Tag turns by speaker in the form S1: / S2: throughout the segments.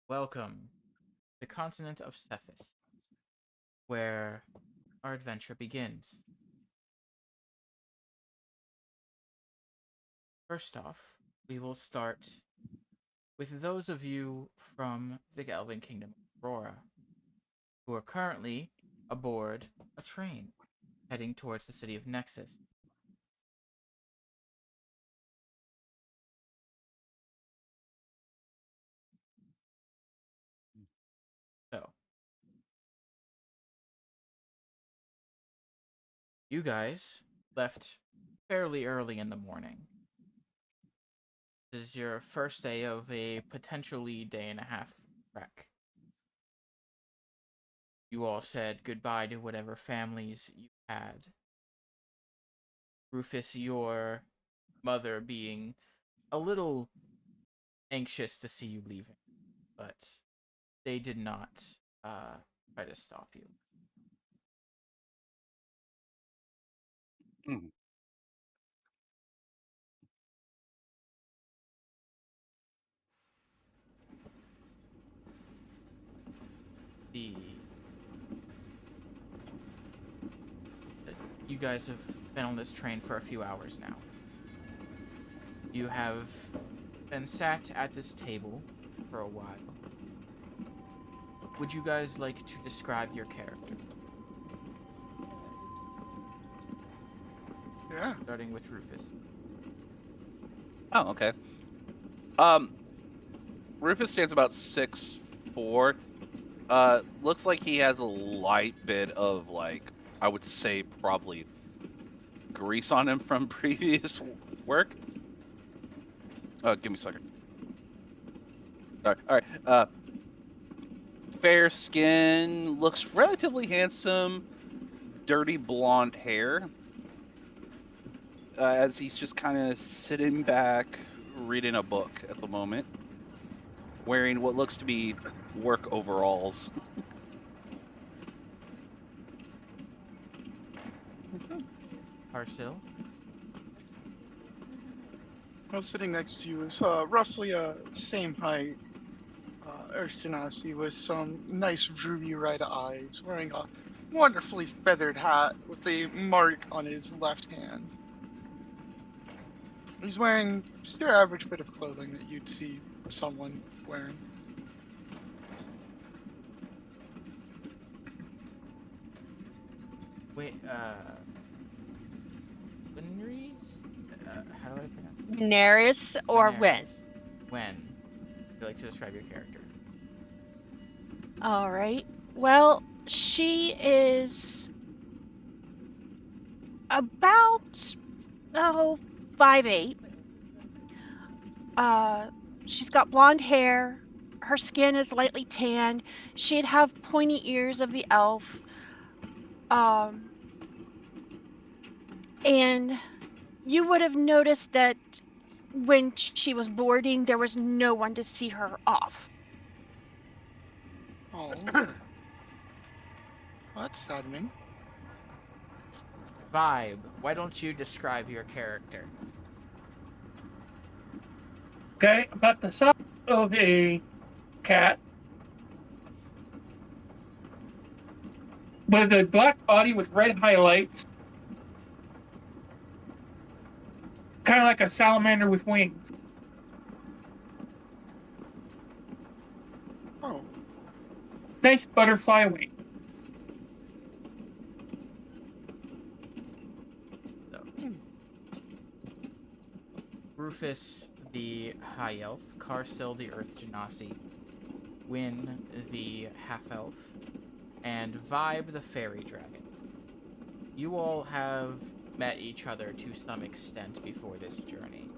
S1: Welcome to the continent of Cephas, where our adventure begins. First off, we will start with those of you from the Elven Kingdom of Aurora, who are currently aboard a train heading towards the city of Nexus. So, you guys left fairly early in the morning. This is your first day of a potentially day and a half trek. You all said goodbye to whatever families you had. Rufus, your mother being a little anxious to see you leaving, but they did not try to stop you.
S2: Mhm.
S1: The You guys have been on this train for a few hours now. You have been sat at this table for a while. Would you guys like to describe your character?
S3: Yeah.
S1: Starting with Rufus.
S2: Oh, okay. Um, Rufus stands about 6'4". Looks like he has a light bit of I would say probably grease on him from previous work. Give me a second. All right. Fair skin, looks relatively handsome. Dirty blonde hair. As he's just kind of sitting back, reading a book at the moment, wearing what looks to be work overalls.
S1: Parsil.
S3: Well, sitting next to you is roughly same height, Earth Genasi, with some nice ruby red eyes, wearing a wonderfully feathered hat with a mark on his left hand. He's wearing just your average bit of clothing that you'd see someone wearing.
S1: Wait, Winries? How do I pronounce it?
S4: Daenerys or when?
S1: Daenerys. When? Would you like to describe your character?
S4: All right. Well, she is about 5'8". Uh, she's got blonde hair. Her skin is lightly tanned. She'd have pointy ears of the elf. Um, and you would have noticed that when she was boarding, there was no one to see her off.
S3: Oh, that's saddening.
S1: Vibe. Why don't you describe your character?
S5: Okay, about the size of a cat with a black body with red highlights, kind of like a salamander with wings.
S3: Oh,
S5: Nice butterfly wing.
S1: So,
S3: hmm.
S1: Rufus, the High Elf, Carsil, the Earth Genasi, Win, the Half Elf, and Vibe, the Fairy Dragon. You all have met each other to some extent before this journey,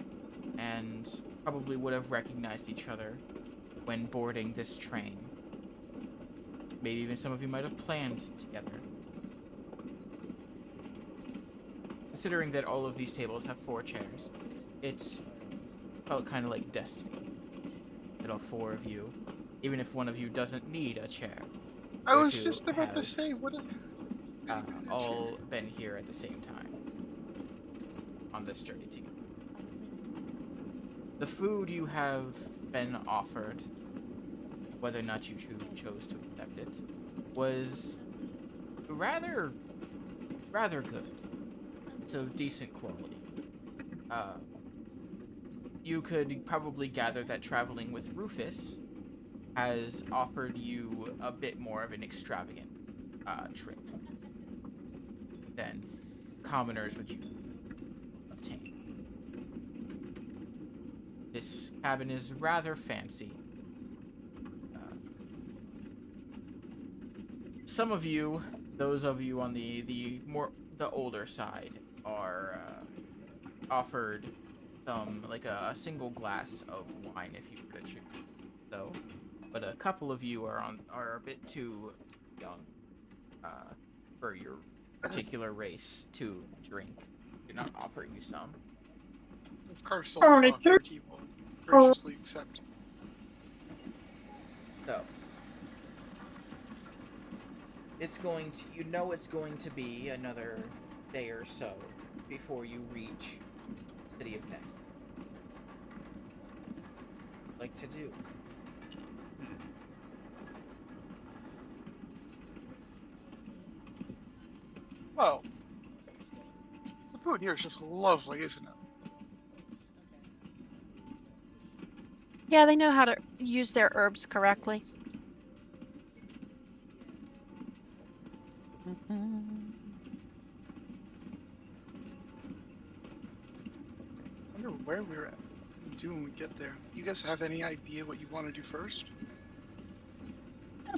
S1: and probably would have recognized each other when boarding this train. Maybe even some of you might have planned together. Considering that all of these tables have 4 chairs, it felt kind of like destiny. That all 4 of you, even if one of you doesn't need a chair,
S3: I
S1: were
S3: was
S1: to
S3: just about to
S1: have
S3: say, what a
S1: all been here at the same time on this journey together. The food you have been offered whether or not you chose to accept it, was rather good. So decent quality. You could probably gather that traveling with Rufus has offered you a bit more of an extravagant trip than commoners would you obtain. This cabin is rather fancy. Some of you, those of you on the older side, are offered some like a single glass of wine if you were to choose. So, but a couple of you are a bit too young for your particular race to drink. Do not offer you some.
S3: If Carson
S5: Oh,
S3: is
S5: they do?
S3: offered, he will graciously accept.
S1: So it's going to be another day or so before you reach the city of Nexus. Like to do.
S3: Well, the food here is just lovely, isn't it?
S4: Yeah, they know how to use their herbs correctly.
S3: I wonder where we're at. Do when we get there. You guys have any idea what you want to do first?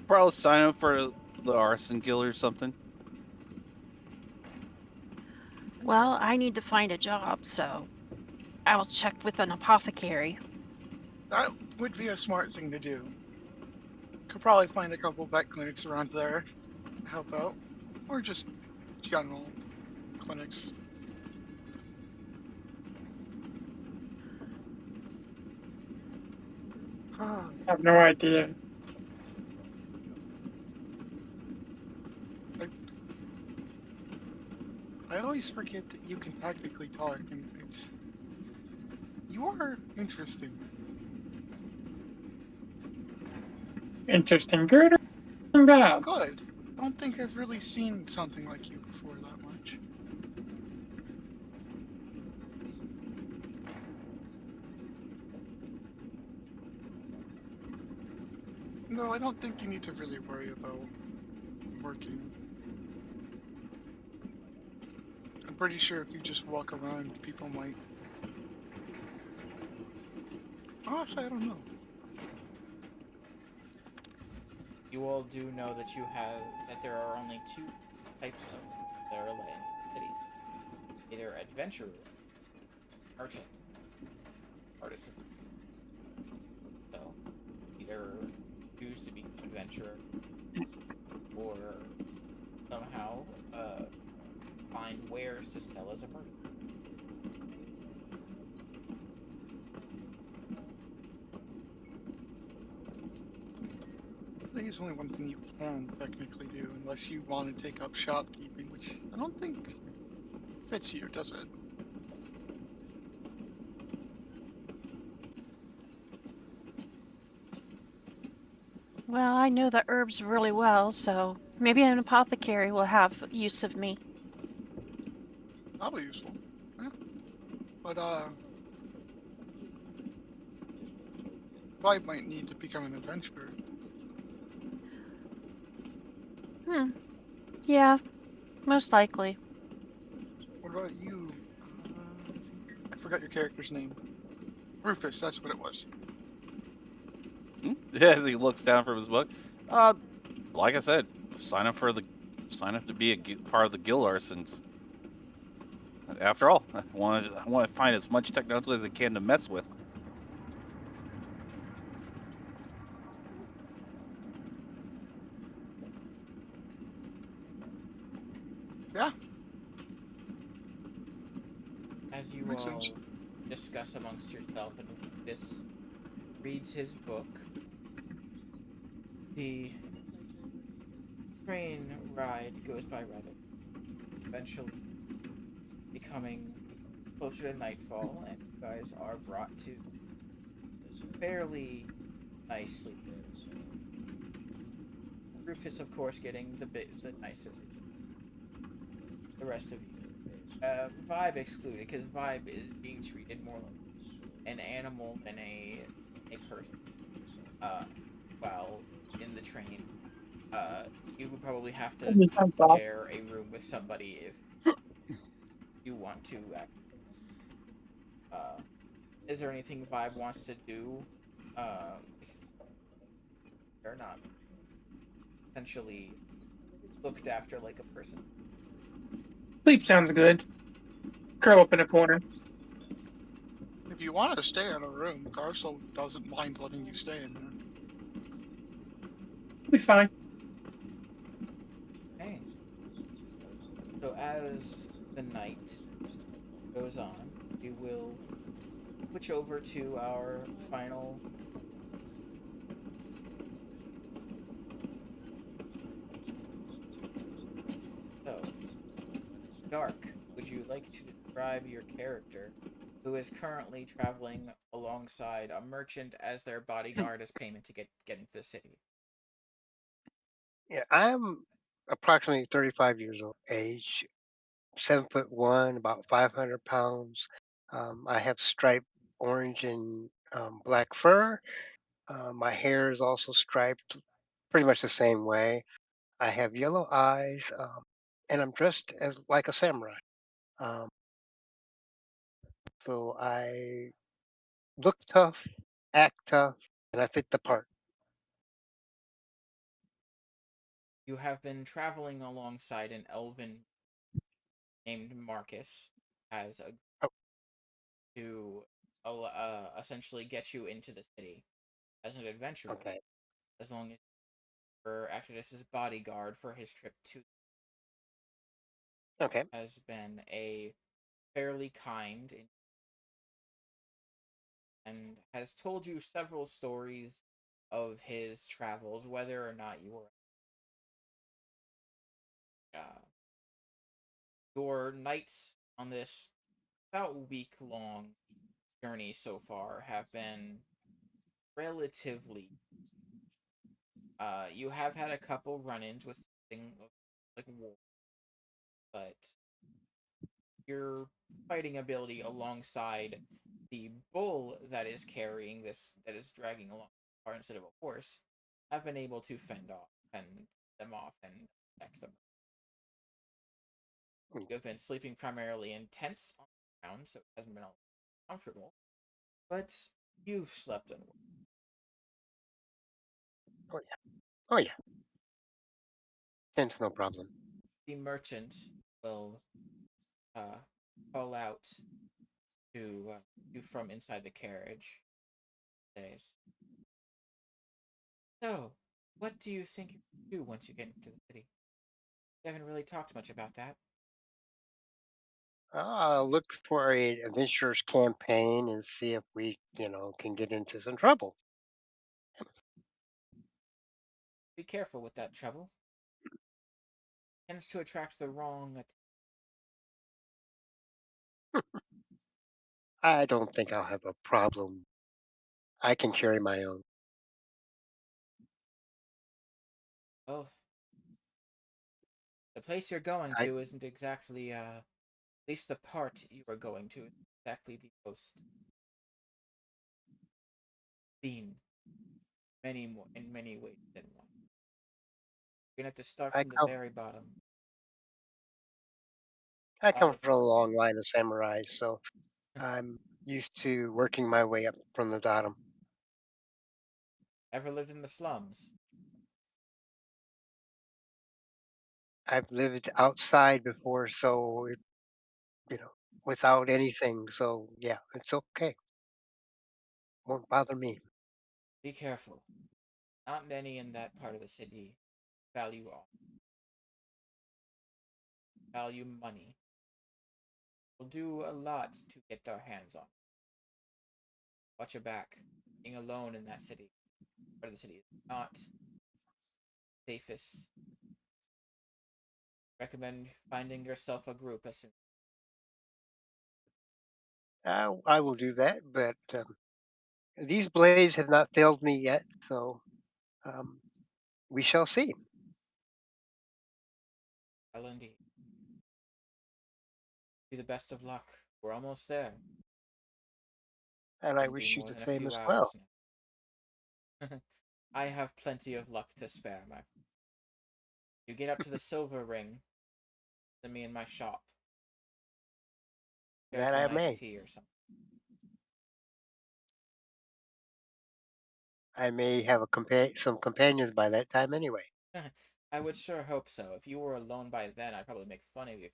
S2: Probably sign up for the arson guild or something.
S4: Well, I need to find a job, so I will check with an apothecary.
S3: That would be a smart thing to do. Could probably find a couple vet clinics around there to help out. Or just general clinics.
S5: I have no idea.
S3: I always forget that you can technically talk, and you are interesting.
S5: Interesting. Good or bad?
S3: Good. I don't think I've really seen something like you before that much. No, I don't think you need to really worry about working. I'm pretty sure if you just walk around, people might. Honestly, I don't know.
S1: You all do know that there are only two types of that are allowed in the city. Either adventurer, merchant, artisan. So either choose to be an adventurer or somehow find wares to sell as a merchant.
S3: I think it's only one thing you can technically do, unless you want to take up shopkeeping, which I don't think fits you, does it?
S4: Well, I know the herbs really well, so maybe an apothecary will have use of me.
S3: Probably useful. Yeah. But, probably might need to become an adventurer.
S4: Yeah, most likely.
S3: What about you? I forgot your character's name. Rufus, that's what it was.
S2: Yeah, he looks down from his book. Like I said, sign up to be part of the guild arsons. After all, I want to find as much technology as I can to mess with.
S3: Yeah.
S1: As you
S3: Makes
S1: all
S3: sense.
S1: discuss amongst yourself, and this reads his book, the train ride goes by rather, eventually becoming closer to nightfall, and you guys are brought to fairly nice sleep. Rufus, of course, getting the nicest. The rest of you, Vibe excluded, because Vibe is being treated more like an animal than a person. Uh, while in the train, uh, you would probably have to
S5: Only time Bob.
S1: share a room with somebody if you want to. Uh, is there anything Vibe wants to do? If they're not essentially looked after like a person.
S5: Sleep sounds good. Curl up in a corner.
S3: If you want to stay in a room, Garcel doesn't mind letting you stay in there.
S5: Be fine.
S1: Hey, so as the night goes on, we will switch over to our final. So, Dark, would you like to describe your character, who is currently traveling alongside a merchant as their bodyguard as payment to get into the city?
S6: Yeah, I'm approximately 35 years of age, 7'1", about 500 pounds. I have striped orange and black fur. My hair is also striped pretty much the same way. I have yellow eyes, and I'm dressed as like a samurai. Um, so I look tough, act tough, and I fit the part.
S1: You have been traveling alongside an elven named Marcus as a
S6: Oh,
S1: to essentially get you into the city as an adventurer,
S6: okay,
S1: as long as you're acted as his bodyguard for his trip to
S6: okay.
S1: has been a fairly kind and has told you several stories of his travels, whether or not you were uh, your nights on this about week long journey so far have been relatively. You have had a couple run-ins with things like war, but your fighting ability alongside the bull that is carrying this, that is dragging along the car instead of a horse, have been able to fend them off and protect them.
S6: Mm.
S1: You have been sleeping primarily in tents on the ground, so it hasn't been all comfortable, but you've slept in.
S6: Oh yeah, oh yeah. Tent's no problem.
S1: The merchant will uh, call out to you from inside the carriage. Says, "So, what do you think you can do once you get into the city? We haven't really talked much about that.
S6: I'll look for a adventurers campaign and see if we, can get into some trouble.
S1: Be careful with that trouble. It tends to attract the wrong.
S6: I don't think I'll have a problem. I can carry my own.
S1: Well, the place you're going
S6: I
S1: to isn't exactly, at least the part you are going to, isn't exactly the most clean, in many ways than one. You're gonna have to start
S6: I
S1: from the
S6: come
S1: very bottom.
S6: I
S1: Lot
S6: come
S1: of
S6: from a long line of samurais, so I'm used to working my way up from the bottom.
S1: ever lived in the slums.
S6: I've lived outside before, so without anything. So yeah, it's okay. Won't bother me.
S1: Be careful. Not many in that part of the city value all value money. Will do a lot to get their hands on. Watch your back. Being alone in that city, part of the city, is not safest. Recommend finding yourself a group as soon.
S6: I will do that, but these blades have not failed me yet, so um, we shall see.
S1: Well, indeed. Be the best of luck. We're almost there.
S6: And I
S1: Shouldn't be
S6: wish you
S1: more
S6: the
S1: than a
S6: same
S1: few
S6: as well.
S1: hours now. I have plenty of luck to spare, my friend. You get up to the silver ring, to me in my shop. Share
S6: That
S1: some
S6: I
S1: nice
S6: may.
S1: tea or something.
S6: I may have some companions by that time anyway.
S1: I would sure hope so. If you were alone by then, I'd probably make fun of you.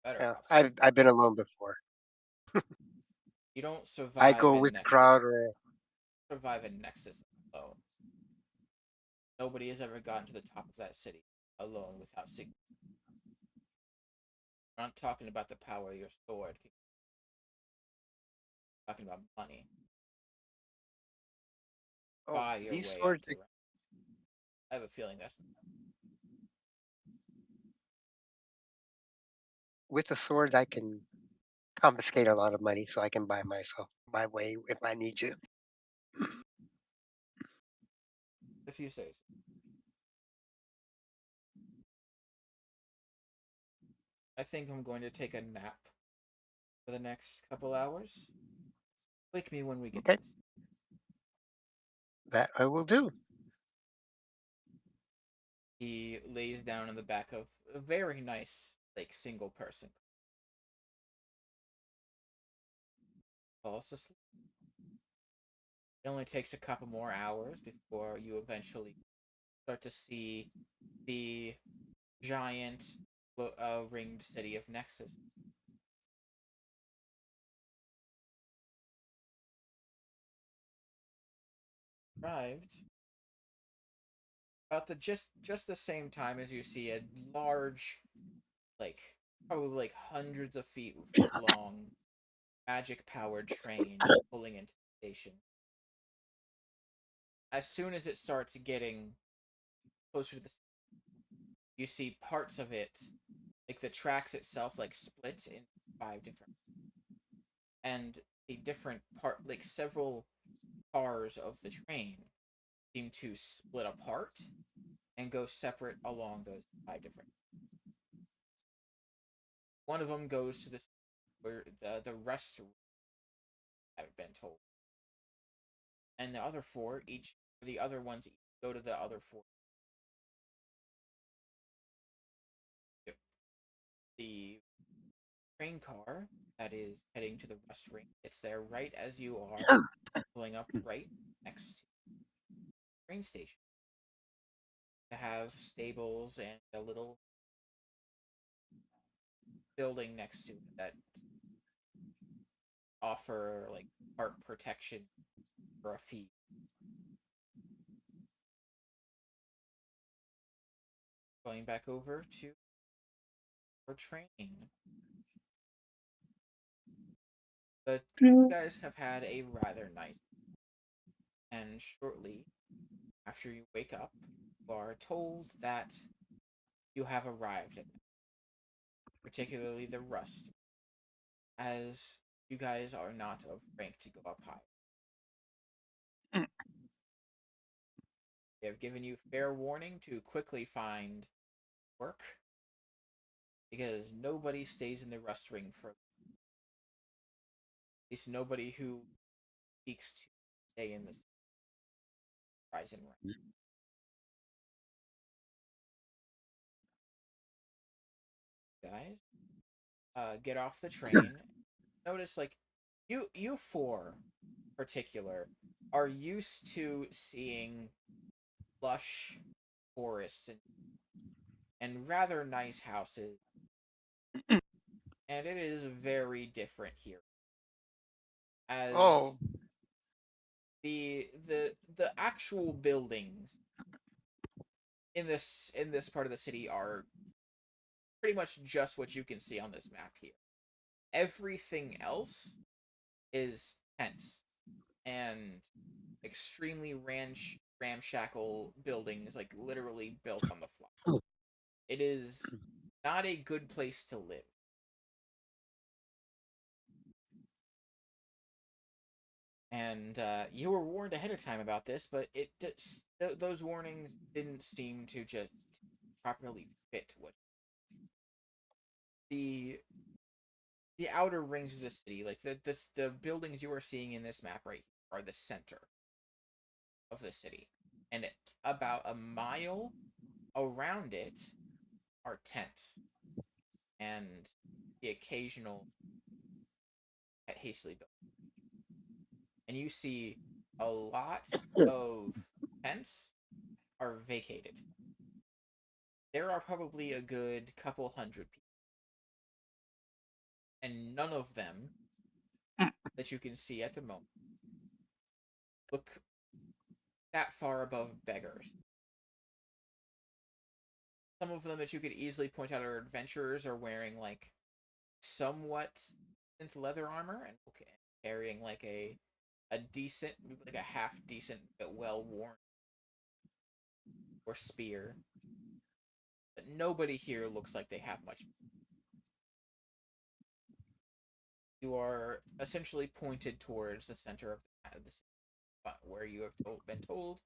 S1: Better
S6: Yeah,
S1: have
S6: I've been alone before.
S1: You don't
S6: I
S1: survive
S6: go
S1: in
S6: with the
S1: Nexus.
S6: crowd, or
S1: Survive in Nexus alone. Nobody has ever gotten to the top of that city alone without signal. I'm not talking about the power of your sword. I'm talking about money.
S6: oh,
S1: Buy your
S6: these
S1: way up
S6: swords
S1: the rank. I have a feeling that's
S6: with the swords I can confiscate a lot of money, so I can buy myself my way if I need to.
S1: if you say so. I think I'm going to take a nap for the next couple hours. Wake me when we get
S6: Okay,
S1: to this.
S6: that I will do.
S1: He lays down in the back of a very nice, like, single person. Falls asleep. It only takes a couple more hours before you eventually start to see the giant ringed city of Nexus. Arrived about the just the same time as you see a large, like probably like hundreds of feet long, magic powered train pulling into the station. As soon as it starts getting closer to the, you see parts of it, like the tracks itself, like split in 5 different, and the different like several cars of the train seem to split apart and go separate along those 5 different. One of them goes to where the rest I've been told, and the other four the other ones go to the other four. The train car that is heading to the rest ring, it's there right as you are pulling up right next to the train station. To have stables and a little building next to it that offer like art protection for a fee. Going back over to our train. The you guys have had a rather nice, and shortly after you wake up, you are told that you have arrived at, particularly the Rust, as you guys are not of rank to go up high. They have given you fair warning to quickly find work, because nobody stays in the Rust Ring for, at least nobody who seeks to stay in this Horizon Ring. Guys, get off the train. Notice, like, you four particular are used to seeing lush forests and rather nice houses, and it is very different here. As
S3: Oh,
S1: the actual buildings in this part of the city are pretty much just what you can see on this map here. Everything else is tents and extremely ramshackle buildings, like literally built on the fly. It is not a good place to live. And And you were warned ahead of time about this, but those warnings didn't seem to just properly fit what the outer rings of the city, like the buildings you are seeing in this map right here, are the center of the city, and about a mile around it are tents and the occasional hastily built. And you see a lot of tents are vacated. There are probably a good couple hundred people, and none of them that you can see at the moment look that far above beggars. Some of them that you could easily point out are adventurers, are wearing like somewhat decent leather armor and carrying like a decent, like a half decent but well worn or spear. But nobody here looks like they have much. You are essentially pointed towards the center of the spot where you have been told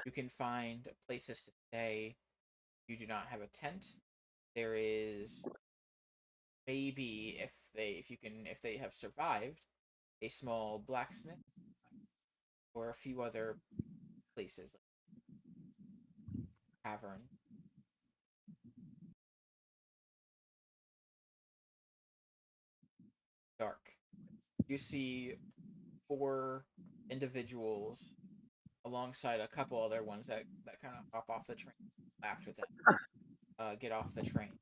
S1: you can find places to stay. You do not have a tent. There is maybe, if they have survived, a small blacksmith or a few other places like tavern. Dark. You see 4 individuals alongside a couple other ones that kind of hop off the train after them. Get off the train.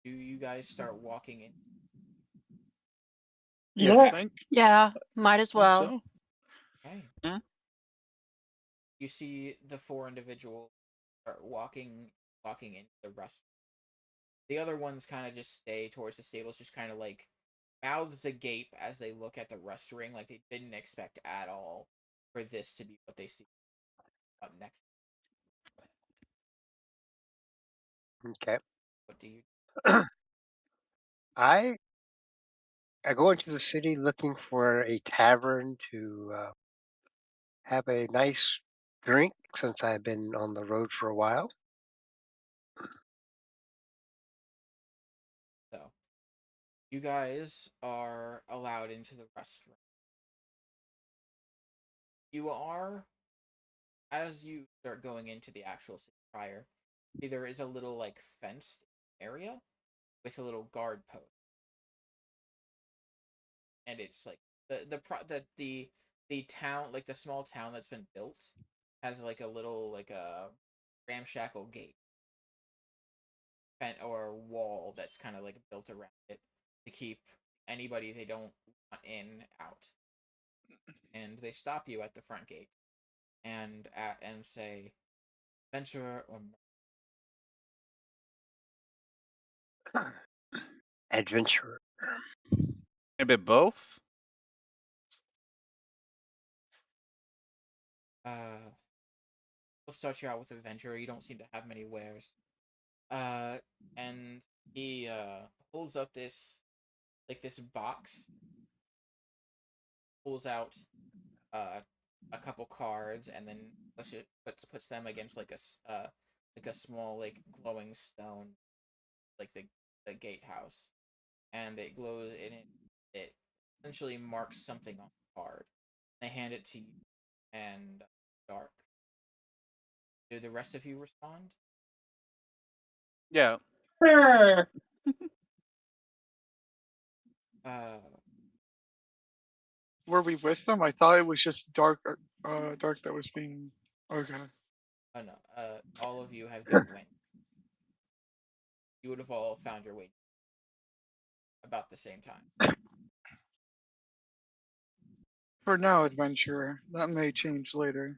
S1: Do you guys start walking in?
S5: Yeah.
S3: I think
S4: Yeah, might as well.
S3: so.
S1: Okay.
S2: Hmm?
S1: You see the 4 individuals are walking into the restaurant. The other ones kind of just stay towards the stables, just kind of like mouths agape as they look at the restaurant, like they didn't expect at all for this to be what they see up next.
S6: Okay.
S1: What do you?
S6: I I go into the city looking for a tavern to have a nice drink since I've been on the road for a while.
S1: So, you guys are allowed into the restaurant. You are, as you start going into the actual city prior, see there is a little like fenced area with a little guard post, and it's like the town, like the small town that's been built, has like a little like a ramshackle gate or wall that's kind of like built around it to keep anybody they don't want in out. And they stop you at the front gate and say, "Venturer or
S6: Adventurer.
S2: Maybe both.
S1: we'll start you out with adventurer. You don't seem to have many wares." And he holds up this box, pulls out a couple cards, and then puts them against like a small like glowing stone, like the gatehouse, and it glows in it. It essentially marks something on the card. They hand it to you, and dark. Do the rest of you respond?
S2: Yeah.
S5: Sure.
S1: Uh,
S3: Were we with them? I thought it was just dark. Dark that was being. Okay.
S1: oh no. All of you have good win. You would have all found your way about the same time.
S3: For now, adventurer. That may change later.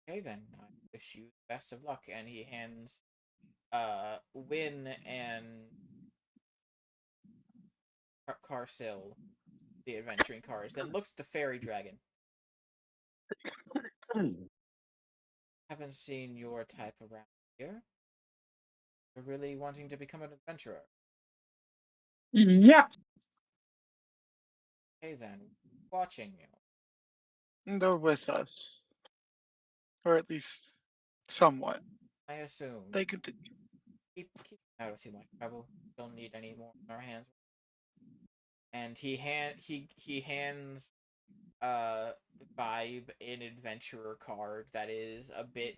S1: Okay then. I wish you best of luck. And he hands Win and Carsil the adventuring cards. Then looks at the fairy dragon. Haven't seen your type around here. You're really wanting to become an adventurer.
S5: Yeah.
S1: Okay then. watching you?
S3: They're with us, or at least somewhat.
S1: I assume.
S3: They could.
S1: Keep out of too much trouble. Don't need any more on our hands. And he hands Vibe an adventurer card that is a bit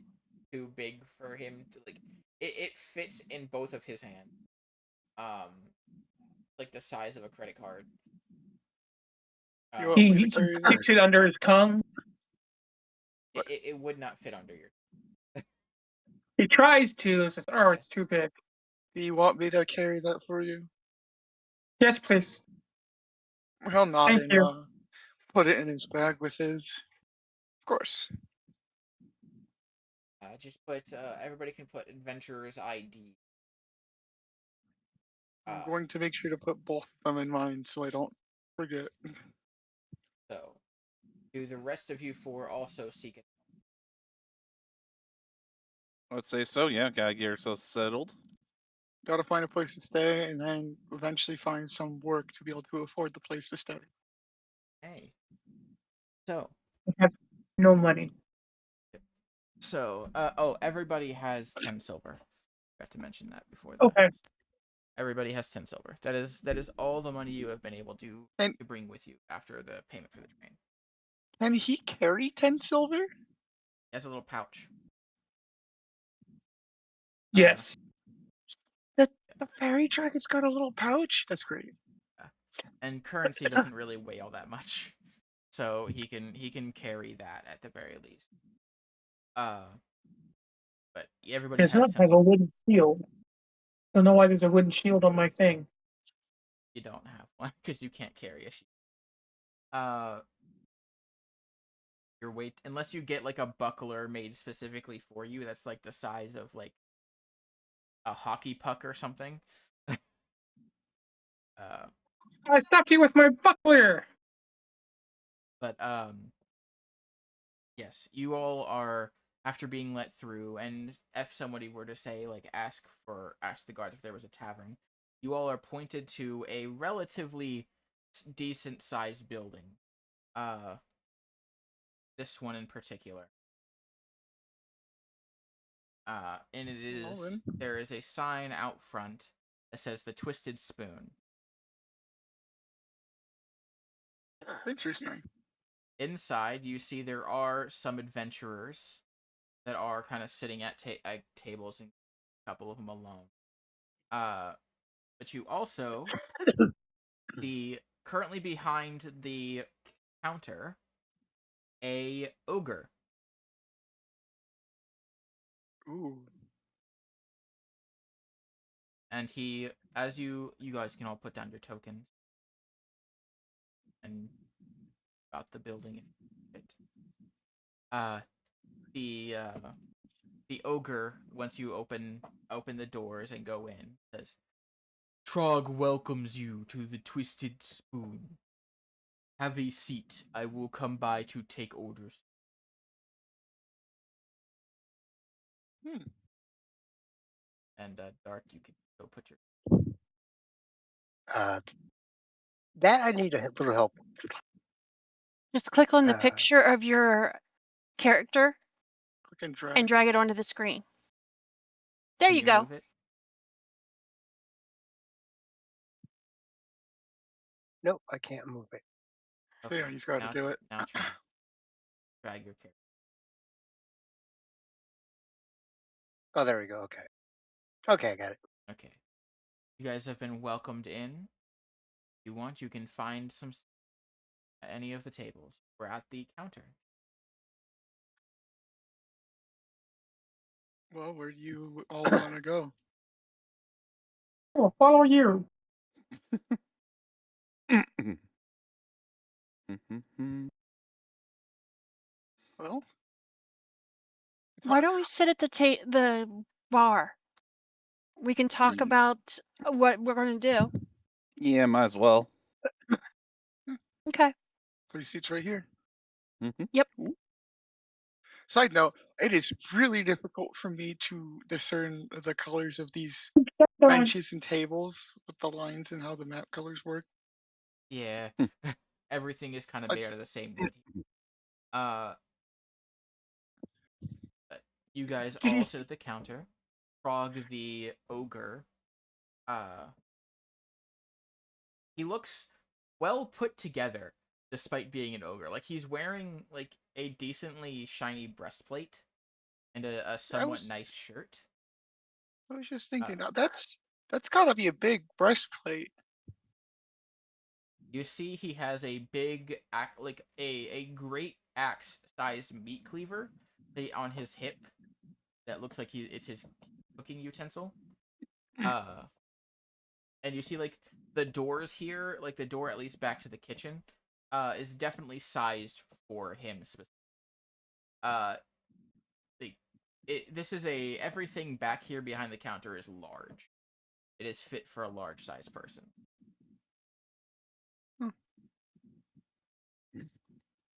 S1: too big for him to like. It fits in both of his hands. Like the size of a credit card.
S3: You want me to
S5: He
S3: carry that?
S5: sticks it under his tongue.
S1: It would not fit under your.
S5: He tries to, and says, "Oh, it's too big."
S3: Do you want me to carry that for you?
S5: Yes, please.
S3: He'll nod
S5: Thank
S3: and
S5: you.
S3: put it in his bag with his. Of course.
S1: Just put. Everybody can put adventurer's ID.
S3: I'm going to make sure to put both of them in mine so I don't forget.
S1: So, do the rest of you four also seek it?
S2: I would say so. Yeah, gotta get yourself settled.
S3: Gotta find a place to stay and then eventually find some work to be able to afford the place to stay.
S1: Hey. So.
S5: I have no money.
S1: So, everybody has 10 silver. Forgot to mention that before that.
S5: Okay.
S1: Everybody has 10 silver. That is all the money you have been able to bring with you after the payment for the train.
S3: Can he carry 10 silver?
S1: He has a little pouch.
S5: Yes.
S3: The fairy dragon's got a little pouch? That's great.
S1: And currency doesn't really weigh all that much. So he can carry that at the very least. But everybody
S5: Does
S1: has
S5: not
S1: 10
S5: have a
S1: silver.
S5: wooden shield. Don't know why there's a wooden shield on my thing.
S1: You don't have one because you can't carry a shield. Your weight, unless you get like a buckler made specifically for you, that's like the size of like a hockey puck or something.
S5: I stopped you with my buckler.
S1: But yes, you all are, after being let through, and if somebody were to say like ask the guards if there was a tavern, you all are pointed to a relatively decent sized building. This one in particular. And there is a sign out front that says the Twisted Spoon.
S3: Interesting.
S1: Inside, you see there are some adventurers that are kind of sitting at tables, and a couple of them alone. But you also see currently behind the counter a ogre.
S3: Ooh.
S1: And he, as you guys can all put down your tokens and about the building. The ogre, once you open the doors and go in, says, "Trog welcomes you to the Twisted Spoon. Have a seat. I will come by to take orders." And Dark, you can go put your.
S6: That I need a little help.
S4: Just click on the picture of your character
S3: Click
S4: and drag it onto the screen. There you go.
S1: Move it?
S6: Nope, I can't move it.
S1: Okay,
S3: Yeah, he's got to do it.
S1: Now drag your character.
S6: Oh, there we go. Okay. Okay, I got it.
S1: Okay. You guys have been welcomed in. If you want, you can find some at any of the tables. We're at the counter.
S3: Well, where do you all want to go?
S5: I'll follow you.
S3: Well,
S4: Why don't we sit at the bar? We can talk about what we're going to do.
S2: Yeah, might as well.
S4: Okay.
S3: 3 seats right here.
S4: Yep.
S3: Side note, it is really difficult for me to discern the colors of these benches and tables with the lines and how the map colors work.
S1: Yeah. everything is kind of
S3: I-
S1: made out of the same wood. Uh, but you guys
S3: Did
S1: all
S3: he?
S1: sit at the counter. Frog the ogre. He looks well put together despite being an ogre. Like he's wearing like a decently shiny breastplate and a
S3: I
S1: somewhat
S3: was
S1: nice shirt.
S3: I was just
S1: Uh,
S3: thinking that's gotta be a big breastplate.
S1: you see he has a big like a great axe sized meat cleaver on his hip that looks like it's his cooking utensil. Uh and you see like the doors here, like the door at least back to the kitchen, is definitely sized for him specifically. Uh like this is everything back here behind the counter is large. It is fit for a large sized person.
S3: Hmm.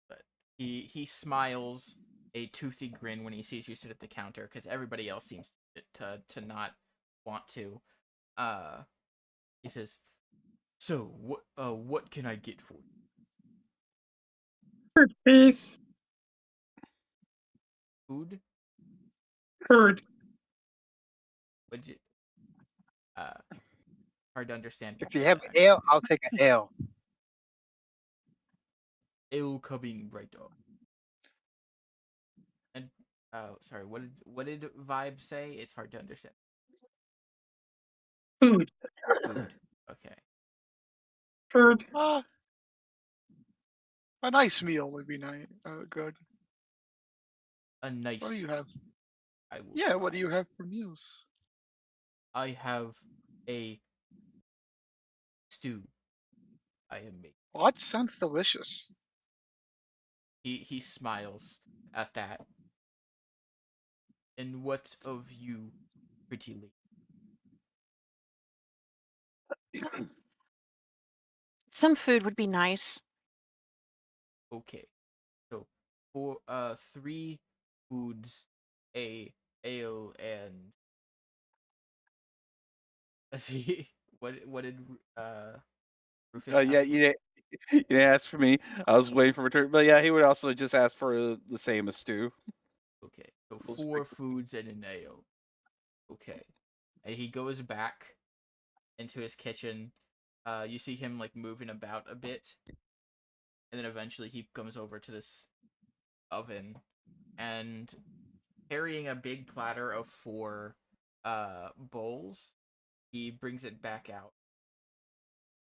S1: But he smiles a toothy grin when he sees you sit at the counter because everybody else seems to not want to. Uh, he says, "So what can I get for you?
S5: Heard, please.
S1: Food?
S5: Heard.
S1: Would you? Uh, hard to understand.
S6: If you have an ale, I'll take an ale.
S1: Ale coming right up." And sorry, what did Vibe say? It's hard to understand.
S5: Food.
S1: Food. Okay.
S5: Heard.
S3: Ah, a nice meal would be nice. Good.
S1: A nice.
S3: What do you have?
S1: I will.
S3: Yeah, what
S1: try.
S3: do you have for meals?
S1: I have a stew. I am making.
S3: What sounds delicious.
S1: He smiles at that. And what of you, pretty lady?
S4: Some food would be nice.
S1: Okay. So for 3 foods, a ale, and let's see what did Rufus
S2: Yeah,
S1: ask for?
S2: you didn't ask for me. I was waiting for return, but yeah, he would also just ask for the same as Stu.
S1: Okay. So
S2: We'll
S1: four
S2: stick with-
S1: foods and an ale. Okay. And he goes back into his kitchen. You see him like moving about a bit, and then eventually he comes over to this oven and carrying a big platter of 4 bowls, he brings it back out,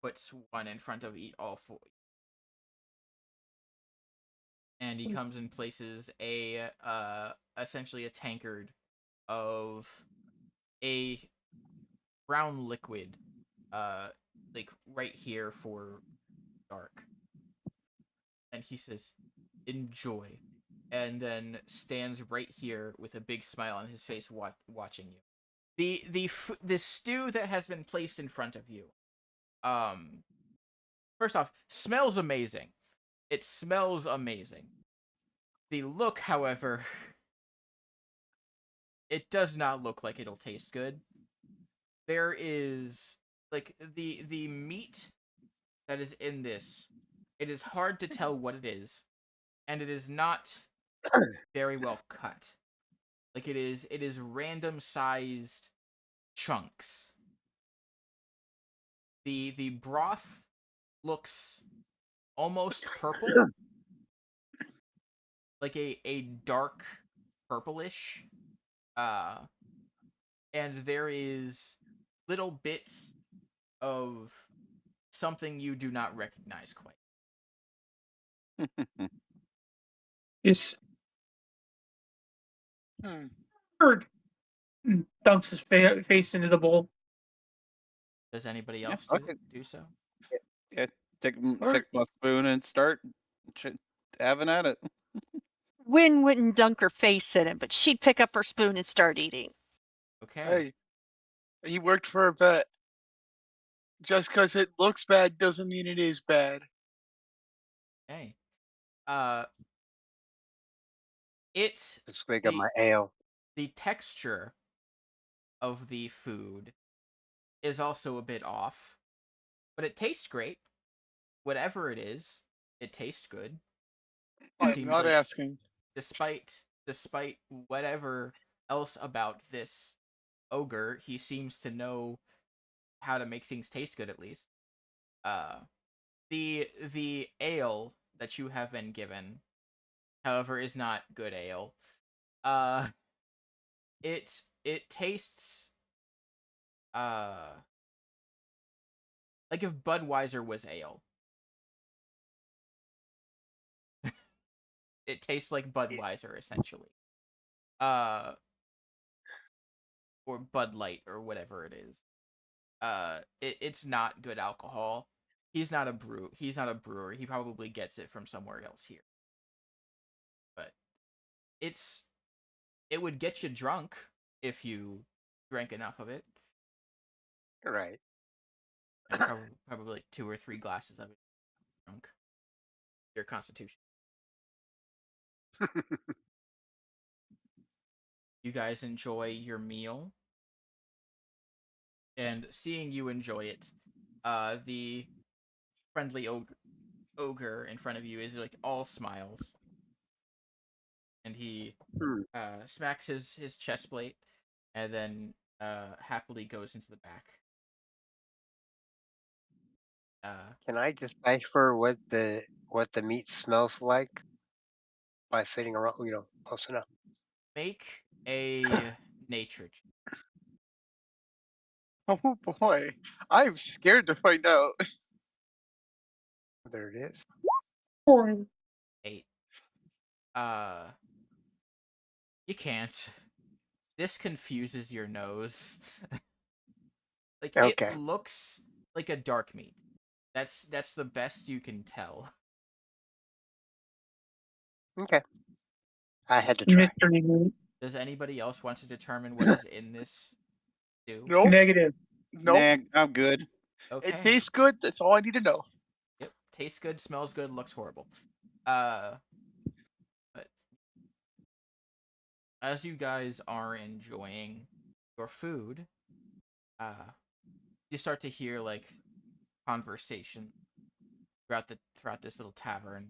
S1: puts one in front of all 4, and he comes and places a essentially a tankard of a brown liquid, like right here for dark, and he says, "Enjoy," and then stands right here with a big smile on his face, watching you. The stew that has been placed in front of you, first off, smells amazing. It smells amazing. The look, however, it does not look like it'll taste good. There is like the meat that is in this. It is hard to tell what it is, and it is not very well cut. Like it is random sized chunks. The broth looks almost purple, like a dark purplish. Uh and there is little bits of something you do not recognize quite.
S5: Is
S3: Hmm.
S5: heard. Dunks his face into the bowl.
S1: Does anybody
S2: Yeah,
S1: else
S2: okay.
S1: do so?
S2: Yeah, take
S3: Or
S2: my spoon and start having at it.
S4: Win wouldn't dunk her face in it, but she'd pick up her spoon and start eating.
S1: Okay.
S3: hey, you worked for a bet. Just because it looks bad doesn't mean it is bad.
S1: Okay. Uh it
S6: Let's go get
S1: the
S6: my ale.
S1: the texture of the food is also a bit off, but it tastes great. Whatever it is, It tastes good.
S3: I'm
S1: Seems
S3: not
S1: like
S3: asking.
S1: despite whatever else about this ogre, he seems to know how to make things taste good at least. Uh the ale that you have been given, however, is not good ale. Uh it tastes uh like if Budweiser was ale. It tastes like Budweiser essentially. Uh or Bud Light or whatever it is. It's not good alcohol. He's not a brewer. He probably gets it from somewhere else here. But it would get you drunk if you drank enough of it.
S6: Right.
S1: Probably like 2 or 3 glasses of it drunk. Your constitution. You guys enjoy your meal, and seeing you enjoy it, the friendly ogre in front of you is like all smiles, and he
S6: Hmm.
S1: smacks his chest plate, and then happily goes into the back.
S6: Can I decipher what the meat smells like by sitting around, close enough?
S1: Make a nature check.
S3: Oh boy, I'm scared to find out.
S6: There it is.
S5: 4.
S1: 8. You can't. This confuses your nose. Like it
S6: Okay.
S1: looks like a dark meat. That's the best you can tell.
S6: Okay. I had to try.
S5: Mystery meat.
S1: Does anybody else want to determine what is in this stew?
S3: Nope,
S5: Negative.
S3: nope.
S7: Nah, I'm good.
S3: It
S1: Okay.
S3: tastes good. That's all I need to know.
S1: Yep. Tastes good, smells good, looks horrible. But as you guys are enjoying your food, you start to hear like conversation throughout this little tavern.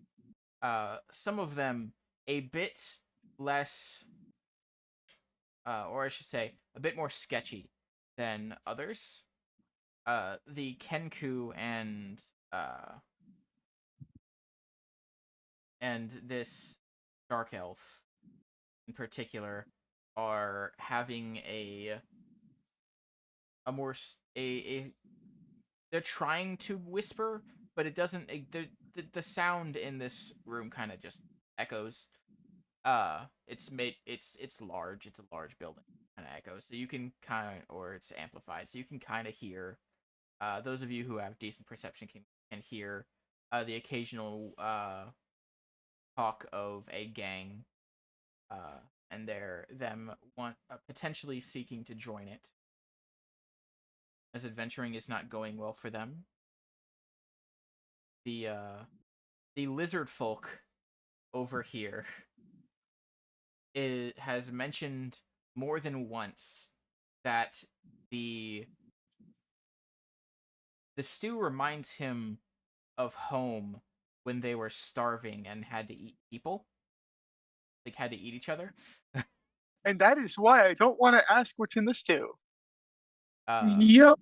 S1: Some of them a bit less, or I should say, a bit more sketchy than others. The Kenku and this dark elf in particular are having a more a they're trying to whisper, but it doesn't. The sound in this room kind of just echoes. It's large. It's a large building, kind of echoes. So you can or it's amplified, so you can kind of hear. Those of you who have decent perception can hear the occasional talk of a gang, and them potentially seeking to join it, as adventuring is not going well for them. The lizard folk over here has mentioned more than once that the stew reminds him of home when they were starving and had to eat people, like had to eat each other.
S3: And that is why I don't want to ask what's in the stew.
S5: Yep.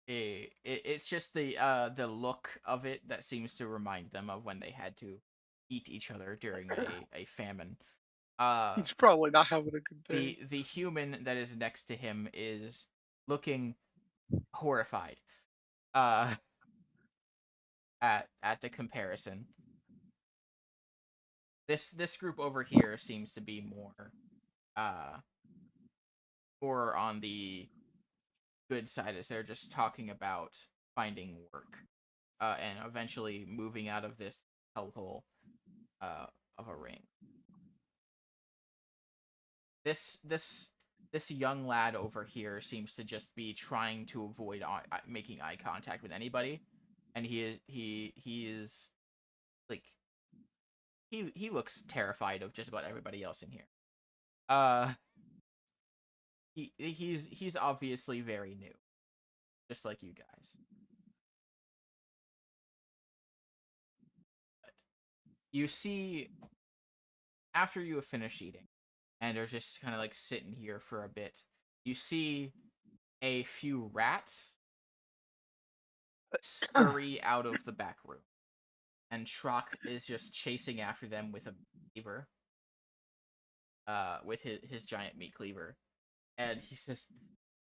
S1: It's just the look of it that seems to remind them of when they had to eat each other during a famine.
S3: He's probably not having a good day.
S1: The human that is next to him is looking horrified at the comparison. This group over here seems to be more on the good side, as they're just talking about finding work and eventually moving out of this hellhole of a ring. This young lad over here seems to just be trying to avoid making eye contact with anybody, and he is like he looks terrified of just about everybody else in here. He's obviously very new, just like you guys. you see, after you have finished eating, and are just kind of like sitting here for a bit, you see a few rats scurry out of the back room, and Trog is just chasing after them with a cleaver, with his giant meat cleaver, and he says,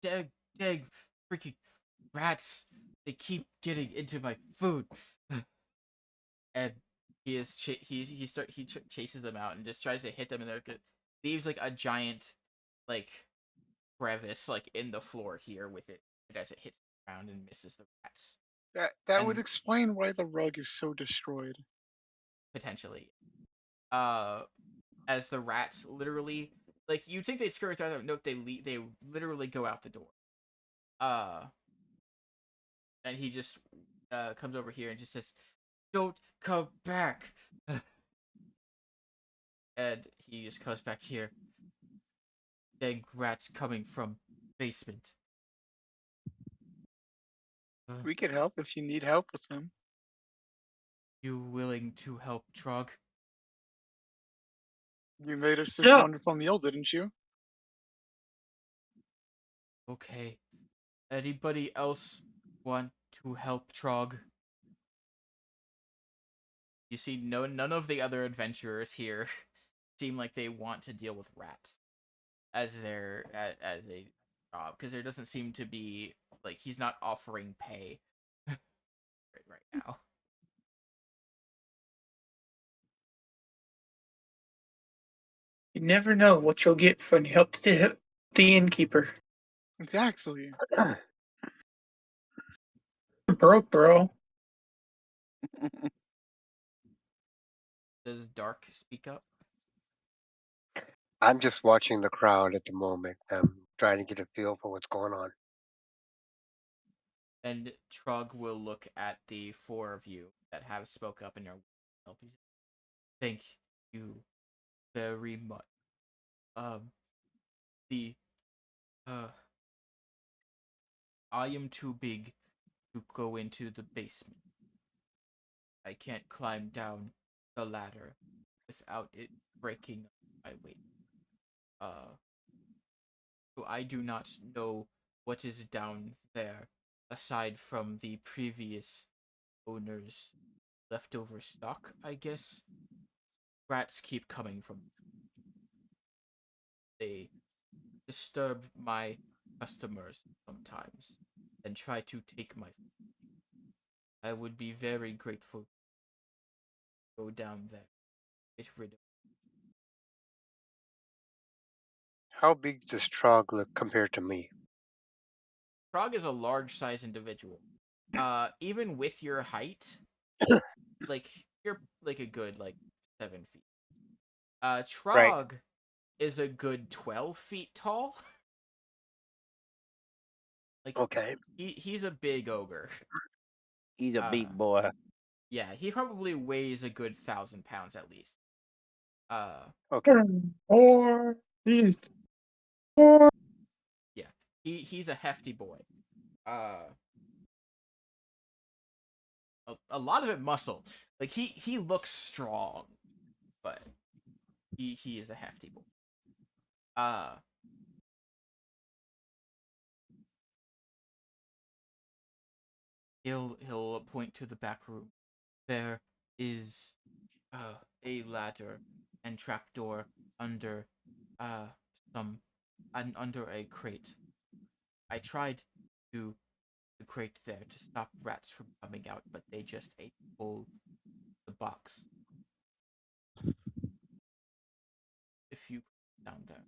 S1: "Dag, freaking rats! They keep getting into my food." And he chases them out and just tries to hit them, and there leaves like a giant like crevice like in the floor here with it as it hits the ground and misses the rats.
S3: That would
S1: And
S3: explain why the rug is so destroyed.
S1: potentially, as the rats literally, like, you'd think they'd scurry through the note, they literally go out the door. And he just comes over here and just says, "Don't come back." And he just comes back here. Dang rats coming from basement.
S3: We could help if you need help with them.
S1: You willing to help, Trog?
S3: You made us this
S5: Yeah.
S3: wonderful meal, didn't you?
S1: Okay. Anybody else want to help, Trog? You see, none of the other adventurers here seem like they want to deal with rats as as a job, because there doesn't seem to be, like, he's not offering pay right now.
S5: You never know what you'll get when you help the innkeeper.
S3: Exactly.
S5: Broke, bro.
S1: Does Dark speak up?
S6: I'm just watching the crowd at the moment. I'm trying to get a feel for what's going on.
S1: And Trog will look at the four of you that have spoke up and are helping. Thank you very much. The I am too big to go into the basement. I can't climb down the ladder without it breaking my weight. So I do not know what is down there aside from the previous owner's leftover stock, I guess. Rats keep coming from. They disturb my customers sometimes and try to take my. I would be very grateful to go down there, get rid of.
S6: How big does Trog look compared to me?
S1: Frog is a large size individual. Even with your height, like, you're like a good like 7 feet.
S6: Right.
S1: Trog is a good 12 feet tall. Like,
S6: Okay.
S1: he's a big ogre.
S2: He's a big boy.
S1: Yeah, he probably weighs a good 1,000 pounds at least.
S6: Okay.
S5: Or these. Or
S1: Yeah, he's a hefty boy. A lot of it muscle. Like, he looks strong, but he is a hefty boy. He'll point to the back room. There is a ladder and trapdoor under some under a crate. I tried to the crate there to stop rats from coming out, but they just ate all the box. If you down there,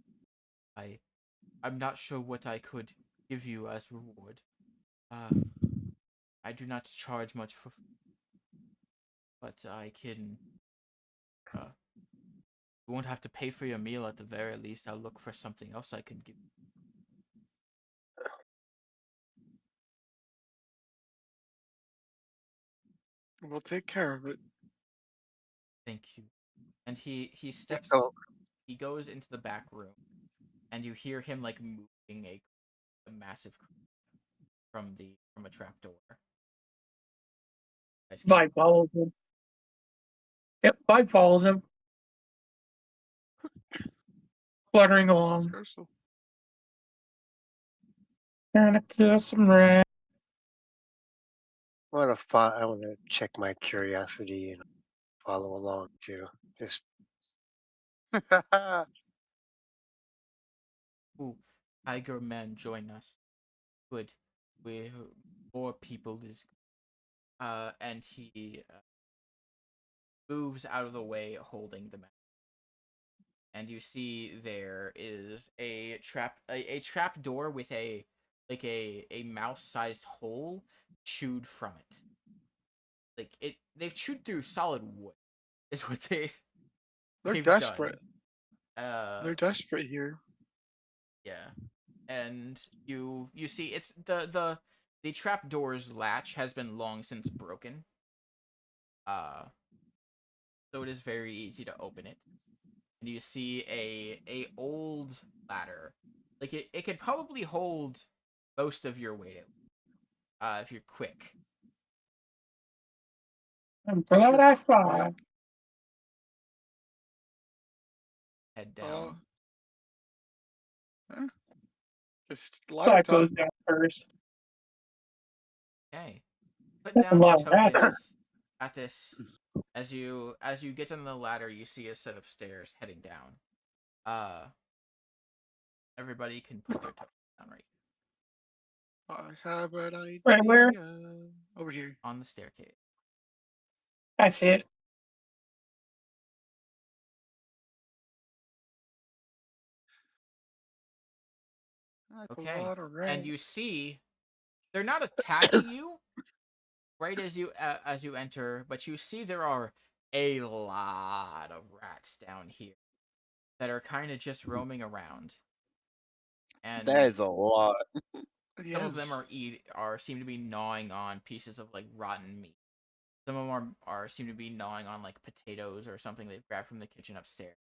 S1: I'm not sure what I could give you as reward. I do not charge much for, but I can. You won't have to pay for your meal at the very least. I'll look for something else I can give.
S3: We'll take care of it.
S1: Thank you. And he steps.
S6: So,
S1: He goes into the back room, and you hear him like moving a massive from a trapdoor.
S5: Vibe follows him. Yep, Vibe follows him, fluttering
S3: This is
S5: along.
S3: Garcelle.
S5: Trying to kill some rats.
S6: I want to check my curiosity and follow along too. Just
S1: Ooh, Tiger Man, join us. Good. We more people is. And he moves out of the way, holding the map. And you see there is a trap door with a mouse-sized hole chewed from it. They've chewed through solid wood. Is what
S3: They're
S1: they've
S3: desperate.
S1: done.
S3: They're desperate here.
S1: Yeah. And you see it's the trap door's latch has been long since broken. So it is very easy to open it. And you see a old ladder. Like it could probably hold most of your weight if you're quick.
S5: I'm glad I saw.
S1: Head down.
S3: Just
S5: So
S3: ladder
S5: it goes
S3: top.
S5: down first.
S1: Okay. Put
S5: That's a
S1: down your
S5: lot of rats.
S1: tokens at this. As you get on the ladder, you see a set of stairs heading down. Everybody can put their tokens down right
S3: I have an idea.
S5: Right where?
S3: Over here.
S1: on the staircase.
S5: I see it.
S3: That's
S1: Okay.
S3: a lot of
S1: And you
S3: rats.
S1: see they're not attacking you right as you enter, but you see there are a lot of rats down here that are kind of just roaming around. And
S2: That is a lot.
S1: some of them
S3: Yes.
S1: seem to be gnawing on pieces of like rotten meat. Some of them seem to be gnawing on like potatoes or something they've grabbed from the kitchen upstairs.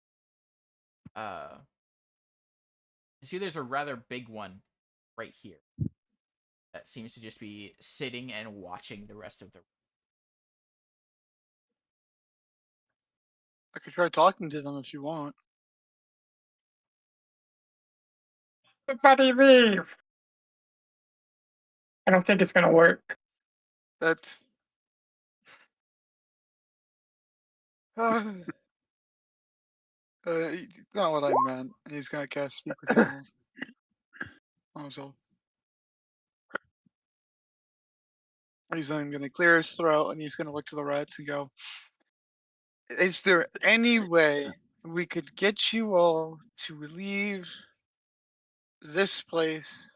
S1: You see there's a rather big one right here that seems to just be sitting and watching the rest of the.
S3: I could try talking to them if you want.
S5: Everybody leave. I don't think it's gonna work.
S3: That's. Not what I meant. And he's gonna cast Speak with Animals. Also. He's then gonna clear his throat and he's gonna look to the rats and go, is there any way we could get you all to leave this place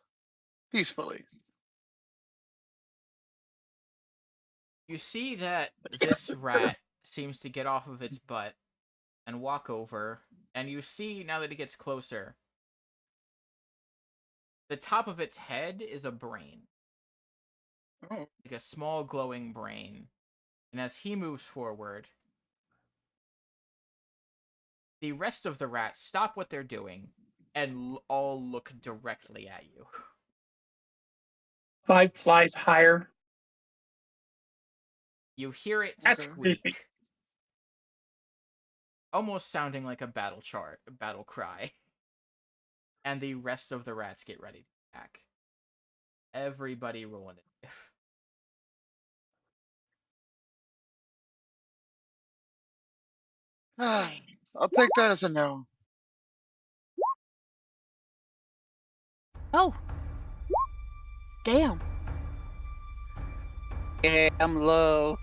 S3: peacefully?
S1: You see that this rat seems to get off of its butt and walk over, and you see now that it gets closer, the top of its head is a brain,
S3: Oh,
S1: like a small glowing brain. And as he moves forward, the rest of the rats stop what they're doing and all look directly at you.
S5: Vibe flies higher.
S1: You hear it
S5: That's
S3: Okay.
S1: squeak,
S5: creepy.
S1: almost sounding like a battle cry. And the rest of the rats get ready to attack. Everybody roll initiative.
S3: I'll take that as a no.
S4: Oh. Damn.
S2: Yeah, I'm low.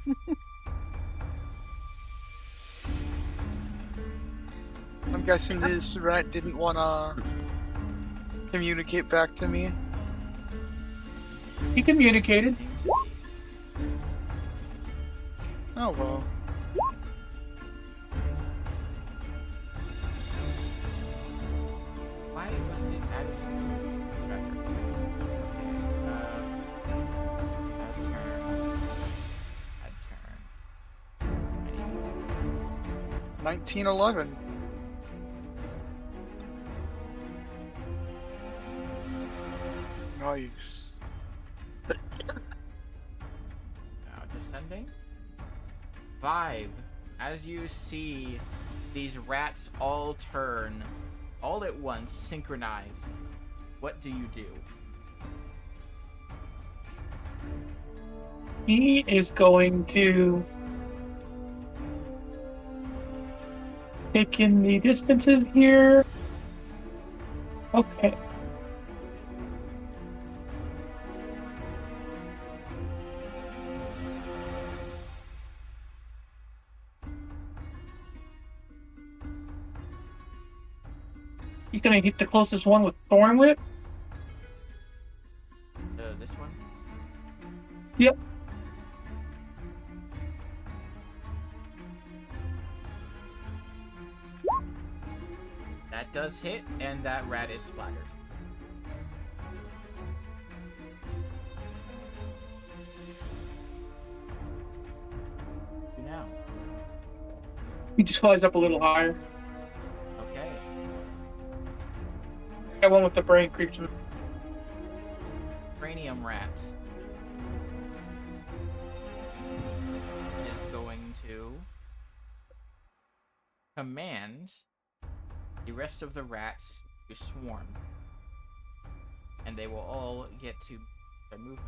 S3: I'm guessing this rat didn't want to communicate back to me.
S5: He communicated.
S3: Oh well.
S1: Why wasn't it added to the tracker? Add turn.
S3: 1911. Nice.
S1: Now descending. Vibe, as you see these rats all turn, all at once, synchronized, what do you do?
S5: He is going to take in the distances here. Okay. He's gonna hit the closest one with Thorn Whip.
S1: This one?
S5: Yep.
S1: That does hit, and that rat is splattered. Do now.
S5: He just flies up a little higher.
S1: Okay.
S5: That one with the brain creeps him.
S1: Cranium rat is going to command the rest of the rats to swarm, and they will all get to their movement.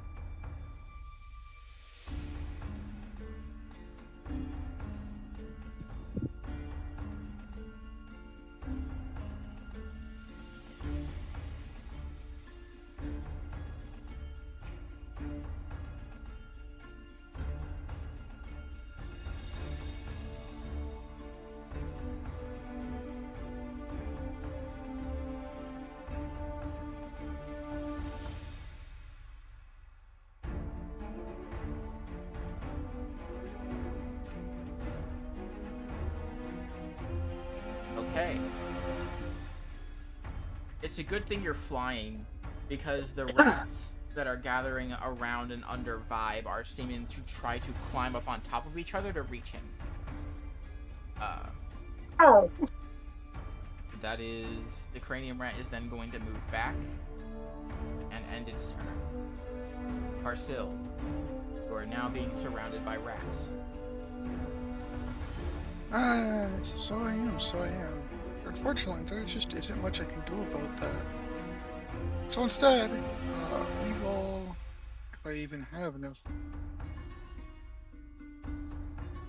S1: Okay. It's a good thing you're flying, because the rats that are gathering around and under Vibe are seeming to try to climb up on top of each other to reach him.
S5: Oh.
S1: That is... The cranium rat is then going to move back and end its turn. Parsil, you are now being surrounded by rats.
S3: So I am. Unfortunately, there just isn't much I can do about that. So instead, we will, if I even have enough.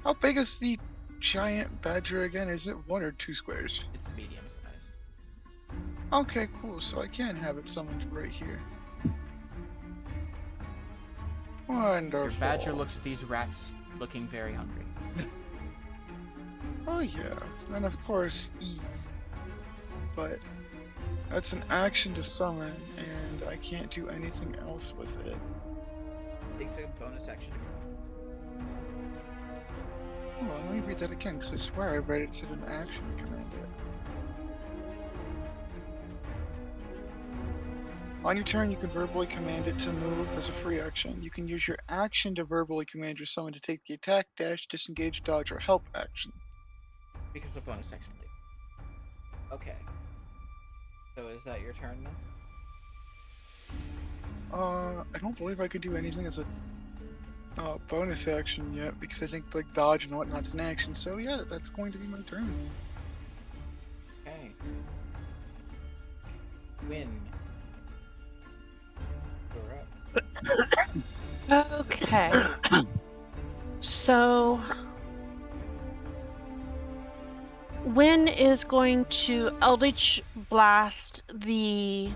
S3: How big is the giant badger again? Is it 1 or 2 squares?
S1: It's medium sized.
S3: Okay, cool. So I can have it summoned right here. Wonderful.
S1: Your badger looks at these rats looking very hungry.
S3: Oh yeah, and of course eat. But that's an action to summon, and I can't do anything else with it.
S1: Takes a bonus action.
S3: Hold on, let me read that again, because I swear I read it said an action to command it. On your turn, you can verbally command it to move as a free action. You can use your action to verbally command your summon to take the attack, dash, disengage, dodge, or help action.
S1: Becomes a bonus action lead. Okay. So is that your turn then?
S3: I don't believe I could do anything as a bonus action yet, because I think like dodge and whatnot's an action. So yeah, that's going to be my turn.
S1: Okay. Win. You're up.
S4: Okay. So Win is going to Eldritch Blast the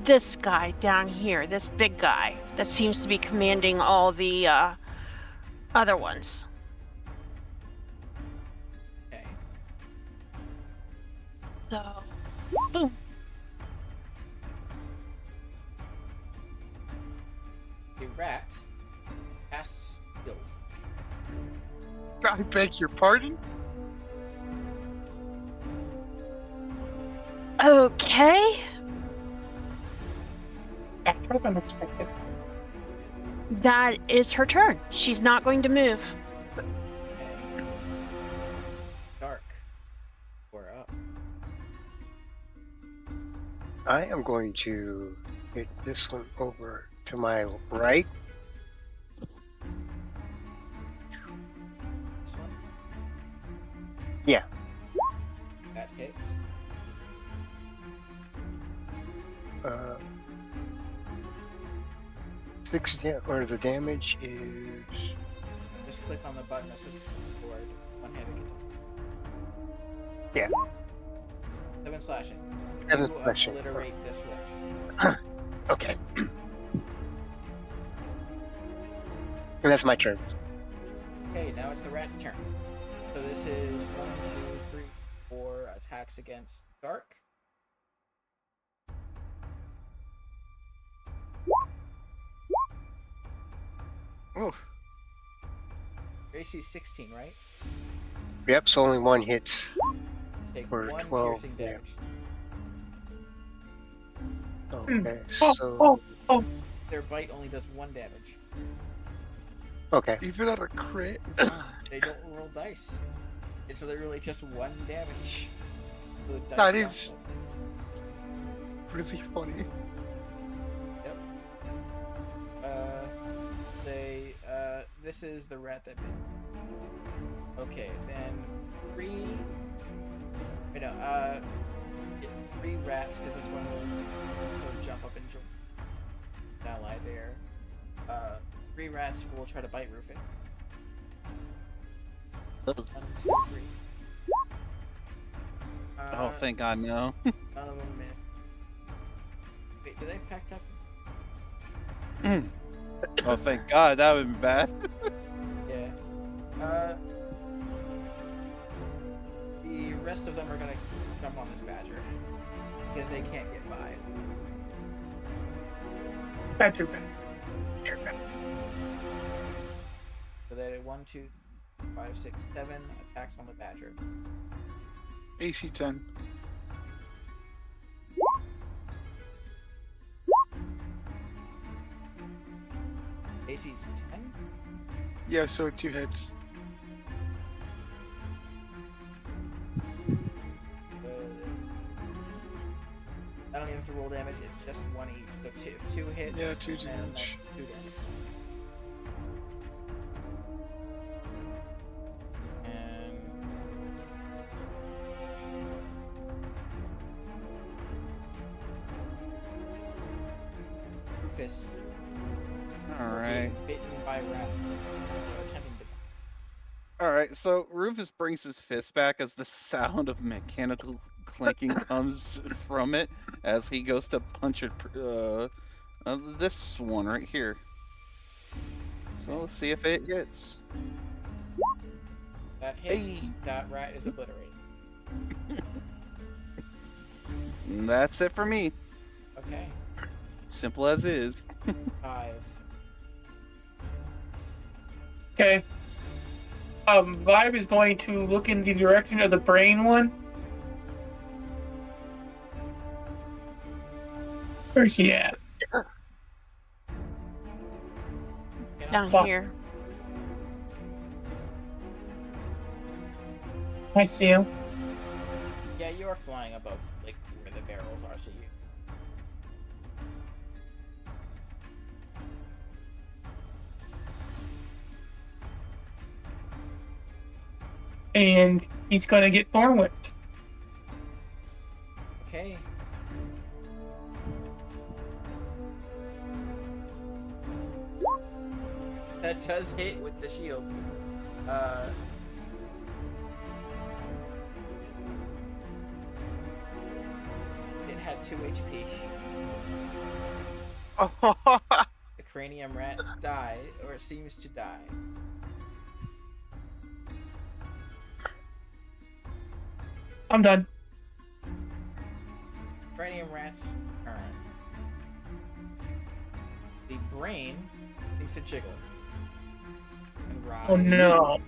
S4: this guy down here, this big guy that seems to be commanding all the other ones.
S1: Okay.
S4: So, boom.
S1: The rat casts skills.
S3: I beg your pardon?
S4: Okay.
S5: That was unexpected.
S4: That is her turn. She's not going to move.
S1: Okay. Dark. We're up.
S6: I am going to hit this one over to my right. Yeah.
S1: That hits.
S6: Uh, or the damage is
S1: Just click on the button that says board. One-handed
S6: Yeah.
S1: 7 slashing.
S6: 7
S1: You
S6: slashing.
S1: obliterate this rat.
S6: Okay. And that's my turn.
S1: Okay, now it's the rat's turn. So this is 1, 2, 3, 4 attacks against Dark.
S3: Oof.
S1: AC 16, right?
S6: Yep, so only one hits.
S1: Take
S6: For
S1: 1
S6: 12,
S1: piercing
S6: yeah.
S1: damage.
S6: Okay,
S5: Oh,
S6: so
S5: oh.
S1: Their bite only does 1 damage.
S6: okay.
S3: Even at a crit.
S1: They don't roll dice. It's literally just 1 damage. So the dice
S3: That
S1: suck.
S3: is- Really funny.
S1: Yep. This is the rat that bit. Okay, then 3. Wait, no, get 3 rats because this one will sort of jump up and now lie there. 3 rats will try to bite Rufus. 1, 2, 3.
S2: Oh, thank God, no.
S1: None of them missed. Wait, do they have pack tactic?
S2: Oh, thank God, that would be bad.
S1: Yeah. The rest of them are gonna jump on this badger because they can't get by.
S5: Badger.
S1: So they had 1, 2, 5, 6, 7 attacks on the badger.
S3: AC 10.
S1: AC's 10.
S3: Yeah, so 2 hits.
S1: I don't even have to roll damage. It's just 1 each. So 2 hits.
S3: Yeah, 2
S1: and that's
S3: damage.
S1: 2 damage. And Rufus.
S2: Alright.
S1: Bitten by rats. Attempting to.
S2: Alright, so Rufus brings his fist back as the sound of mechanical clanking comes from it as he goes to punch it, this one right here. So let's see if it hits.
S1: That hits.
S2: Hey.
S1: That rat is obliterated.
S2: And that's it for me.
S1: Okay.
S2: Simple as is.
S1: 5.
S5: Okay. Vibe is going to look in the direction of the brain one. Where's he at?
S4: Down
S5: Fuck.
S4: here.
S5: I see him.
S1: Yeah, you are flying above like where the barrels are, so you.
S5: And he's gonna get thorn whipped.
S1: Okay. That does hit with the shield. It had 2 HP.
S3: Oh,
S1: The cranium rat died, or it seems to die.
S5: I'm done.
S1: Cranium rat's turn. The brain needs to jiggle and rise
S5: Oh no.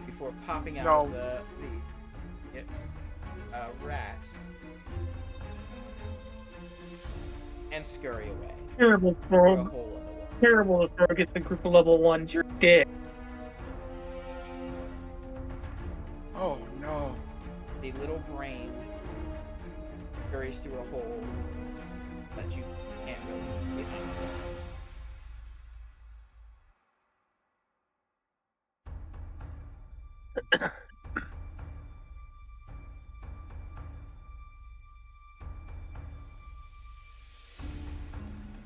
S1: before popping out
S3: No.
S1: of the rat and scurry away
S5: Terrible
S1: through a
S5: throw.
S1: hole in the wall.
S5: Terrible to throw against a group of level 1s. You're dead.
S3: oh no.
S1: The little brain scurries through a hole that you can't really get into.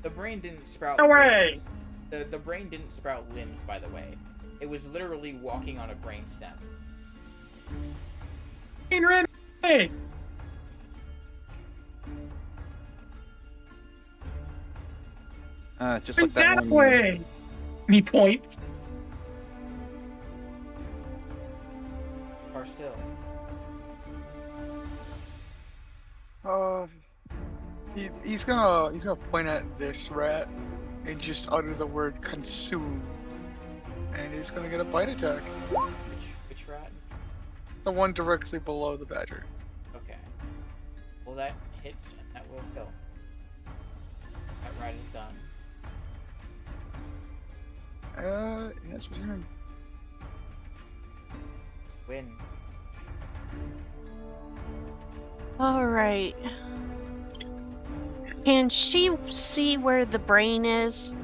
S1: The brain didn't sprout
S5: No way!
S1: limbs. The brain didn't sprout limbs, by the way. It was literally walking on a brain stem.
S5: He ran away!
S2: Just like
S5: Went
S2: that
S5: that
S2: one.
S5: way! And he points.
S1: Parsil.
S3: He's gonna point at this rat and just utter the word consume, and he's gonna get a bite attack.
S1: Which rat?
S3: The one directly below the badger.
S1: Okay. Well, that hits and that will kill. That rat is done.
S3: That's his turn.
S1: Win.
S4: All right. Can she see where the brain is?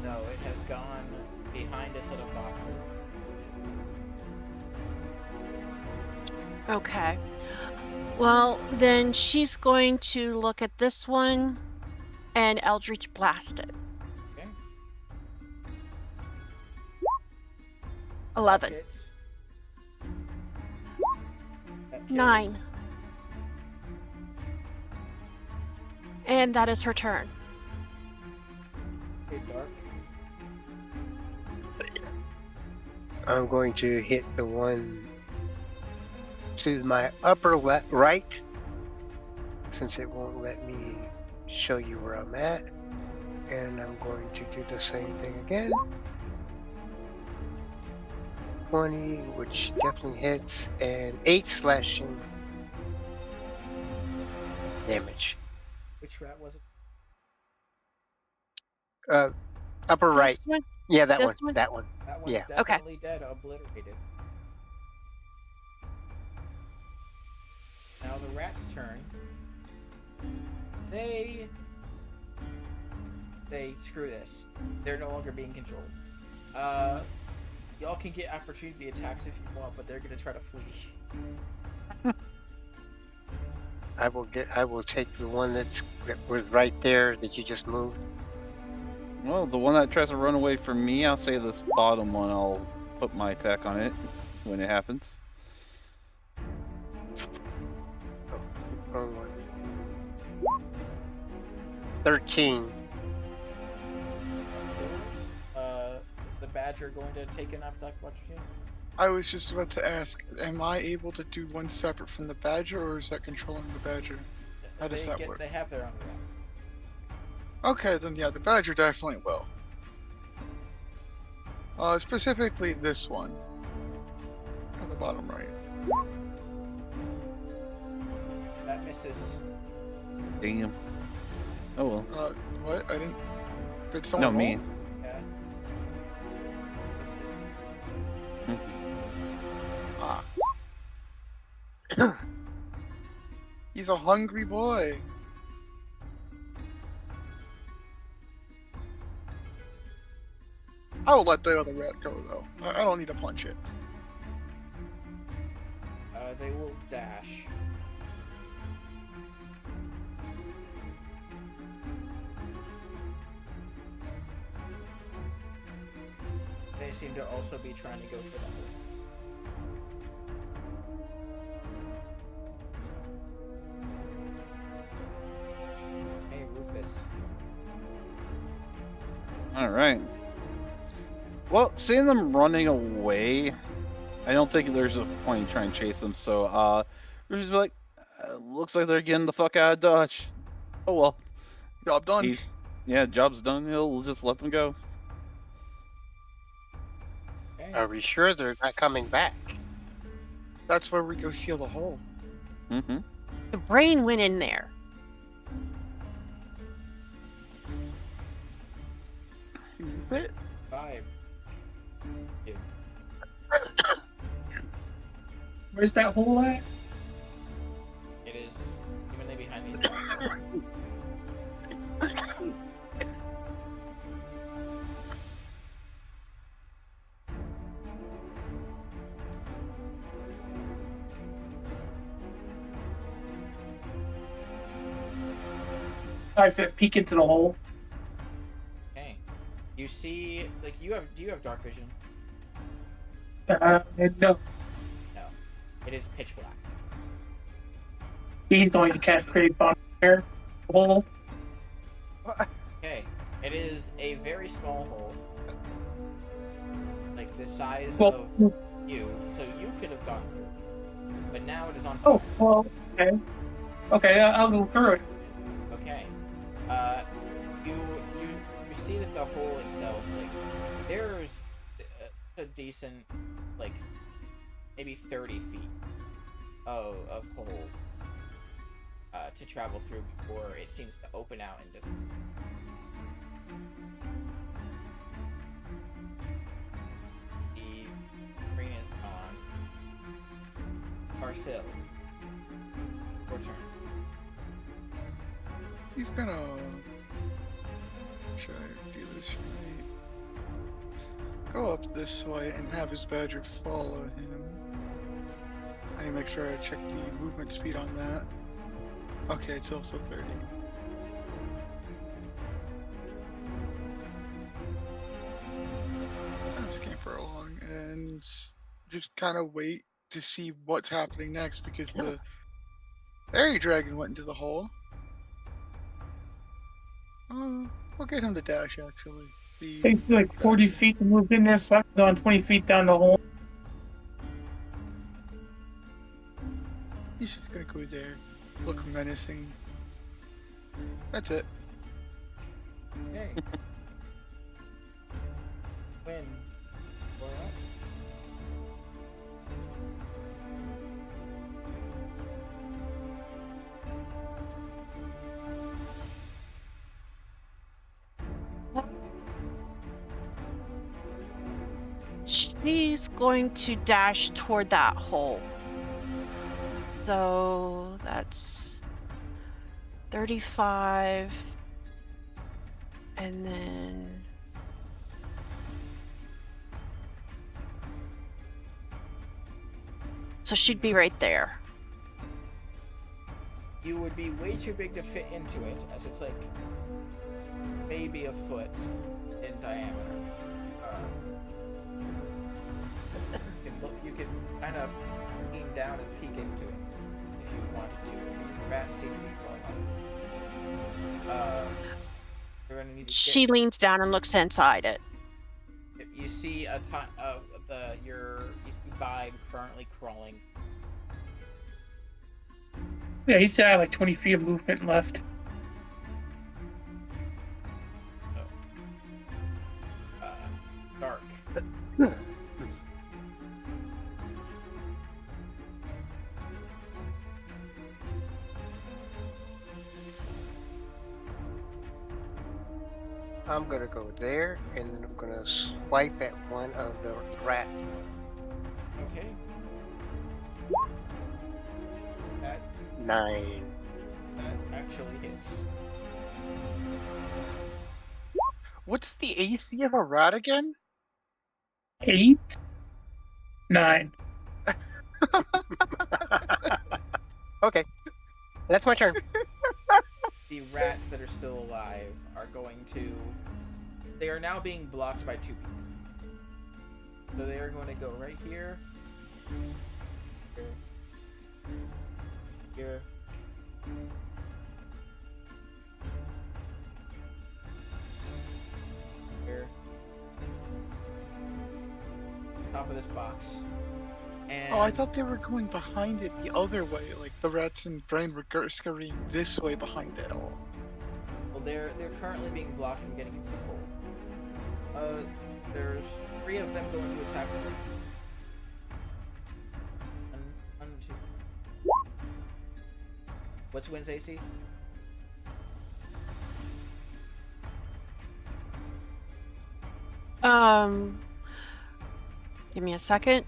S1: No, it has gone behind a set of boxes.
S4: Okay. Well, then she's going to look at this one and Eldritch Blast it.
S1: Okay.
S4: 11.
S1: Hits. That
S4: 9.
S1: kills.
S4: And that is her turn.
S1: Okay, Dark.
S6: I'm going to hit the one to my upper right, since it won't let me show you where I'm at. And I'm going to do the same thing again. 20, which definitely hits, and 8 slashing damage.
S1: Which rat was it?
S6: Upper right.
S4: This one?
S6: Yeah, that
S4: This
S6: one.
S4: one?
S6: That one.
S1: That one's
S6: Yeah.
S4: Okay.
S1: definitely dead, obliterated. Now the rat's turn. They screw this. They're no longer being controlled. Y'all can get opportunity attacks if you want, but they're gonna try to flee.
S6: I will take the one that was right there that you just moved.
S2: Well, the one that tries to run away from me, I'll say this bottom one, I'll put my attack on it when it happens.
S6: Oh, 13.
S1: The badger going to take an attack of opportunity?
S3: I was just about to ask, am I able to do one separate from the badger, or is that controlling the badger? How does that work?
S1: They have their own rat.
S3: Okay, then yeah, the badger definitely will. Specifically this one. On the bottom right.
S1: That misses.
S2: Damn. Oh well.
S3: What? I didn't... Did
S2: No,
S3: someone
S2: me.
S3: roll?
S1: Yeah.
S3: Ah. He's a hungry boy. I'll let the other rat go, though. I don't need to punch it.
S1: They will dash. They seem to also be trying to go for the hole. Hey, Rufus.
S2: Alright. Well, seeing them running away, I don't think there's a point in trying to chase them, so, we're just like, looks like they're getting the fuck out of Dodge. Oh well.
S3: Job done.
S2: Yeah, job's done. He'll just let them go.
S1: Okay.
S6: Are we sure they're not coming back?
S3: That's where we go seal the hole.
S2: Mm-hmm.
S4: The brain went in there.
S3: Use it.
S1: 5. Yeah.
S5: Where's that hole at?
S1: It is immediately behind these boxes.
S5: I said peek into the hole.
S1: You see, like, do you have dark vision?
S5: No.
S1: No. It is pitch black.
S5: He's going to cast Create Bonfire hole.
S1: Okay. It is a very small hole. Like the size
S5: Well,
S1: of you, so you could have gone through. But now it is on
S5: oh,
S1: fire.
S5: well, okay. Okay, I'll go through it.
S1: Okay. You see that the hole itself, like, there's a decent, like, maybe 30 feet of hole to travel through before it seems to open out and just. The screen is on. Marcel. Your turn.
S3: He's gonna try to do this right. Go up this way and have his badger follow him. I need to make sure I check the movement speed on that. Okay, it's also 30. I'll scamper along and just kind of wait to see what's happening next because the fairy dragon went into the hole. We'll get him to dash actually. The
S5: Takes like 40 feet to move in there, so I can go on 20 feet down the hole.
S3: He's just gonna go there, look menacing. That's it.
S1: Okay. When? We're up.
S4: She's going to dash toward that hole. So that's 35. And then so she'd be right there.
S1: You would be way too big to fit into it, as it's like maybe a foot in diameter. You could kind of lean down and peek into it if you wanted to. These rats seem to be going up. You're gonna need to
S4: She leans down and looks inside it.
S1: You see you see Vibe currently crawling.
S5: Yeah, he's got like 20 feet of movement left.
S1: Dark.
S6: I'm gonna go there, and then I'm gonna swipe at one of the rats.
S1: Okay. That
S6: 9.
S1: actually hits.
S3: What's the AC of a rat again?
S5: 8, 9.
S6: Okay, that's my turn.
S1: The rats that are still alive are going to. They are now being blocked by 2 people. So they are going to go right here. Here. Here. Top of this box. And
S3: Oh, I thought they were going behind it the other way, like the rats and brain were scurrying this way behind it.
S1: well, they're currently being blocked from getting into the hole. There's 3 of them going to attack them. 1, 2. What's Wynn's AC?
S4: Give me a second.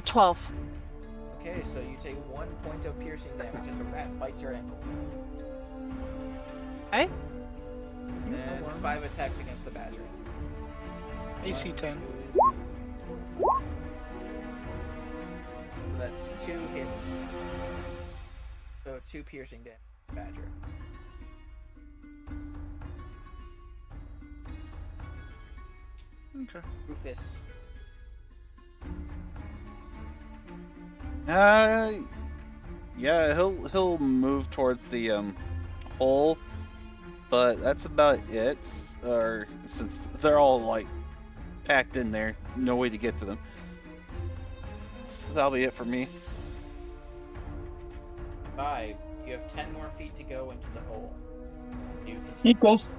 S4: 12.
S1: Okay, so you take 1 point of piercing damage as a rat bites your ankle.
S4: Okay.
S1: And 5 attacks against the badger.
S3: AC 10.
S1: So that's 2 hits. So 2 piercing damage, badger.
S3: Okay.
S1: Rufus.
S2: Yeah, he'll move towards the hole, but that's about it. Or since they're all like packed in there, no way to get to them. So that'll be it for me.
S1: 5. You have 10 more feet to go into the hole. You continue.
S5: He goes.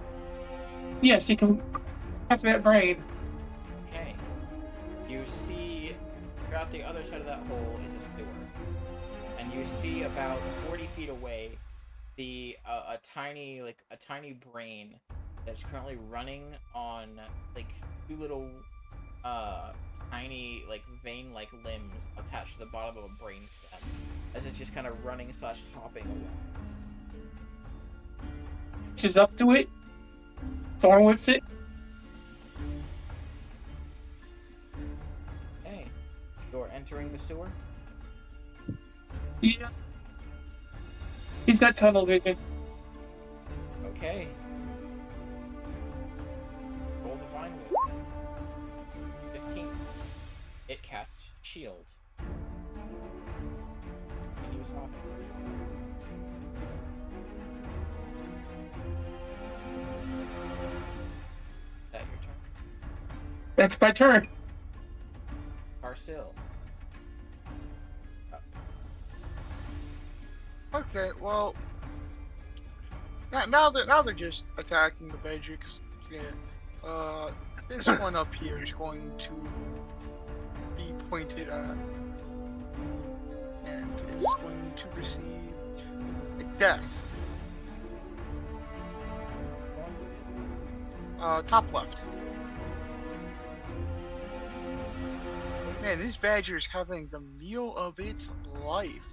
S5: Yes, he can. That's that brain.
S1: Okay. You see, throughout the other side of that hole is a sewer, and you see about 40 feet away, a tiny brain that's currently running on like 2 little tiny vein-like limbs attached to the bottom of a brain stem, as it's just kind of running / hopping away.
S5: She's up to it. Thorn whips it.
S1: Okay. You're entering the sewer.
S5: Yeah. He's got tunnel vision.
S1: Okay. Roll Divine Whip. 15. It casts Shield. Continues hopping. Is that your turn?
S5: That's my turn.
S1: Arsil.
S3: Okay, well, now they're just attacking the Bedricks. Yeah. This one up here is going to be pointed at, and it is going to receive a death. Top left. Man, this badger is having the meal of its life.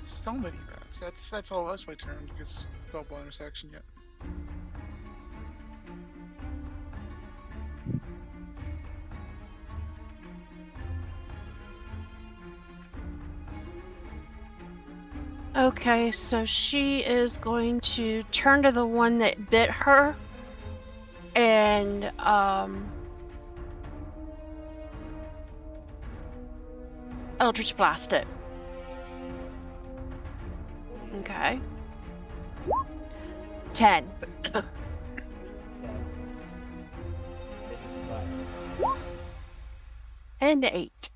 S3: So many rats. That's all. That's my turn because no bonus action yet.
S4: Okay, so she is going to turn to the one that bit her and Eldritch Blast it. Okay. 10.
S1: This is slide.
S4: And 8.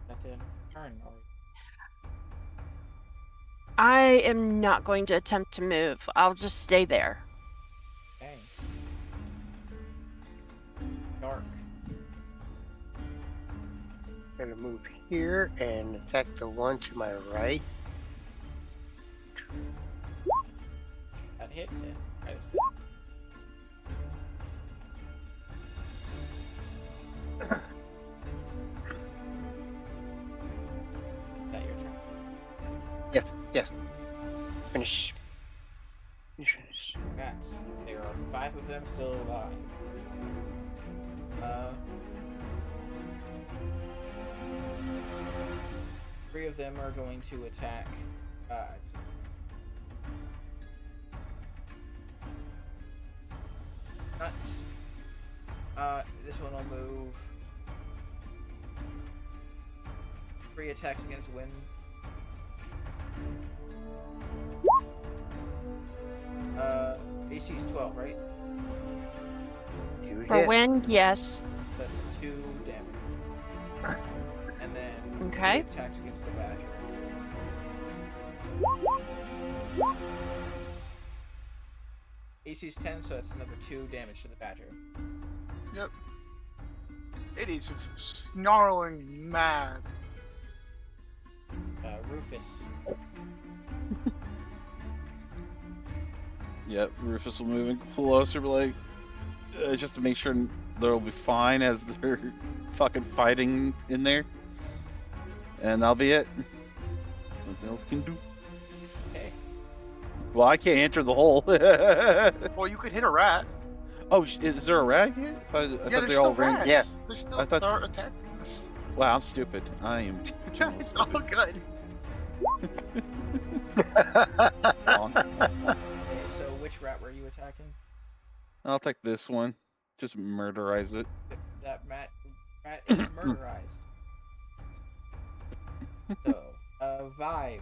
S1: That didn't turn. Or...
S4: I am not going to attempt to move. I'll just stay there.
S1: Okay. Dark.
S6: Gonna move here and attack the one to my right.
S1: That hits it. Is that your turn?
S6: Yes. Finish.
S1: Rats. There are 5 of them still alive. 3 of them are going to attack. This one will move. 3 attacks against Wind. AC's 12, right?
S6: You
S4: For
S6: hit.
S4: wind, yes.
S1: That's 2 damage. And then
S4: Okay.
S1: 3 attacks against the badger. AC's 10, so that's another 2 damage to the badger.
S3: Yep. It is snarling mad.
S1: Rufus.
S2: Yep, Rufus will move in closer, but like, just to make sure they'll be fine as they're fucking fighting in there. And that'll be it. Nothing else can do.
S1: Okay.
S2: Well, I can't enter the hole.
S3: Well, you could hit a rat.
S2: Oh, is there a rat here? I
S3: Yeah,
S2: thought
S3: there's
S2: they all
S3: still
S2: ran.
S3: rats.
S6: Yes.
S3: They're still
S2: I thought-
S3: they're attacking us.
S2: Wow, I'm stupid. I am.
S3: It's all good.
S2: Wrong.
S1: Okay, so which rat were you attacking?
S2: I'll take this one. Just murderize it.
S1: That rat is murderized. So, Vibe.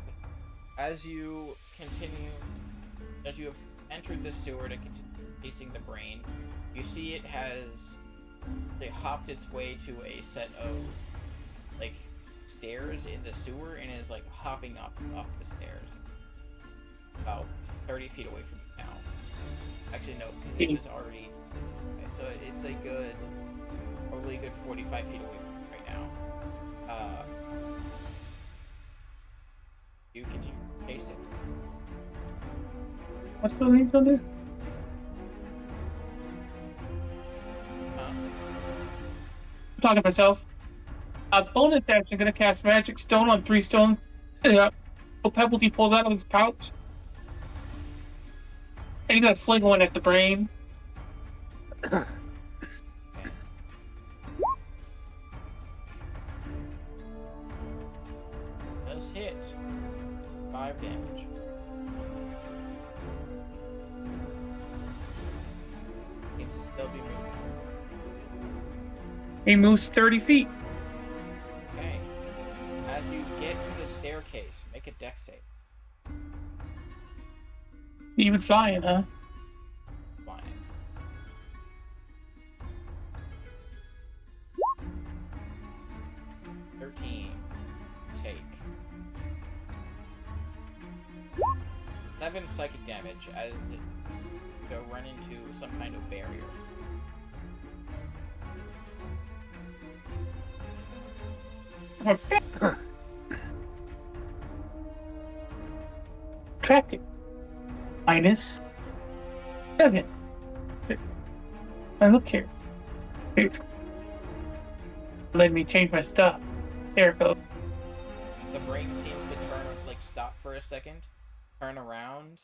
S1: As you have entered the sewer to continue facing the brain, you see it has hopped its way to a set of stairs in the sewer and is hopping up the stairs, about 30 feet away from you now. Actually, no, because it was already. Okay, so it's probably a good 45 feet away from you right now. You continue to chase it.
S5: What's the range on there? I'm talking to myself. Bonus action, gonna cast Magic Stone on 3 stone. Pebbles he pulls out of his pouch. And he's gonna fling one at the brain.
S1: Does hit 5 damage. Seems to still be moving.
S5: He moves 30 feet.
S1: Okay. As you get to the staircase, make a dex save.
S5: Even flying, huh?
S1: Fine. Take 7 psychic damage as you run into some kind of barrier.
S5: Attractive. Minus 7. Now look here. Let me change my stuff. There it goes.
S1: The brain seems to stop for a second, turn around,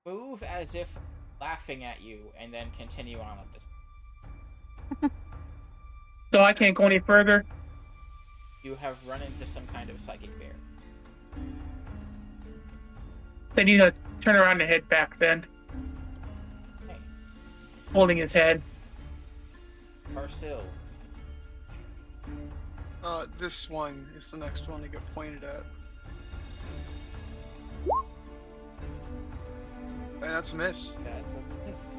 S1: move as if laughing at you, and then continue on with this.
S5: So I can't go any further.
S1: You have run into some kind of psychic bear.
S5: Then you gotta turn around and head back then.
S1: Okay.
S5: Holding his head.
S1: Marcel.
S3: This one is the next one to get pointed at. And that's a miss.
S1: That's a miss.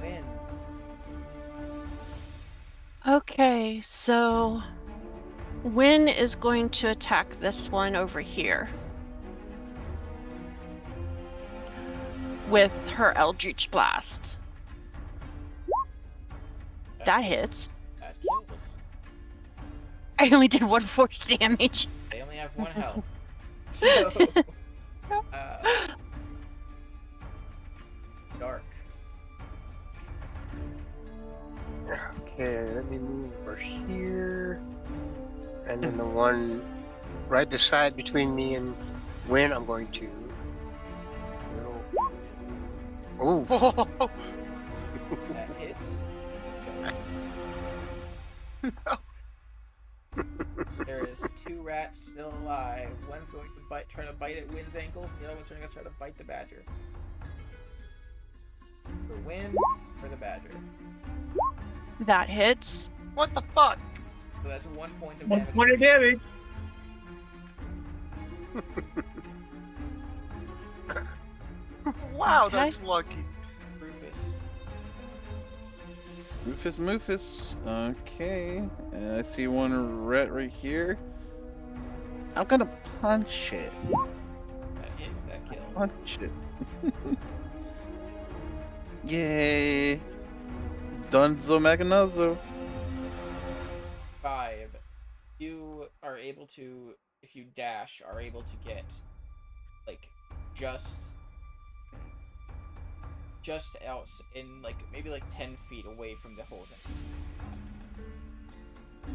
S1: Win.
S4: Okay, so Wynn is going to attack this one over here with her Eldritch Blast. That hits.
S1: That kills.
S4: I only did 1 force damage.
S1: They only have 1 health. So, Dark.
S6: Okay, let me move over here. And then the one right beside between me and Win, I'm going to. Oh,
S1: That hits. There is 2 rats still alive. One's going to try to bite at Wynn's ankles, and the other one's going to try to bite the badger. For Wynn, for the badger.
S4: That hits.
S3: What the fuck?
S1: So that's 1 point of
S5: 1
S1: damage.
S5: point of damage.
S3: Wow,
S4: Okay.
S3: that's lucky.
S1: Rufus.
S2: Rufus. Okay. I see one rat right here. I'm gonna punch it.
S1: That hits, that kills.
S2: Punch it. Yay. Dunzo Maganazo.
S1: 5. You are able to, if you dash, are able to get, just out in, maybe 10 feet away from the whole thing.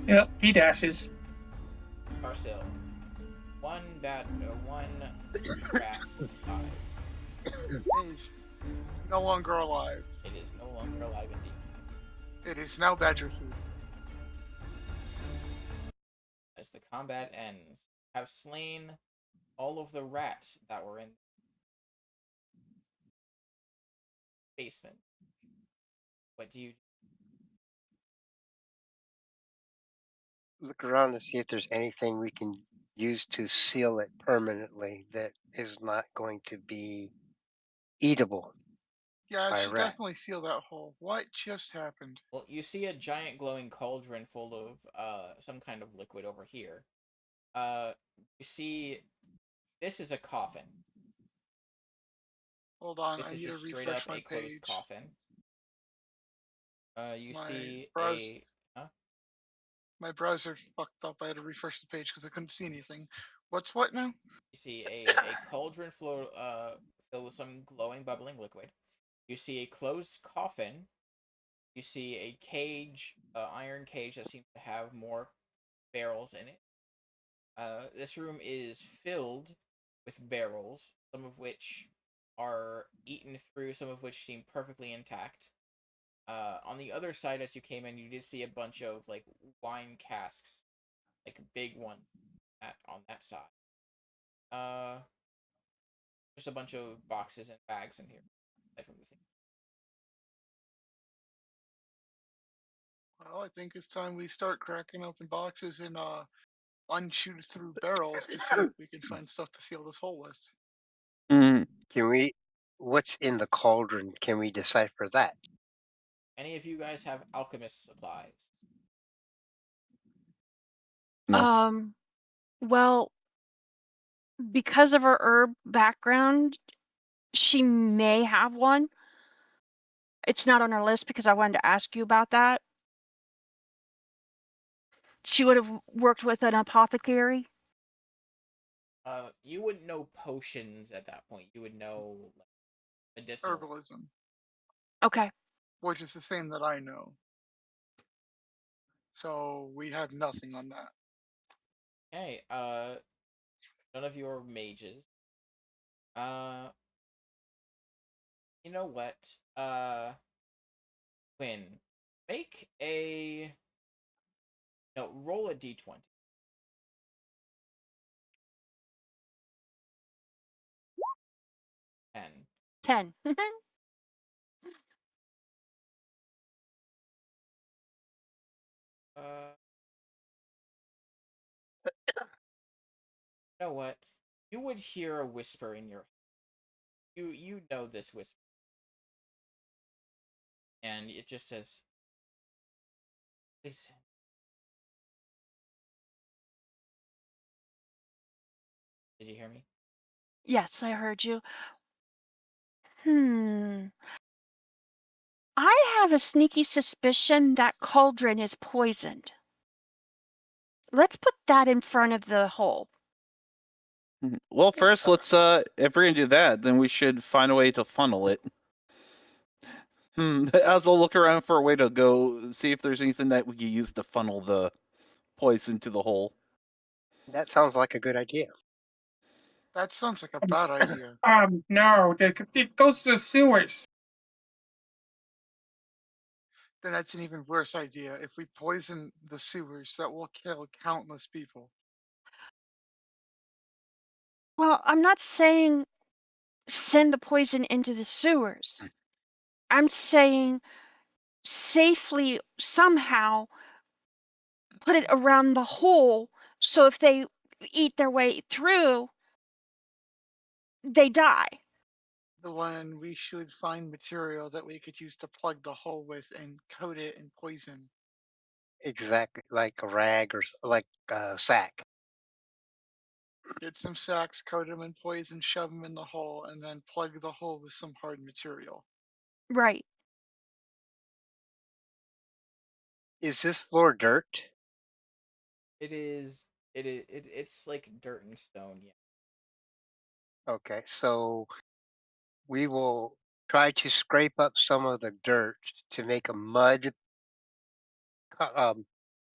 S5: Yep, he dashes.
S1: Marcel. One rat died.
S3: He's no longer alive.
S1: It is no longer alive indeed.
S3: It is now badger food.
S1: As the combat ends, have slain all of the rats that were in basement. What do you?
S6: Look around to see if there's anything we can use to seal it permanently that is not going to be eatable
S3: Yeah, it
S6: by a
S3: should
S6: rat.
S3: definitely seal that hole. What just happened?
S1: Well, you see a giant glowing cauldron full of some kind of liquid over here. You see this is a coffin.
S3: Hold on,
S1: This
S3: I
S1: is
S3: need to
S1: just straight up
S3: refresh my
S1: a closed
S3: page.
S1: coffin. You
S3: My
S1: see
S3: browser,
S1: a huh?
S3: my browser fucked up. I had to refresh the page because I couldn't see anything. What's what now?
S1: You see a cauldron filled with some glowing, bubbling liquid. You see a closed coffin. You see a cage, iron cage that seems to have more barrels in it. This room is filled with barrels, some of which are eaten through, some of which seem perfectly intact. On the other side, as you came in, you did see a bunch of like wine casks, like a big one, on that side. Uh, there's a bunch of boxes and bags in here. From the
S3: Well, I think it's time we start cracking open boxes and unshoot through barrels to see if we can find stuff to seal this hole with.
S2: Mm,
S6: Can we? What's in the cauldron? Can we decipher that?
S1: Any of you guys have alchemist supplies?
S2: no.
S4: Well, because of her herb background, she may have one. It's not on her list because I wanted to ask you about that. She would have worked with an apothecary.
S1: You wouldn't know potions at that point. You would know like, medicinal.
S3: Herbalism,
S4: Okay.
S3: which is the same that I know. So we have nothing on that.
S1: Hey, none of you are mages. Uh, you know what? Quinn, make a no. Roll a d20. 10.
S4: 10.
S1: Uh, you know what? You would hear a whisper in your. You know this whisper, and it just says, "Listen." Did you hear me?
S4: Yes, I heard you. I have a sneaky suspicion that cauldron is poisoned. Let's put that in front of the hole.
S2: Well, first, let's if we're gonna do that, then we should find a way to funnel it. As I'll look around for a way to go see if there's anything that we can use to funnel the poison to the hole.
S6: That sounds like a good idea.
S3: That sounds like a bad idea.
S5: No, it goes to the sewers.
S3: Then that's an even worse idea. If we poison the sewers, that will kill countless people.
S4: Well, I'm not saying send the poison into the sewers. I'm saying safely somehow put it around the hole so if they eat their way through, they die.
S3: The one we should find material that we could use to plug the hole with and coat it in poison.
S6: Exactly, like a rag or like a sack.
S3: Get some sacks, coat them in poison, shove them in the hole, and then plug the hole with some hard material.
S4: Right.
S6: Is this floor dirt?
S1: It is. It's like dirt and stone. Yeah.
S6: Okay, so we will try to scrape up some of the dirt to make a mud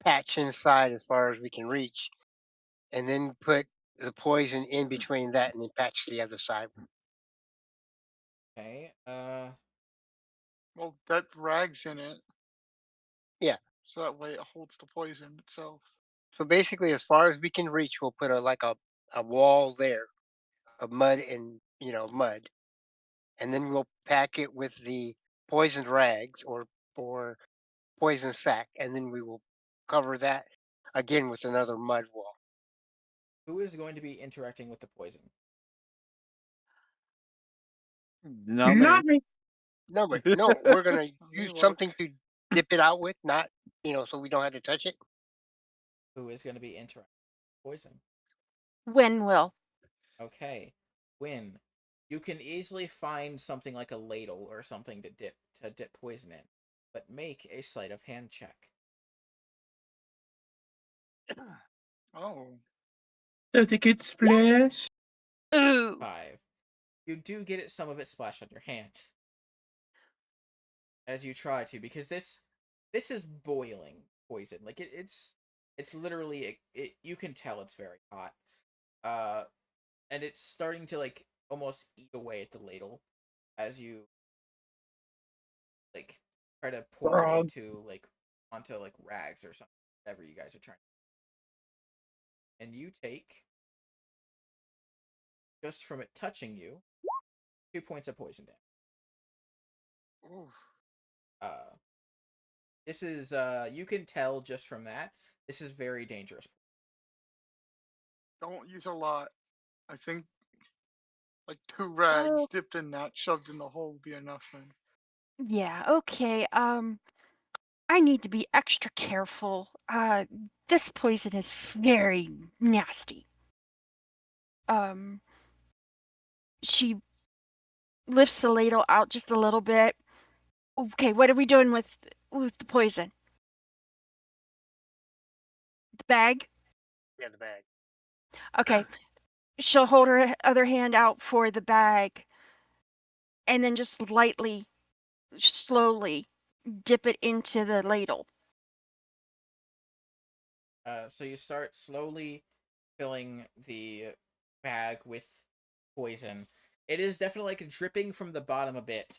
S6: patch inside as far as we can reach, and then put the poison in between that and then patch the other side.
S1: Okay.
S3: Well, that rag's in it,
S6: Yeah.
S3: so that way it holds the poison itself.
S6: So basically, as far as we can reach, we'll put a wall there of mud and mud, and then we'll pack it with the poisoned rags or poison sack, and then we will cover that again with another mud wall.
S1: Who is going to be interacting with the poison?
S2: Not me.
S5: Not me.
S6: No, but no, we're gonna
S3: may
S6: use
S3: work.
S6: something to dip it out with, not so we don't have to touch it.
S1: Who is going to be interacting with poison?
S4: When will?
S1: Okay. Win. You can easily find something like a ladle or something to dip poison in, but make a sleight of hand check.
S3: Oh,
S5: Does it get splashed?
S4: Ooh.
S1: 5. You do get it, some of it splashed on your hand as you try to, because this is boiling poison. Like it's literally you can tell it's very hot. And it's starting to like almost eat away at the ladle as you like try to pour it into onto like rags or something, whatever you guys are trying. And you take, just from it touching you, 2 points of poison damage.
S3: oof.
S1: This is you can tell just from that, this is very dangerous.
S3: Don't use a lot. I think like 2 rags
S4: Oh,
S3: dipped in that, shoved in the hole would be enough then.
S4: yeah. Okay. I need to be extra careful. This poison is very nasty. She lifts the ladle out just a little bit. Okay, what are we doing with the poison? The bag?
S6: Yeah, the bag.
S4: Okay. She'll hold her other hand out for the bag and then just lightly, slowly dip it into the ladle.
S1: So you start slowly filling the bag with poison. It is definitely like dripping from the bottom a bit.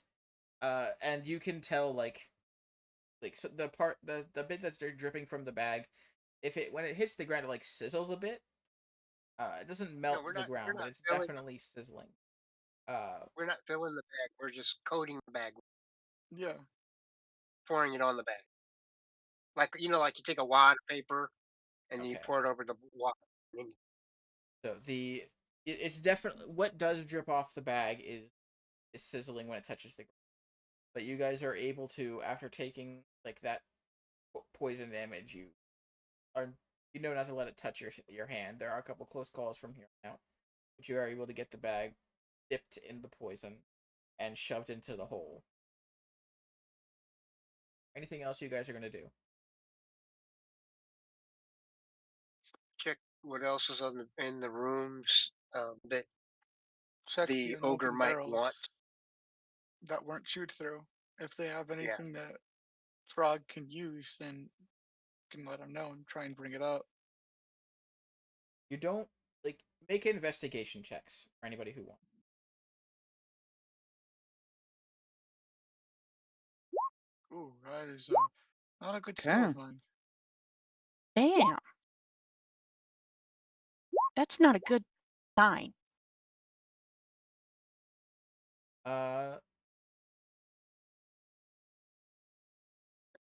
S1: And you can tell so the bit that's dripping from the bag, when it hits the ground, it like sizzles a bit. It doesn't
S6: No,
S1: melt
S6: we're
S1: the
S6: not. We're
S1: ground, but
S6: not
S1: it's
S6: filling.
S1: definitely sizzling. Uh,
S6: We're not filling the bag. We're just coating the bag,
S3: Yeah.
S6: pouring it on the bag. Like like you take a wad of paper and then you
S1: okay.
S6: pour it over the water.
S1: So it's definitely, what does drip off the bag is sizzling when it touches the ground. But you guys are able to, after taking like that poison damage, are not to let it touch your hand. There are a couple close calls from here on out, but you are able to get the bag dipped in the poison and shoved into the hole. Anything else you guys are gonna do?
S6: Check what else is in the rooms that
S3: Check
S6: the
S3: the
S6: ogre
S3: unopened
S6: might want.
S3: barrels that weren't chewed through. If they have
S6: Yeah.
S3: anything that Trog can use, then you can let him know and try and bring it up.
S1: You don't make investigation checks for anybody who wants.
S3: Ooh, that is not a good
S2: Okay.
S3: skill of mine.
S4: Damn. That's not a good sign.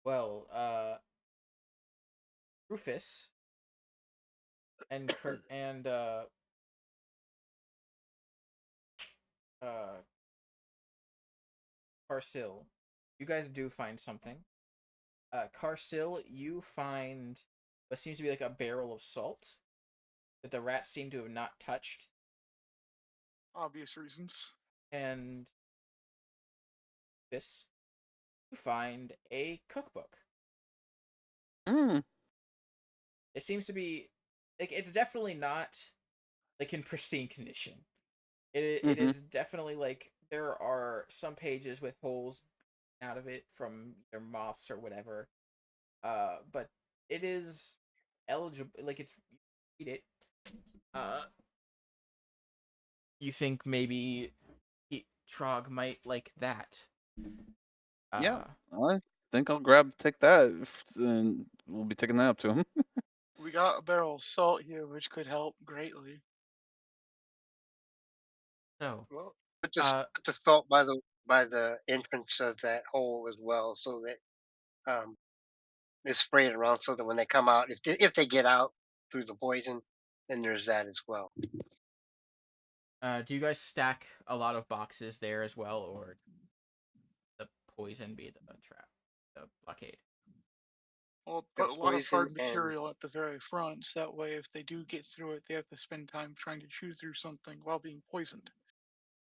S1: Well, Rufus and Kurt and uh Carsil, you guys do find something. Carsil, you find what seems to be like a barrel of salt that the rats seem to have not touched,
S3: Obvious reasons.
S1: and this, you find a cookbook.
S2: Mm.
S1: It seems to be it's definitely not like in pristine condition. It
S2: Mm-hmm.
S1: is definitely like there are some pages with holes out of it from either moths or whatever. But it is eligible. Like it's, you read it. Uh, you think maybe Trog might like that.
S2: Yeah, I think I'll take that, and we'll be taking that up to him.
S3: We got a barrel of salt here, which could help greatly.
S1: So
S6: Well, Put the salt by the entrance of that hole as well, so that it's sprayed around, so that when they come out, if they get out through the poison, then there's that as well.
S1: Do you guys stack a lot of boxes there as well, or the poison be the trap, the blockade?
S3: Well,
S6: The
S3: put a lot of hard
S6: poison and
S3: material at the very front, so that way, if they do get through it, they have to spend time trying to chew through something while being poisoned.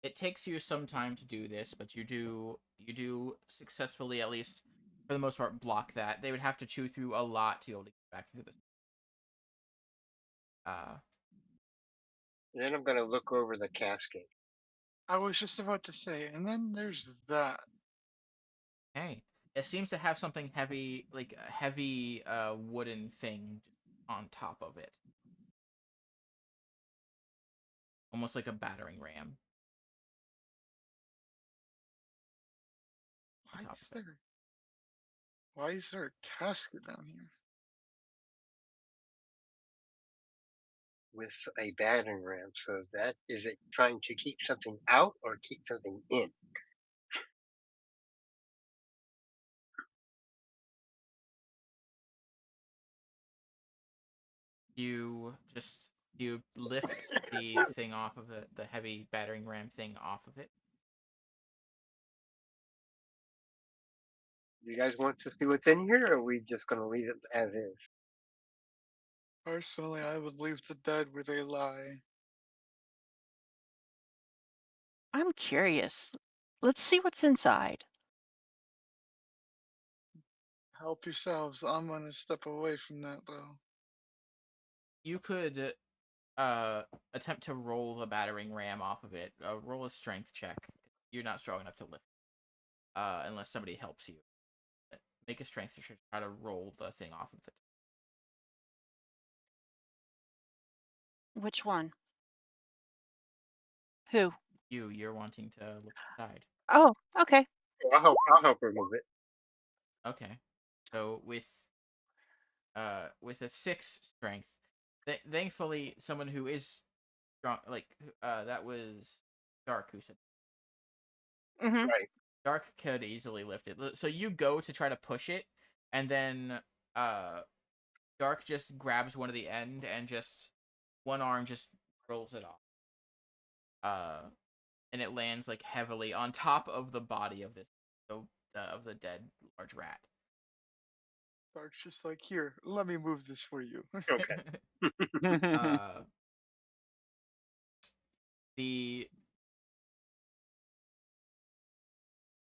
S1: It takes you some time to do this, but you do successfully, at least for the most part, block that. They would have to chew through a lot to be able to get back into this.
S6: then I'm gonna look over the casket.
S3: I was just about to say, and then there's that.
S1: Hey, it seems to have something heavy, like a heavy wooden thing on top of it, almost like a battering ram. On top of it.
S3: Why is there a casket down here?
S6: With a battering ram, so that is it trying to keep something out or keep something in?
S1: You lift the thing off of the heavy battering ram thing off of it.
S6: Do you guys want to see what's in here, or are we just gonna leave it as is?
S3: Personally, I would leave the dead where they lie.
S4: I'm curious. Let's see what's inside.
S3: Help yourselves. I'm gonna step away from that, though.
S1: You could attempt to roll the battering ram off of it. Roll a strength check. You're not strong enough to lift. Unless somebody helps you. Make a strength check to try to roll the thing off of it.
S4: Which one? Who?
S1: You're wanting to lift the side.
S4: Oh, okay.
S6: I'll help remove it.
S1: Okay. So with a 6 strength, thankfully someone who is strong, like that was Dark who said.
S4: Mm-hmm.
S6: Right.
S1: Dark could easily lift it. So you go to try to push it, and then Dark just grabs one of the end and just one arm just rolls it off. And it lands like heavily on top of the body of this of the dead large rat.
S3: Dark's just like, here, let me move this for you.
S6: Okay.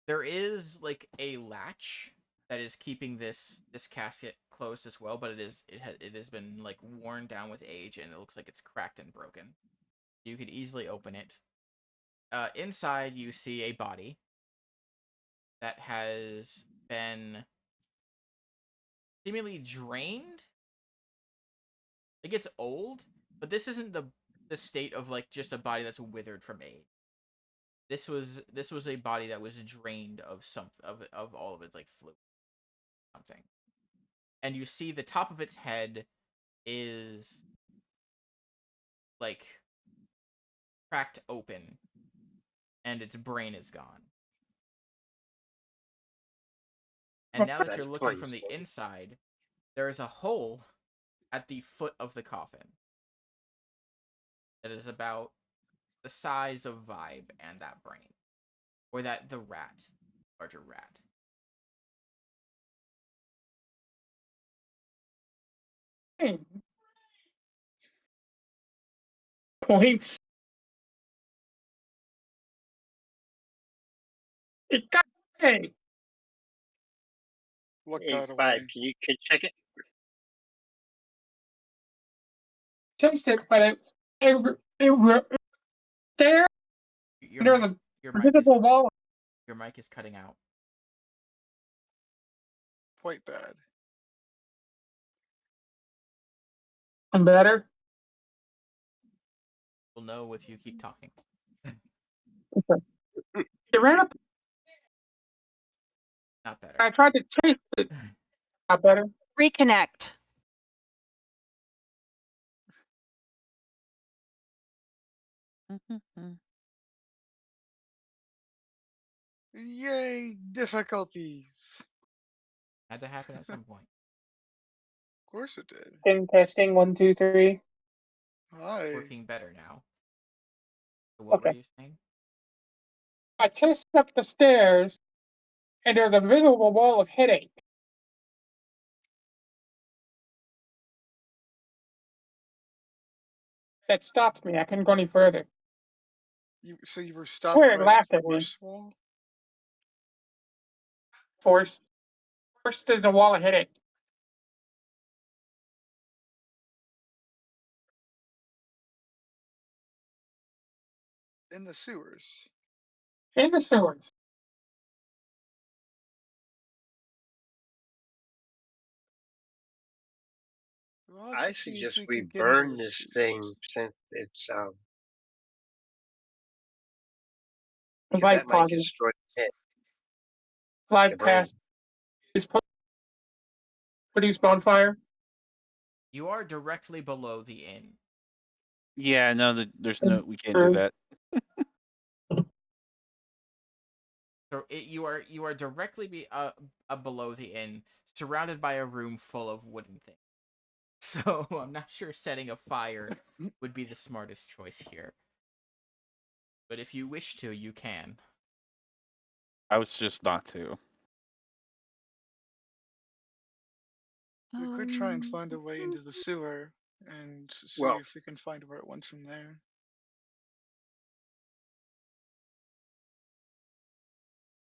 S1: There is like a latch that is keeping this casket closed as well, but it has been like worn down with age, and it looks like it's cracked and broken. You could easily open it. Inside, you see a body that has been seemingly drained. It gets old, but this isn't the state of like just a body that's withered from age. This was a body that was drained of of all of its like fluid, something. And you see the top of its head is like cracked open, and its brain is gone. And now that
S6: That
S1: you're looking from
S6: explains
S1: the
S6: it.
S1: inside, there is a hole at the foot of the coffin that is about the size of Vibe and that brain, or that the larger rat.
S5: Points. Hey,
S3: Look
S6: Hey,
S3: that
S6: Vibe,
S3: away.
S6: can you check it?
S5: taste it, but it there.
S1: Your
S5: There's
S1: mic,
S5: a
S1: your mic is
S5: visible wall.
S1: your mic is cutting out.
S3: Quite bad.
S5: And better.
S1: We'll know if you keep talking.
S5: It ran up.
S1: Not better.
S5: I tried to taste it. Not better.
S4: Reconnect.
S3: Yay, difficulties.
S1: Had to happen at some point.
S3: Of course it did.
S5: Testing 1, 2, 3.
S3: Hi.
S1: Working better now. So what were
S5: Okay.
S1: you saying?
S5: I chased up the stairs, and there's a visible wall of headache. That stops me. I couldn't go any further.
S3: So you were stopped
S5: Where it
S3: by the
S5: laughed at me.
S3: force wall?
S5: First there's a wall of headache.
S3: In the sewers.
S5: In the sewers.
S3: We'll have
S6: I
S3: to see if
S6: suggest
S3: we
S6: we
S3: can get into
S6: burn
S3: the
S6: this
S3: sewers.
S6: thing since it's because
S5: Light
S6: that might
S5: causes
S6: destroy the head.
S5: light
S6: The brain.
S5: cast is produce bonfire.
S1: You are directly below the inn.
S2: Yeah, no, there's no, we can't do
S5: True.
S2: that.
S1: So you are directly below the inn, surrounded by a room full of wooden things. So I'm not sure setting a fire would be the smartest choice here. But if you wish to, you can.
S2: I was just not to.
S3: We could try and find a way into the sewer and see
S6: Well,
S3: if we can find where it went from there.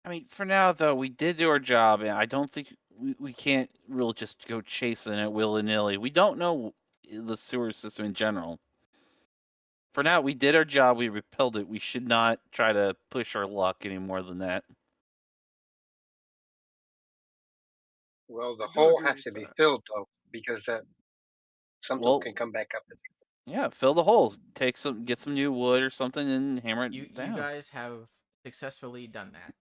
S2: I mean, for now though, we did do our job, and I don't think we can't really just go chasing it willy-nilly. We don't know the sewer system in general. For now, we did our job. We repelled it. We should not try to push our luck any more than that.
S6: well, the
S3: I do
S6: hole
S3: agree
S6: has
S3: with
S6: to be
S3: that.
S6: filled though, because something
S2: Well,
S6: can come back up.
S2: yeah, fill the hole. Get some new wood or something, and hammer it
S1: You
S2: down.
S1: guys have successfully done that.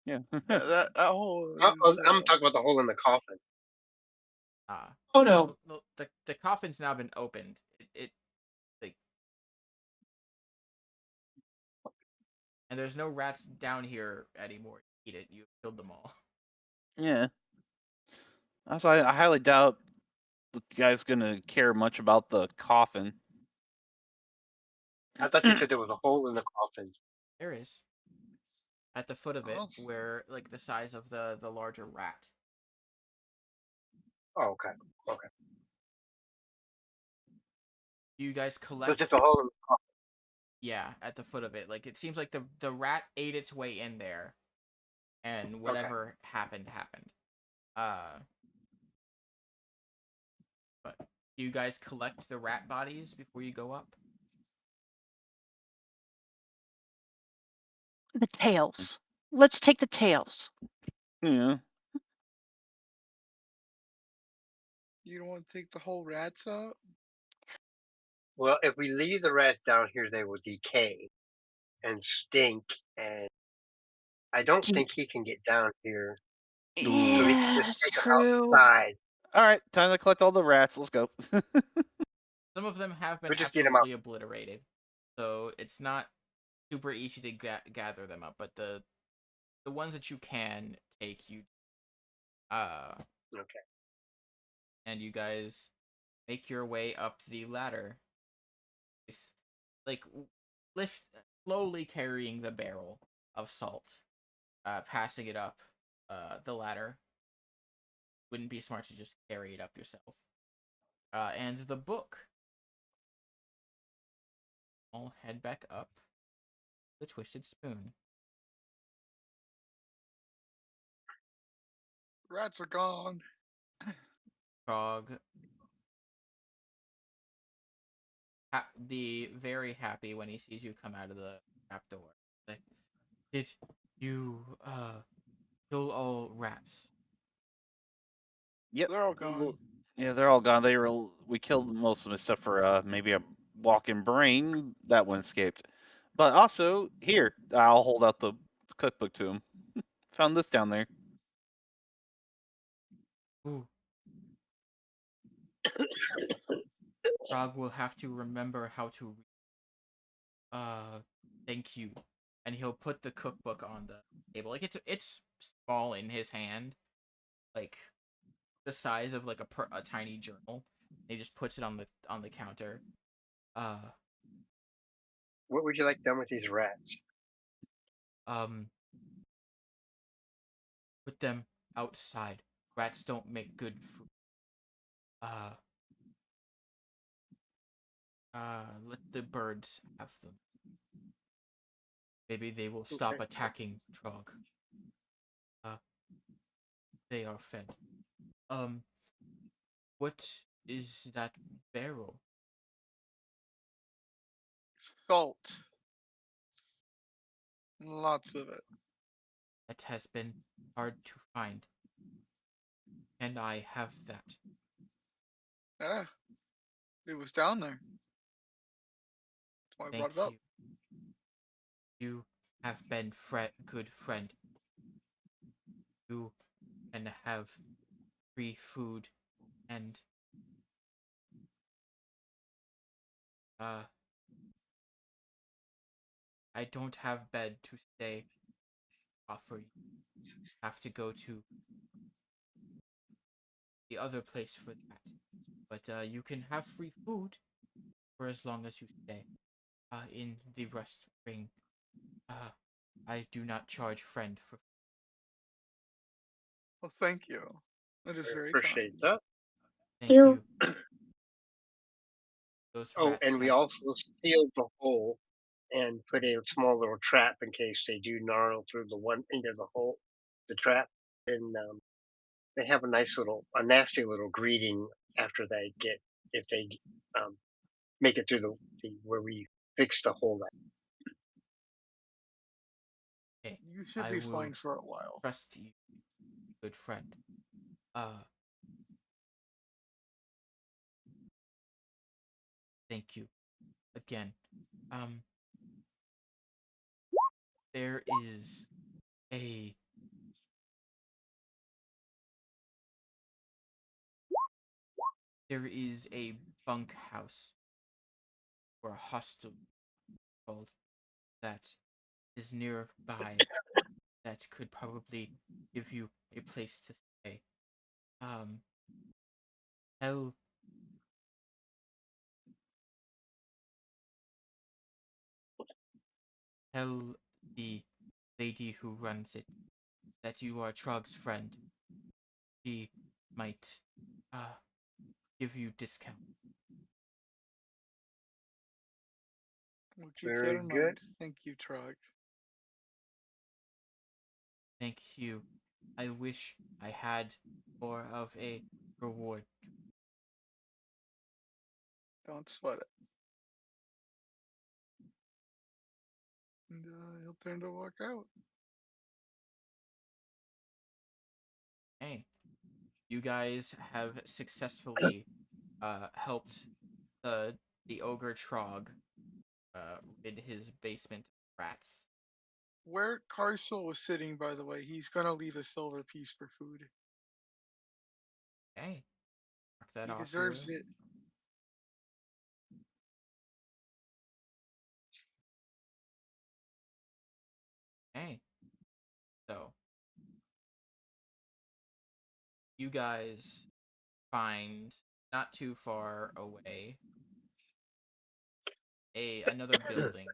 S2: Yeah.
S3: Yeah, that hole
S6: I'm
S3: is.
S6: talking about the hole in the coffin.
S5: Oh no.
S1: So the coffin's now been opened. It like, and there's no rats down here anymore. Eat it. You killed them all.
S2: Yeah. Also, I highly doubt the guy's gonna care much about the coffin.
S6: I thought you said there was a hole in the coffin.
S1: There is. At the foot of it,
S3: Oh.
S1: where like the size of the larger rat.
S6: Oh, okay. Okay.
S1: You guys
S6: So
S1: collect.
S6: it's just a hole in the coffin.
S1: Yeah, at the foot of it. Like it seems like the rat ate its way in there, and whatever happened. But you guys collect the rat bodies before you go up.
S4: The tails. Let's take the tails.
S2: Yeah.
S3: You don't want to take the whole rats out?
S6: Well, if we leave the rats down here, they will decay and stink, and I don't
S4: Do-
S6: think he can get down here. So we
S2: Ooh.
S6: can
S4: Yeah,
S6: just
S4: that's
S6: take them
S4: true.
S6: outside.
S2: All right, time to collect all the rats. Let's go.
S1: Some of them have been
S6: We just get 'em out.
S1: absolutely obliterated, so it's not super easy to gather them up. But the ones that you can take, you
S6: Okay.
S1: and you guys make your way up the ladder, with like lift slowly carrying the barrel of salt, passing it up the ladder. Wouldn't be smart to just carry it up yourself. And the book. I'll head back up the Twisted Spoon.
S3: Rats are gone.
S1: Trog, the very happy when he sees you come out of the trapdoor. Like, did you kill all rats?
S2: Yep.
S3: They're all gone.
S2: Yeah, they're all gone. We killed most of them except for maybe a walking brain. That one escaped. But also here, I'll hold out the cookbook to him. Found this down there.
S1: Ooh. Trog will have to remember how to. Thank you. and he'll put the cookbook on the table. Like it's small in his hand, like the size of like a tiny journal. And he just puts it on the counter. Uh,
S6: What would you like done with these rats?
S1: um, put them outside. Rats don't make good food. Uh, let the birds have them. Maybe they will stop
S6: Okay.
S1: attacking Trog. Uh, they are fed. What is that barrel?
S3: Salt. Lots of it.
S1: That has been hard to find. Can I have that?
S3: Yeah. It was down there. That's why I
S1: Thank
S3: brought it up.
S1: you. You have been good friend. You can have free food and uh I don't have bed to stay offer you. Have to go to the other place for that. But you can have free food for as long as you stay. In the rest ring. Uh I do not charge friend for
S3: Well, thank you. That is
S6: I
S3: very kind.
S6: appreciate that.
S1: thank
S5: Here.
S1: you. Those
S6: Oh,
S1: rats
S6: and we
S1: have
S6: also sealed the hole and put a small little trap in case they do gnarl through the one end of the hole, the trap. And they have a nasty little greeting after they get, if they um, make it through the where we fix the hole.
S1: okay.
S3: You should
S1: I
S3: be
S1: will
S3: fine for a while.
S1: trust you, good friend. Uh thank you again. Um there is a there is a bunkhouse or a hostel called that is nearby that could probably give you a place to stay. Um tell tell the lady who runs it that you are Trog's friend. She might give you discount.
S3: We'll keep that
S6: Very
S3: in
S6: good.
S3: mind. Thank you, Trog.
S1: Thank you. I wish I had more of a reward.
S3: Don't sweat it. And he'll turn to walk out.
S1: Hey, you guys have successfully helped the ogre Trog rid his basement of rats.
S3: Where Carcel was sitting, by the way, he's gonna leave a silver piece for food.
S1: Hey, mark that
S3: He
S1: off here.
S3: deserves it.
S1: Hey, so you guys find not too far away another building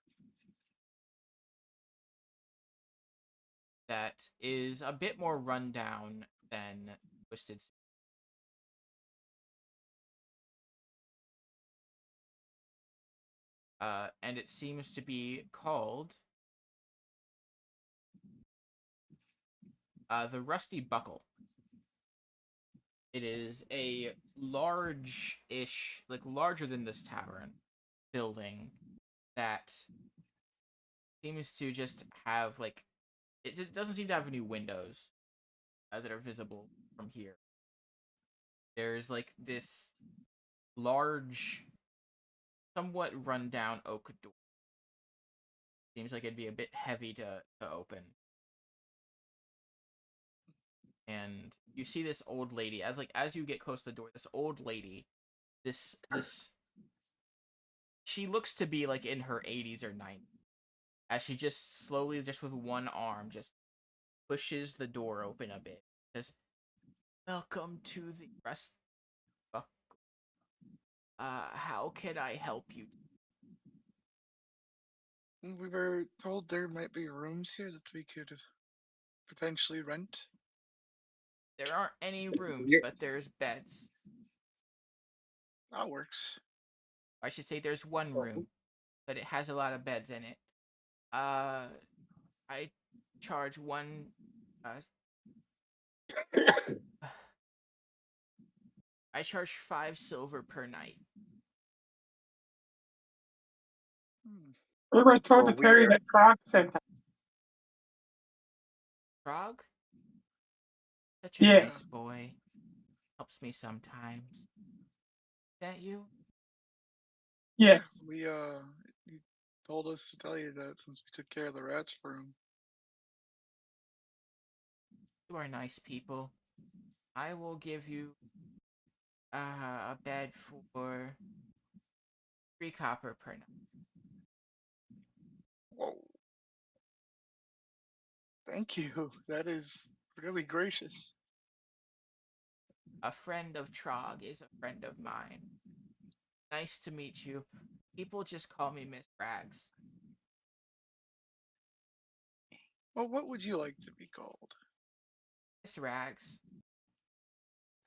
S1: that is a bit more rundown than Twisted. And it seems to be called the Rusty Buckle. It is a large-ish, like larger than this tavern building that seems to just have like it doesn't seem to have any windows that are visible from here. There's like this large, somewhat rundown oak door. Seems like it'd be a bit heavy to open. And you see this old lady as you get close to the door. This old lady, this she looks to be like in her 80s or 90s. as she just slowly, just with one arm, just pushes the door open a bit. Says, "Welcome to the rest. How can I help you?"
S3: We were told there might be rooms here that we could potentially rent.
S1: There aren't any rooms,
S6: You're,
S1: but there's beds.
S3: That works.
S1: I should say there's one room, but it has a lot of beds in it. I charge one. Uh, I charge 5 silver per night.
S3: Hmm.
S5: We were told
S6: well,
S5: to carry that Trog sent us.
S1: Trog? Such a nice
S5: Yes.
S1: boy. Helps me sometimes. Is that you?
S5: Yes.
S3: He told us to tell you that since we took care of the rats for him.
S1: You are nice people. I will give you a bed for 3 copper per night.
S3: Whoa. Thank you. That is really gracious.
S1: A friend of Trog is a friend of mine. Nice to meet you. People just call me Miss Rags.
S3: Well, what would you like to be called?
S1: Miss Rags.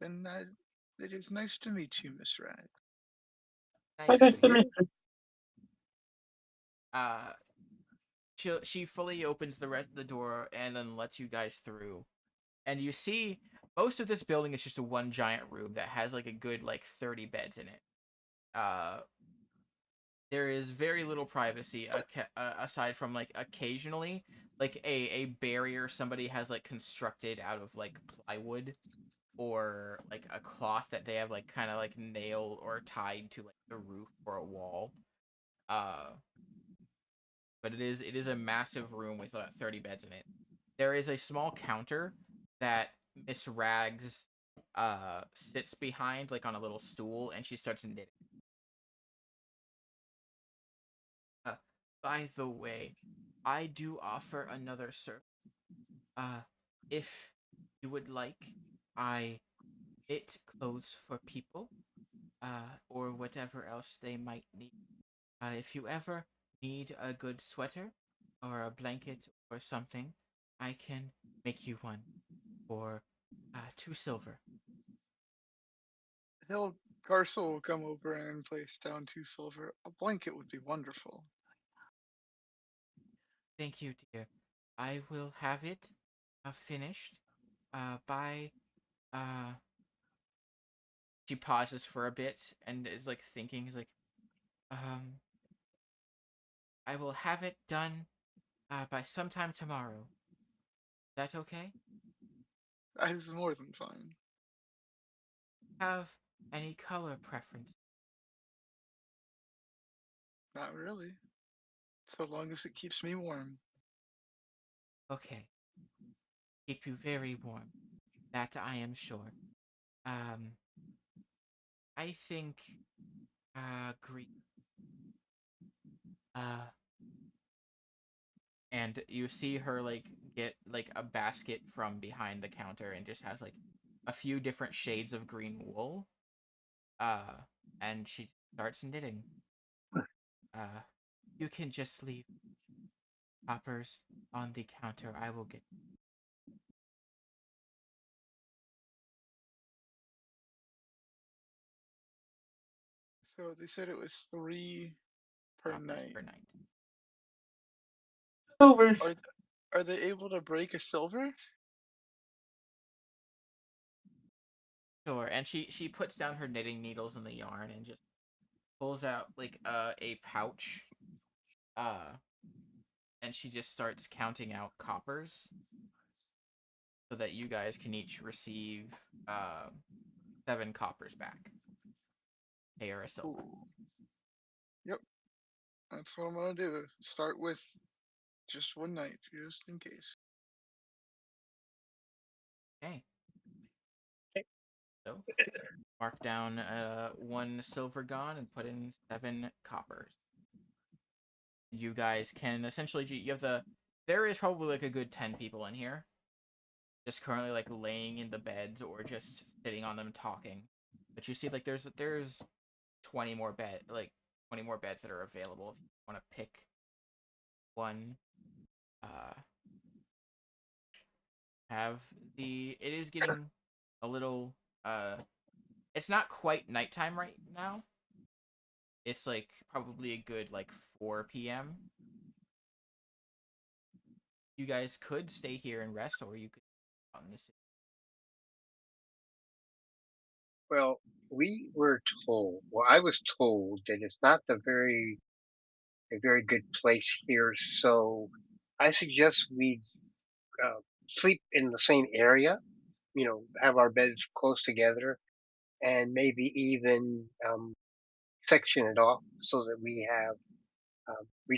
S3: Then it is nice to meet you, Miss Rag.
S1: Nice
S5: Nice
S1: to
S5: to
S1: meet
S5: meet
S1: you.
S5: you.
S1: Uh, she fully opens the rest of the door and then lets you guys through. And you see most of this building is just a one giant room that has like a good like 30 beds in it. Uh, there is very little privacy aside from like occasionally like a barrier somebody has like constructed out of like plywood or like a cloth that they have like kind of like nailed or tied to like the roof or a wall. Uh, but it is a massive room with 30 beds in it. There is a small counter that Miss Rags sits behind like on a little stool and she starts knitting. Uh, by the way, I do offer another service. Uh, if you would like, I knit clothes for people, or whatever else they might need. If you ever need a good sweater or a blanket or something, I can make you one for 2 silver.
S3: He'll Garcel will come over and place down 2 silver. A blanket would be wonderful.
S1: Thank you, dear. I will have it finished by. Uh, she pauses for a bit and is like thinking, is like, um, I will have it done by sometime tomorrow. That okay?
S3: That is more than fine.
S1: Have any color preference?
S3: Not really. So long as it keeps me warm.
S1: Okay. Keep you very warm. That I am sure. Um, I think green. Uh, and you see her like get like a basket from behind the counter and just has like a few different shades of green wool. Uh, and she starts knitting. Uh, you can just leave poppers on the counter. I will get
S3: So they said it was 3 per
S1: poppers
S3: night.
S1: per night.
S5: Silvers.
S3: Are they able to break a silver?
S1: Sure. And she puts down her knitting needles and the yarn and just pulls out like a pouch. Uh, and she just starts counting out coppers so that you guys can each receive 7 coppers back. Pay her a silver.
S3: Ooh. Yep. That's what I'm gonna do. Start with just one night, just in case.
S1: Okay. So mark down 1 silver gone and put in 7 coppers. You guys can essentially you have there is probably like a good 10 people in here, just currently like laying in the beds or just sitting on them talking. But you see like there's 20 more 20 more beds that are available if you want to pick one. Uh, have it is getting a little it's not quite nighttime right now. It's like probably a good like 4 p.m. You guys could stay here and rest, or you could out in the city.
S6: Well, we were told. Well, I was told that it's not a very good place here. So I suggest we sleep in the same area. You know, have our beds close together, and maybe even section it off so that we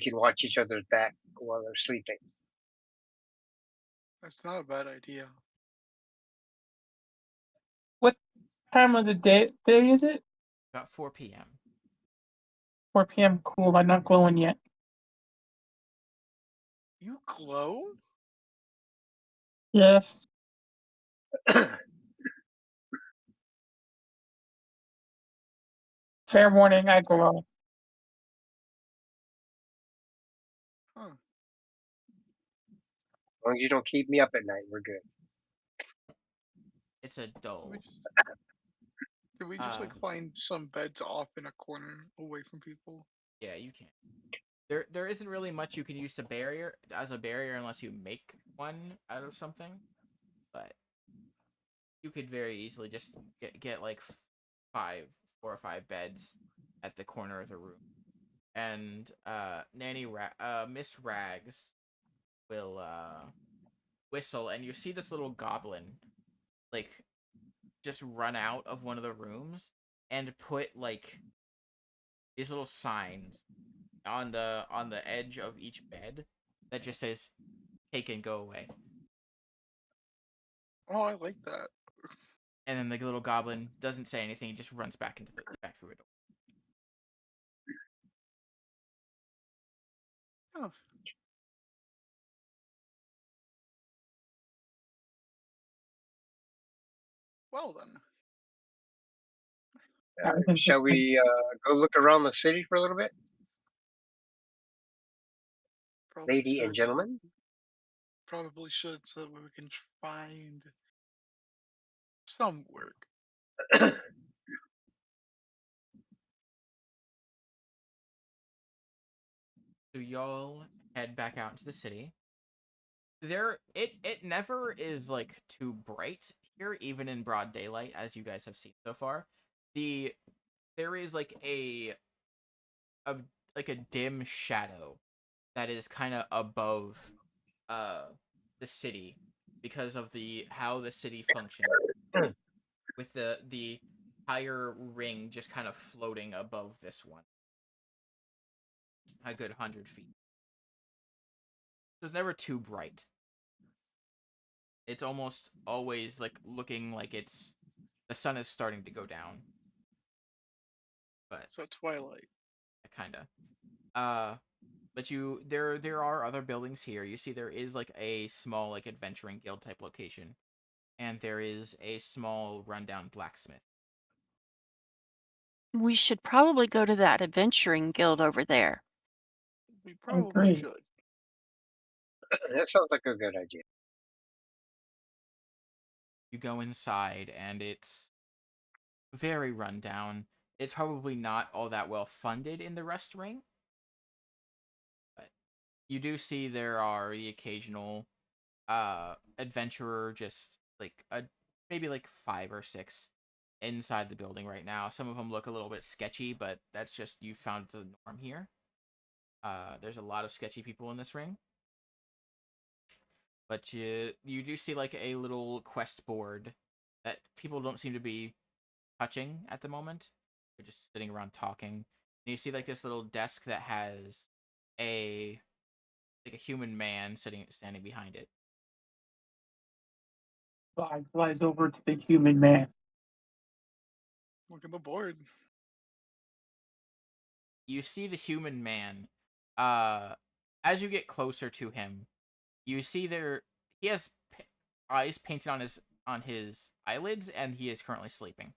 S6: can watch each other's back while they're sleeping.
S3: That's not a bad idea.
S5: What time of the day is it?
S1: About 4 p.m.
S5: 4 p.m. Cool. I'm not glowing yet.
S3: You glow?
S5: Yes. Fair warning, I glow.
S3: Huh.
S6: As long as you don't keep me up at night, we're good.
S1: It's a dull.
S3: Can we just like find some beds off in a corner away from people?
S1: Yeah, you can. There isn't really much you can use as a barrier unless you make one out of something, but you could very easily just get like 4 or 5 beds at the corner of the room, and Miss Rags will whistle, and you see this little goblin like just run out of one of the rooms and put like these little signs on the edge of each bed that just says "Take and go away."
S3: Oh, I like that.
S1: And then the little goblin doesn't say anything; he just runs back back through a door.
S3: Oh. Well then.
S6: Shall we go look around the city for a little bit,
S3: Probably
S6: lady and
S3: should.
S6: gentlemen?
S3: Probably should, so that we can find some work.
S1: So y'all head back out into the city. It never is like too bright here, even in broad daylight, as you guys have seen so far. There is like a like a dim shadow that is kind of above uh the city because of the how the city functions with the higher ring just kind of floating above this one a good 100 feet. So it's never too bright. It's almost always like looking like the sun is starting to go down, but
S3: So Twilight.
S1: kind of but there are other buildings here. You see there is like a small like adventuring guild type location, and there is a small rundown blacksmith.
S4: We should probably go to that adventuring guild over there.
S3: We probably
S5: Agree.
S3: should.
S6: That sounds like a good idea.
S1: You go inside and it's very rundown. It's probably not all that well funded in the rest ring, but you do see there are the occasional adventurer, just like maybe like 5 or 6 inside the building right now. Some of them look a little bit sketchy, but that's just you found the norm here. There's a lot of sketchy people in this ring, but you do see like a little quest board that people don't seem to be touching at the moment. They're just sitting around talking. And you see like this little desk that has a like a human man standing behind it.
S5: Flies over to the human man.
S3: Look at the board.
S1: You see the human man As you get closer to him, you see he has eyes painted on his eyelids, and he is currently sleeping.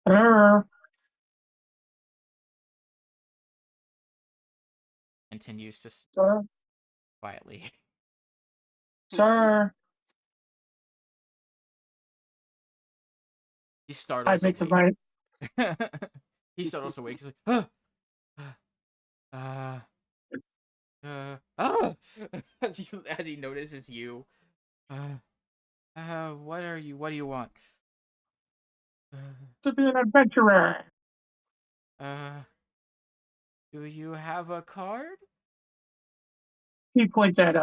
S5: Sir,
S1: Continues to
S5: sir,
S1: quietly.
S5: sir.
S1: He
S5: I
S1: startles
S5: make some
S1: awake.
S5: money.
S1: He startles awake. He's like, as he notices you. What are you? What do you want?
S5: To be an adventurer.
S1: Uh, do you have a card?
S5: He points at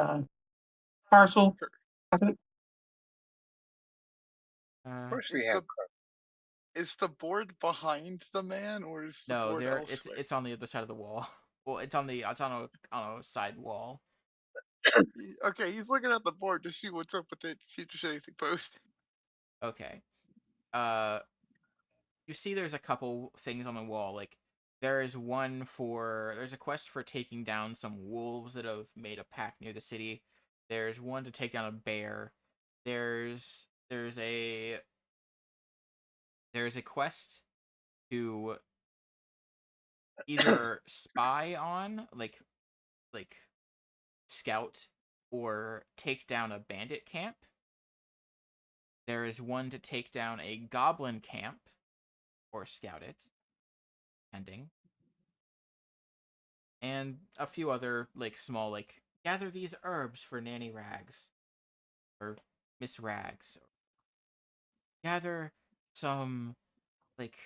S5: parcel.
S3: Sure.
S5: That's it.
S6: Of course we
S3: Is
S6: have.
S3: is the board behind the man, or is the
S1: No,
S3: board
S1: there.
S3: elsewhere?
S1: It's on the other side of the wall. Well, it's on a side wall.
S3: Okay, he's looking at the board to see what's up with it, see if there's anything posted.
S1: Okay. You see, there's a couple things on the wall. Like there's a quest for taking down some wolves that have made a pack near the city. There's one to take down a bear. There's a quest to either spy on, like scout, or take down a bandit camp. There is one to take down a goblin camp or scout it, pending. And a few other small gather these herbs for Nanny Rags or Miss Rags. Gather some like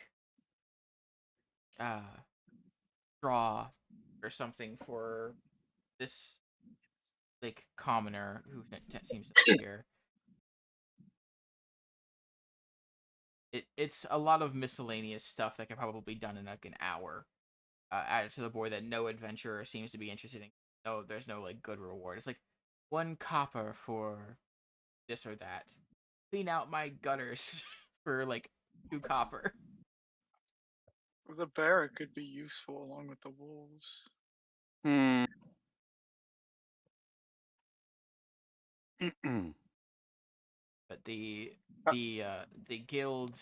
S1: straw or something for this commoner who seems to be here. It's a lot of miscellaneous stuff that could probably be done in an hour. Added to the board that no adventurer seems to be interested in. No, there's no good reward. It's 1 copper for this or that. Clean out my gutters for 2 copper.
S3: The bear could be useful along with the wolves.
S2: Hmm.
S1: But the guild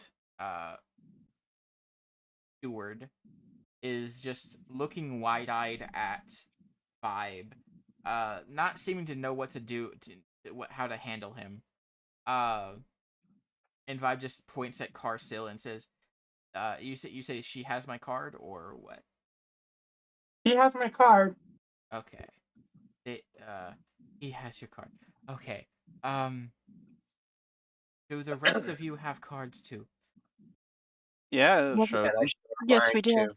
S1: steward is just looking wide-eyed at Vibe, not seeming to know what to do, how to handle him. And Vibe just points at Carsil and says, you say she has my card or what?
S5: He has my card.
S1: Okay. He has your card. Okay. Do the rest of you have cards too?
S2: Yeah,
S4: Well,
S2: show
S6: And I
S2: them.
S6: showed
S4: yes,
S6: mine
S4: we do.
S6: too.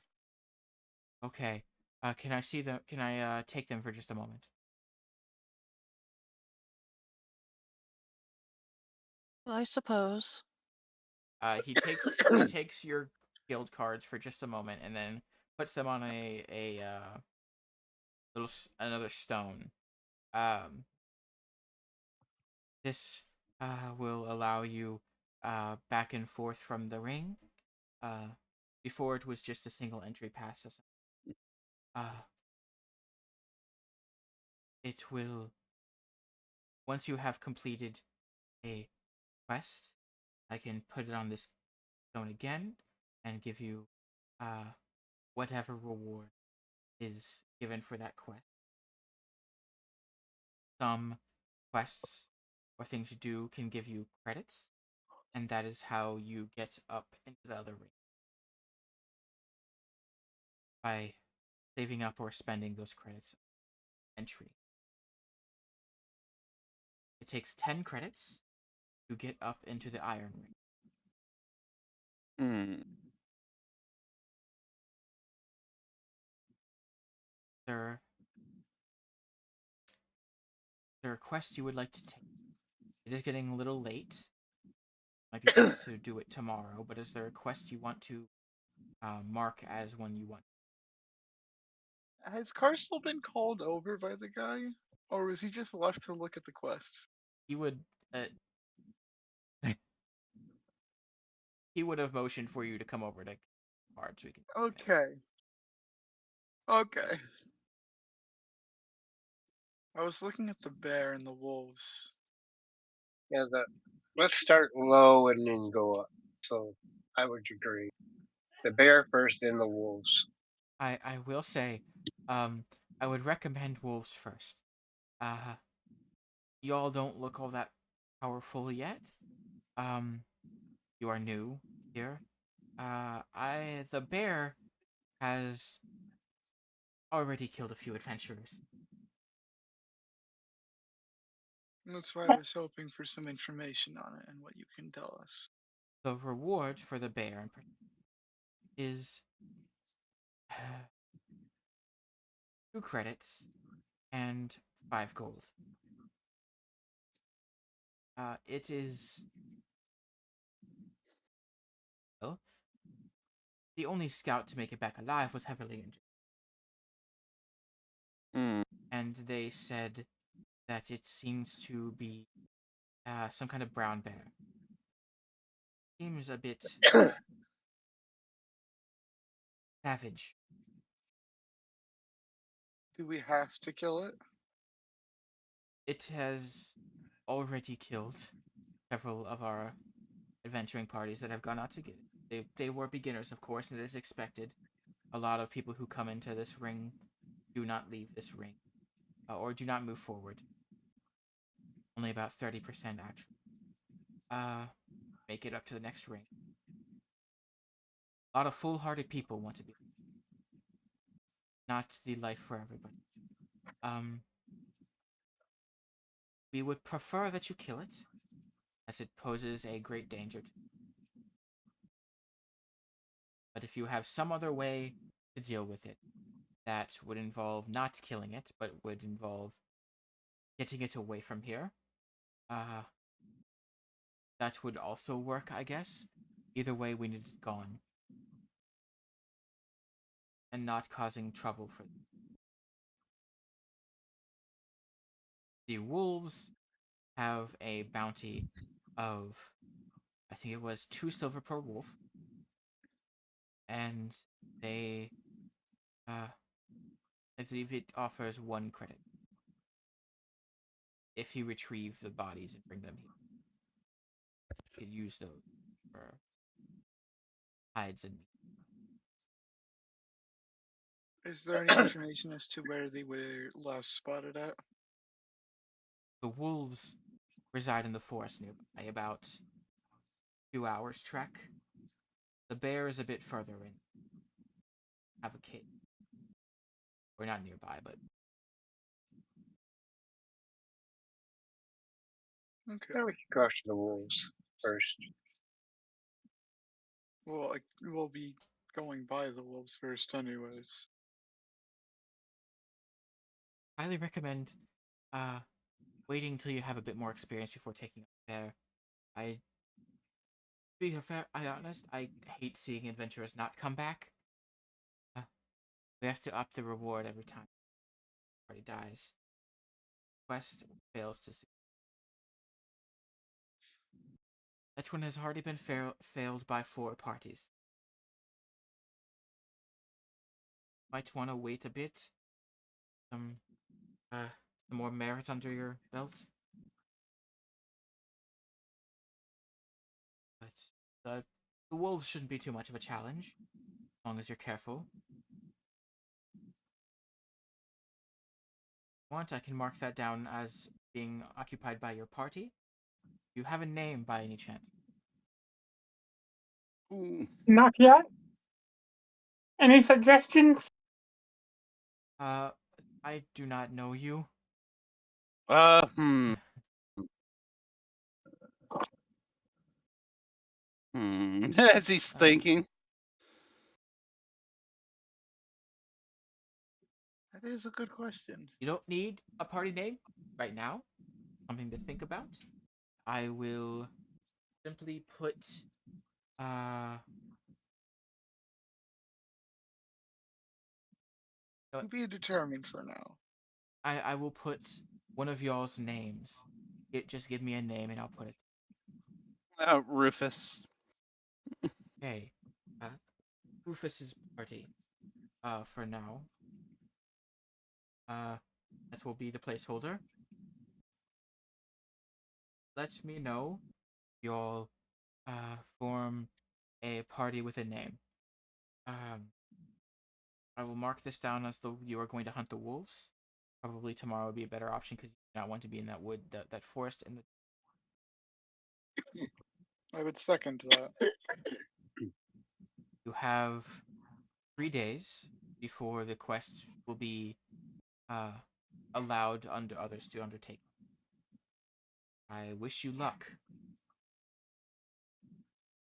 S1: Okay. Can I see them? Can I take them for just a moment?
S4: Well, I suppose.
S1: He takes your guild cards for just a moment and then puts them on a another stone. This will allow you back and forth from the ring. Before it was just a single entry pass. It will, once you have completed a quest, I can put it on this stone again and give you whatever reward is given for that quest. Some quests or things you do can give you credits, and that is how you get up into the other ring. By saving up or spending those credits entry. It takes 10 credits to get up into the iron ring.
S2: Hmm.
S1: There are quests you would like to take. It is getting a little late. Might be best to do it tomorrow, but is there a quest you want to mark as one you want?
S3: Has Carcel been called over by the guy, or was he just left to look at the quests?
S1: He would. he would have motioned for you to come over to Bard so we can.
S3: Okay. Okay. I was looking at the bear and the wolves.
S6: Yeah, let's start low and then go up. So I would agree. The bear first, then the wolves.
S1: I will say, I would recommend wolves first. Y'all don't look all that powerful yet. You are new here. The bear has already killed a few adventurers.
S3: That's why I was hoping for some information on it and what you can tell us.
S1: The reward for the bear is 2 credits and 5 gold. It is well, the only scout to make it back alive was heavily injured,
S2: Hmm.
S1: and they said that it seems to be some kind of brown bear. Seems a bit savage.
S3: Do we have to kill it?
S1: It has already killed several of our adventuring parties that have gone out to get it. They were beginners, of course, and it is expected. A lot of people who come into this ring do not leave this ring, or do not move forward. Only about 30% actually make it up to the next ring. A lot of foolhardy people want to be. Not the life for everybody. We would prefer that you kill it, as it poses a great danger to. But if you have some other way to deal with it, that would involve not killing it, but would involve getting it away from here, that would also work, I guess. Either way, we need it gone. And not causing trouble for them. The wolves have a bounty of, I think it was 2 silver per wolf. And they, I believe it offers 1 credit if you retrieve the bodies and bring them here. You could use those for hides and meat.
S3: Is there any information as to where they were last spotted at?
S1: The wolves reside in the forest nearby, about 2 hours trek. The bear is a bit further in. Have a cave. Or not nearby, but
S3: Okay.
S6: Yeah, we can cross to the wolves first.
S3: Well, we'll be going by the wolves first, anyways.
S1: highly recommend waiting until you have a bit more experience before taking up there. To be fair, honest, I hate seeing adventurers not come back. We have to up the reward every time the party dies. Quest fails to succeed. That one has already been failed by 4 parties. Might want to wait a bit. Some more merit under your belt. But the wolves shouldn't be too much of a challenge, as long as you're careful. I can mark that down as being occupied by your party. Do you have a name by any chance?
S2: Ooh.
S5: Not yet. Any suggestions?
S1: I do not know you.
S2: Hmm. As he's thinking.
S3: That is a good question.
S1: You don't need a party name right now. Something to think about. I will simply put
S3: To be determined for now.
S1: I will put one of y'all's names. Just give me a name and I'll put it.
S2: Rufus.
S1: Okay. Rufus's party. For now. That will be the placeholder. Let me know. You'll form a party with a name. Um, I will mark this down as you are going to hunt the wolves. Probably tomorrow would be a better option because you do not want to be in that wood, that forest, and
S3: I would second that.
S1: you have 3 days before the quest will be allowed under others to undertake. I wish you luck.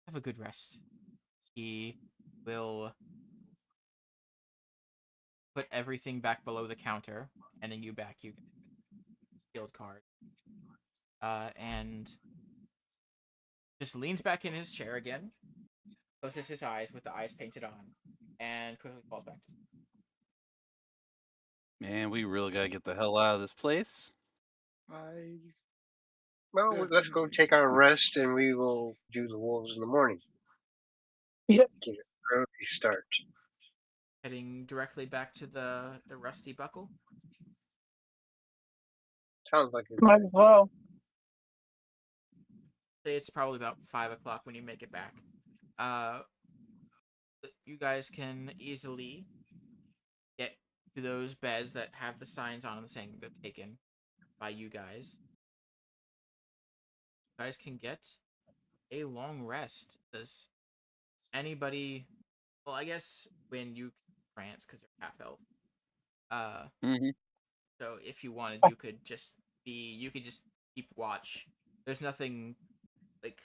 S1: Have a good rest. He will put everything back below the counter, handing you back your guild card. And just leans back in his chair again, closes his eyes with the eyes painted on, and quickly falls back to sleep.
S2: Man, we really gotta get the hell out of this place.
S6: Well, let's go take our rest, and we will do the wolves in the morning.
S5: Yep.
S6: Get an early start.
S1: Heading directly back to the Rusty Buckle.
S6: Sounds like a
S5: Might
S6: good
S5: as well.
S1: Say it's probably about 5 o'clock when you make it back. You guys can easily get to those beds that have the signs on them saying they're taken by you guys. You guys can get a long rest. Does anybody? Well, I guess when you trance because you're half elf.
S2: Mm-hmm.
S1: So if you wanted, you could just keep watch. There's nothing like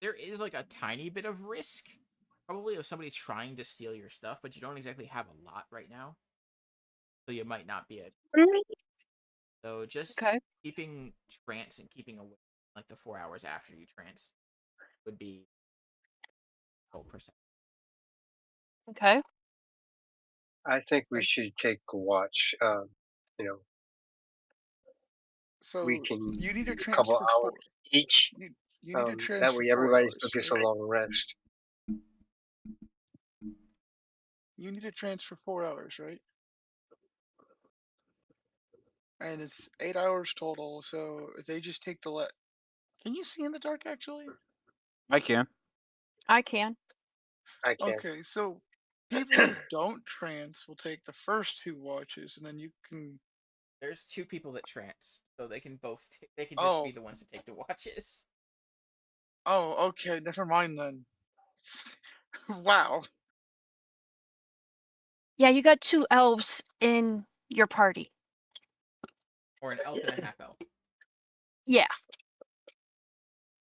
S1: there is like a tiny bit of risk, probably of somebody trying to steal your stuff, but you don't exactly have a lot right now, so you might not be it. So just
S4: Okay.
S1: keeping trance and keeping away like the 4 hours after you trance would be whole percent.
S4: Okay.
S6: I think we should take a watch. You know,
S3: So
S6: we can
S3: you need
S6: do
S3: a
S6: a
S3: trance
S6: couple
S3: for
S6: hours each.
S3: you need a trance
S6: That
S3: for
S6: way,
S3: 4
S6: everybody
S3: hours,
S6: still gets a
S3: right?
S6: long rest.
S3: You need a trance for 4 hours, right? And it's 8 hours total. So if they just take the can you see in the dark actually?
S2: I can.
S4: I can.
S6: I can.
S3: Okay, so people who don't trance will take the first 2 watches, and then you can.
S1: There's 2 people that trance, so they can both they can just be
S3: Oh,
S1: the ones to take the watches.
S3: oh, okay, never mind then. Wow.
S4: Yeah, you got 2 elves in your party.
S1: Or an elf and a half elf.
S4: Yeah.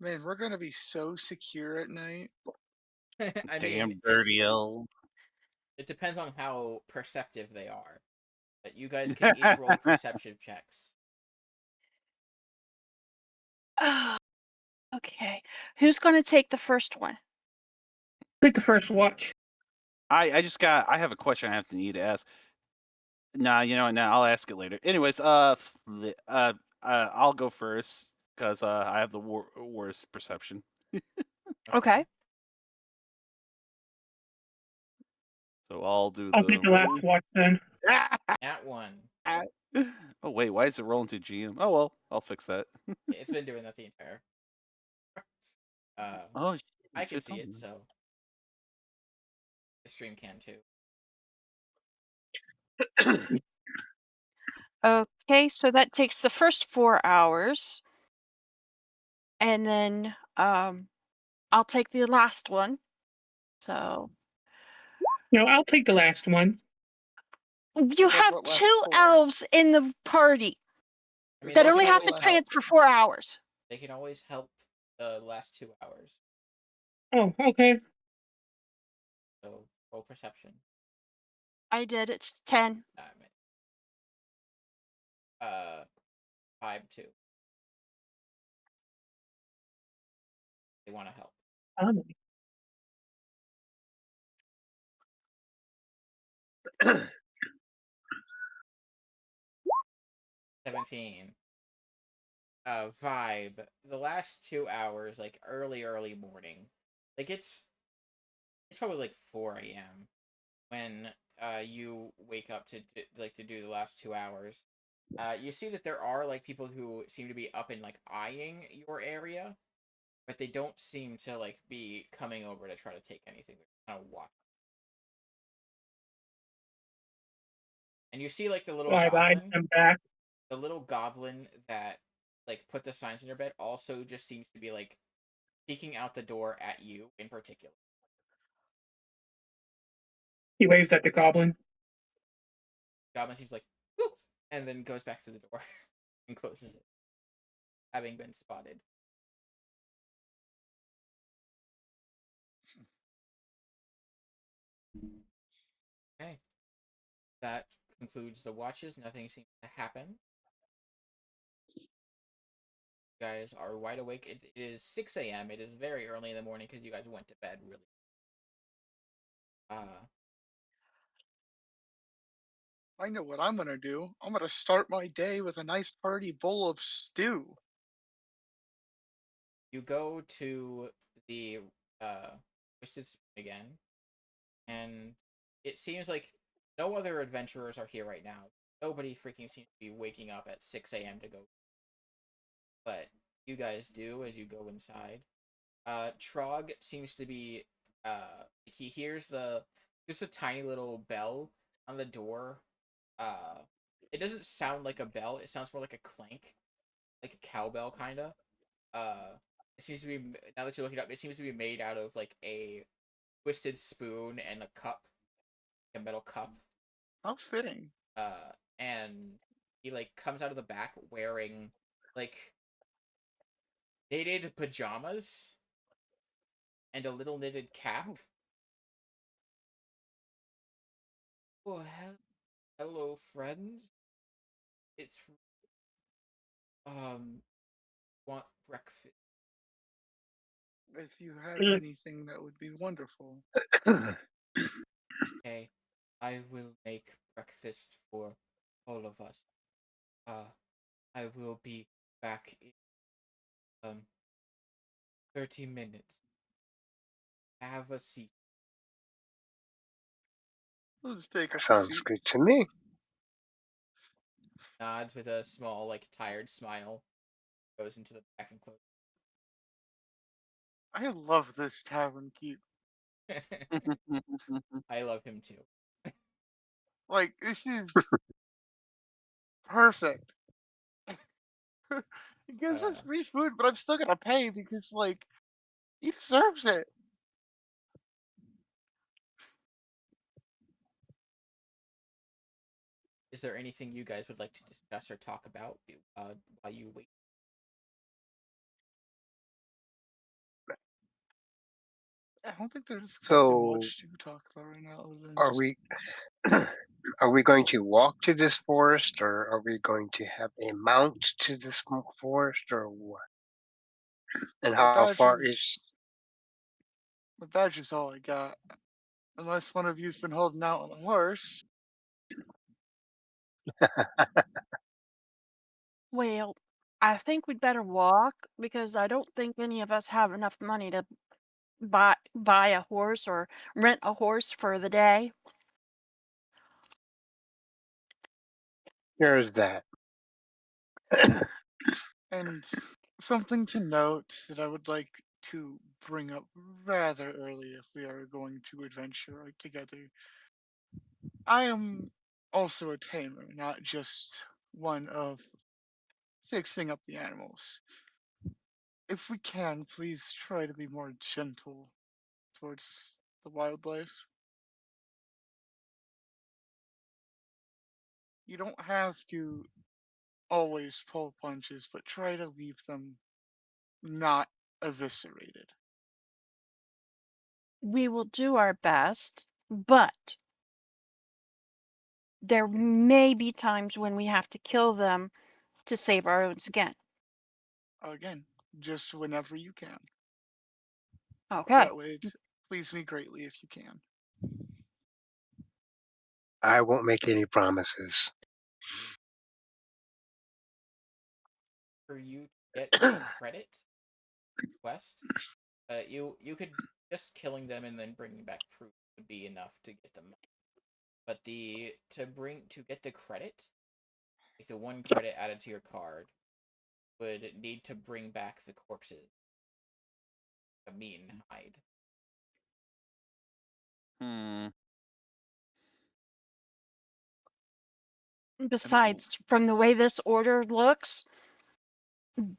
S3: Man, we're gonna be so secure at night.
S1: I
S2: Damn
S1: mean,
S2: dirty elves.
S1: it depends on how perceptive they are. But you guys can each roll perception checks.
S4: Okay. Who's going to take the first one?
S5: Take the first watch.
S2: I have a question I have to need to ask. Nah, you know what? Nah, I'll ask it later. Anyways, I'll go first because I have the worst perception.
S4: Okay.
S2: So I'll do
S5: I'll take the last watch then.
S1: At 1.
S2: Oh wait, why is it rolling to GM? Oh well, I'll fix that.
S1: It's been doing that the entire.
S2: Oh, shit,
S1: I can
S2: shit,
S1: see it,
S2: oh,
S1: so the stream can too.
S4: Okay, so that takes the first 4 hours. And then I'll take the last one. So
S5: No, I'll take the last one.
S4: you
S3: So that's
S4: have
S3: what lasts
S4: 2
S3: 4.
S4: elves in the party
S1: I mean,
S4: that
S1: they
S4: only
S1: can
S4: have to
S1: always
S4: trance
S1: help.
S4: for 4 hours.
S1: They can always help the last 2 hours.
S5: Oh, okay.
S1: So roll perception.
S4: I did. It's 10.
S1: 5-2. They want to help.
S6: Um,
S1: 17. vibe, the last 2 hours, like early morning, like it's probably like 4 a.m. when you wake up to do the last 2 hours. You see that there are like people who seem to be up and like eyeing your area, but they don't seem to like be coming over to try to take anything. They're kind of watching. And you see like
S5: Bye bye. I'm back.
S1: the little goblin that like put the signs in your bed also just seems to be like peeking out the door at you in particular.
S5: He waves at the goblin.
S1: Goblin seems like, whoop, and then goes back to the door and closes it, having been spotted. Okay, that concludes the watches. Nothing seems to happen. You guys are wide awake. It is 6 a.m. It is very early in the morning because you guys went to bed really.
S3: I know what I'm gonna do. I'm gonna start my day with a nice hearty bowl of stew.
S1: You go to the Twisted Spoon again, and it seems like no other adventurers are here right now. Nobody freaking seems to be waking up at 6 a.m. to go. But you guys do as you go inside. Trog seems to be he hears just a tiny little bell on the door. Uh it doesn't sound like a bell, it sounds more like a clank, like a cowbell kinda. It seems to be, now that you look it up, it seems to be made out of like a twisted spoon and a cup, a metal cup.
S3: How fitting.
S1: And he like comes out of the back wearing like knitted pajamas and a little knitted cap. Oh, hello, friends. It's want breakfast.
S3: If you had
S5: Mm.
S3: anything, that would be wonderful.
S1: Okay, I will make breakfast for all of us. I will be back in 30 minutes. Have a seat.
S3: Let's take us a
S6: Sounds
S3: seat.
S6: good to me.
S1: Nods with a small, like, tired smile. Goes into the back and closes.
S3: I love this tavern keep.
S1: I love him too.
S3: Like, this is perfect. He gives us free food, but I'm still gonna pay because, like, he deserves it.
S1: Is there anything you guys would like to discuss or talk about while you wait?
S3: I don't think there's exactly
S6: So,
S3: much to talk about right now other than
S6: are
S3: just
S6: we are we going to walk to this forest, or are we going to have a mount to this forest, or what? And
S3: my
S6: how far
S3: badger's my badger's all I got. Unless one of you's been holding out on a horse.
S4: Well, I think we'd better walk because I don't think any of us have enough money to buy a horse or rent a horse for the day.
S6: There's that.
S3: And something to note that I would like to bring up rather early if we are going to adventure together. I am also a tamer, not just one of fixing up the animals. If we can, please try to be more gentle towards the wildlife. You don't have to always pull punches, but try to leave them not eviscerated.
S4: We will do our best, but there may be times when we have to kill them to save our own skin.
S3: Again, just whenever you can.
S4: Okay.
S3: That would please me greatly if you can.
S6: I won't make any promises.
S1: For you get a credit quest, you could just killing them and then bringing back proof would be enough to get them. But to get the credit, like the 1 credit added to your card, would need to bring back the corpses. A mean hide.
S2: Hmm.
S4: Besides, from the way this order looks,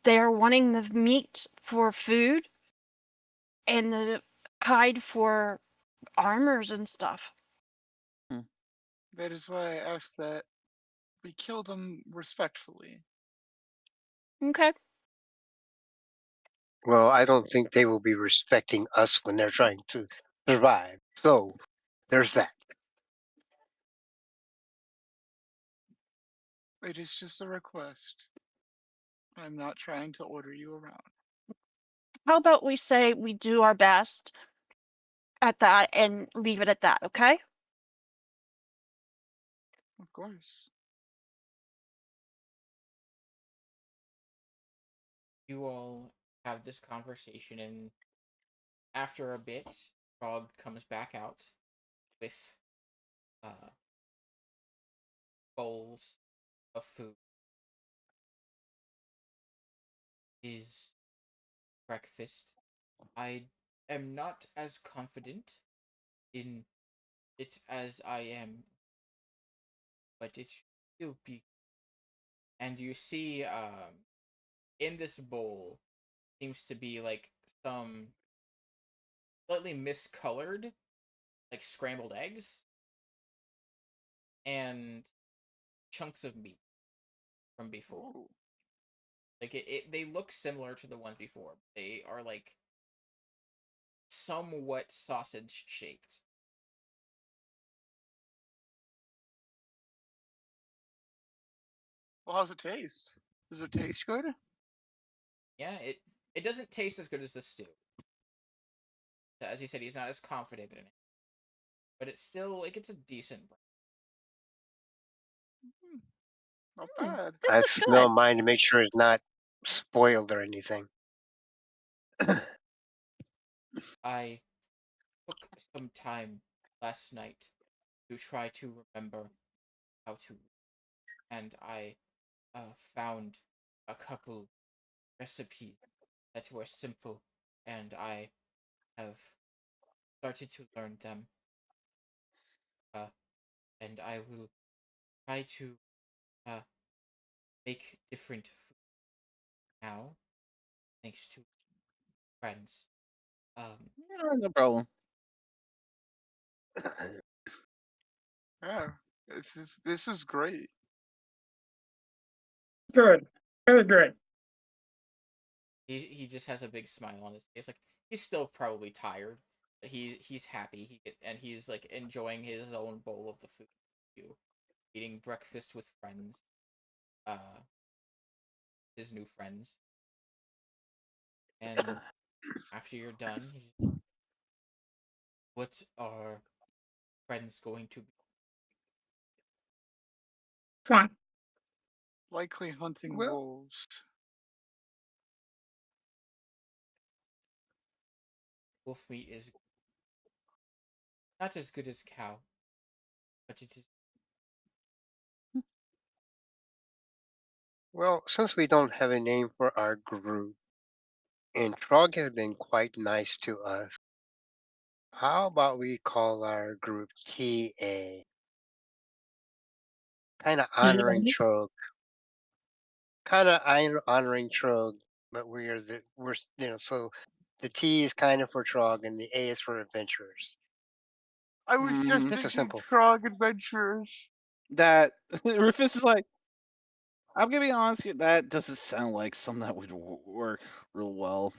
S4: they're wanting the meat for food and the hide for armors and stuff.
S3: That is why I asked that we kill them respectfully.
S4: Okay.
S6: Well, I don't think they will be respecting us when they're trying to survive. So there's that.
S3: It is just a request. I'm not trying to order you around.
S4: How about we say we do our best at that and leave it at that, okay?
S3: Of course.
S1: You all have this conversation, and after a bit, Trog comes back out with bowls of food. His breakfast. I am not as confident in it as I am, but it will be. And you see, in this bowl seems to be like some slightly miscolored, like scrambled eggs and chunks of meat from before.
S3: Ooh.
S1: Like they look similar to the ones before. They are like somewhat sausage shaped.
S3: Well, how's it taste? Does it taste good?
S1: Yeah, it doesn't taste as good as the stew. As he said, he's not as confident in it, but it's still like it's a decent.
S3: Not bad.
S4: This
S6: I
S4: is
S6: smell
S4: good.
S6: mine to make sure it's not spoiled or anything.
S1: I took some time last night to try to remember how to, and I found a couple recipes that were simple, and I have started to learn them. Uh, and I will try to uh, make different food now, thanks to friends.
S2: Yeah, no problem.
S3: Yeah. This is great.
S5: Good. Very good.
S1: He just has a big smile on his face. Like he's still probably tired, but he's happy. And he's like enjoying his own bowl of the food. Eating breakfast with friends. Uh, his new friends. And after you're done, what are friends going to be?
S5: Fine.
S3: Likely hunting
S6: Well-
S3: wolves.
S1: Wolf meat is not as good as cow, but it is.
S6: Well, since we don't have a name for our group, and Trog has been quite nice to us, how about we call our group TA? Kind of honoring
S5: Yeah.
S6: Trog. Kind of honoring Trog, but so the T is kind of for Trog and the A is for adventurers.
S3: I was just
S6: Just a
S3: thinking
S6: simple.
S3: Trog Adventurers.
S2: That Rufus is like, I'm gonna be honest with you, that doesn't sound like something that would work real well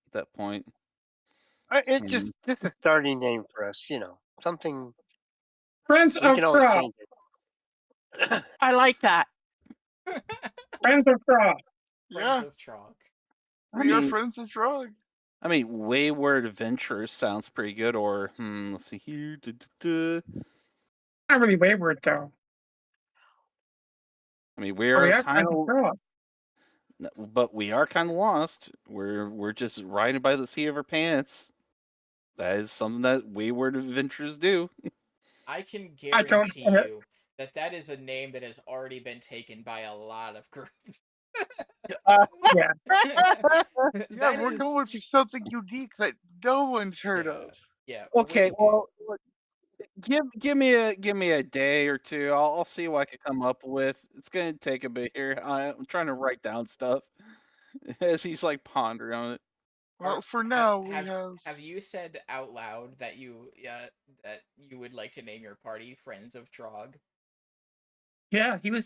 S2: at that point.
S6: It's just a starting name for us, something
S5: Friends
S6: we
S5: of
S6: can always
S5: Trog.
S6: change it.
S4: I like that.
S5: Friends of Trog.
S1: Friends
S3: Yeah,
S1: of Trog.
S3: we are friends of Trog.
S2: I mean, Wayward Adventures sounds pretty good. Or let's see here.
S5: Not really wayward though.
S2: I mean,
S5: But we
S2: we're
S5: are
S2: kind
S5: friends of
S2: of
S5: Trog.
S2: But we are kind of lost. We're just riding by the seat of our pants. That is something that wayward adventurers do.
S1: I can
S5: I don't.
S1: guarantee you that that is a name that has already been taken by a lot of groups.
S5: Yeah.
S3: Yeah,
S1: That
S3: we're
S1: is-
S3: going for something unique that no one's heard
S1: yeah,
S3: of.
S1: yeah.
S2: Okay, well, look, give me a day or two. I'll see what I can come up with. It's gonna take a bit here. I'm trying to write down stuff as he's like pondering on it.
S3: Well, for now, we
S1: have
S3: have.
S1: have you said out loud that you would like to name your party Friends of Trog?
S5: Yeah, he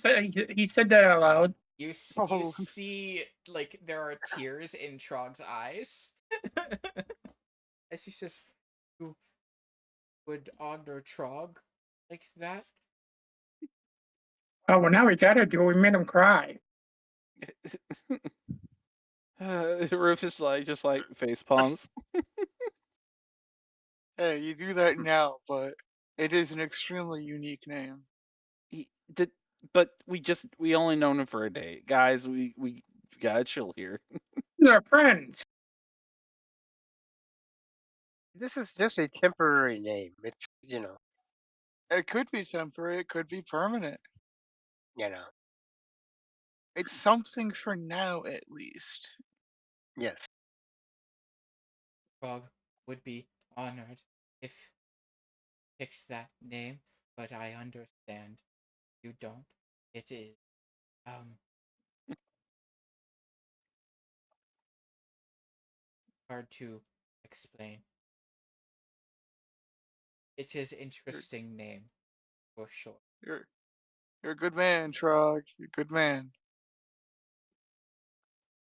S5: said that out loud.
S1: You
S3: Oh.
S1: see like there are tears in Trog's eyes as he says, "You would honor Trog like that?"
S5: Oh well, now we gotta do. We made him cry.
S2: Rufus just like face palms.
S3: Hey, you do that now, but it is an extremely unique name.
S2: But we only known him for a day, guys. We gotta chill here.
S5: They're friends.
S6: This is just a temporary name. It's
S3: It could be temporary, it could be permanent.
S6: you know.
S3: It's something for now, at least.
S6: Yes.
S1: Trog would be honored if picked that name, but I understand you don't. It is hard to explain. It is interesting name for sure.
S3: You're a good man, Trog. You're a good man.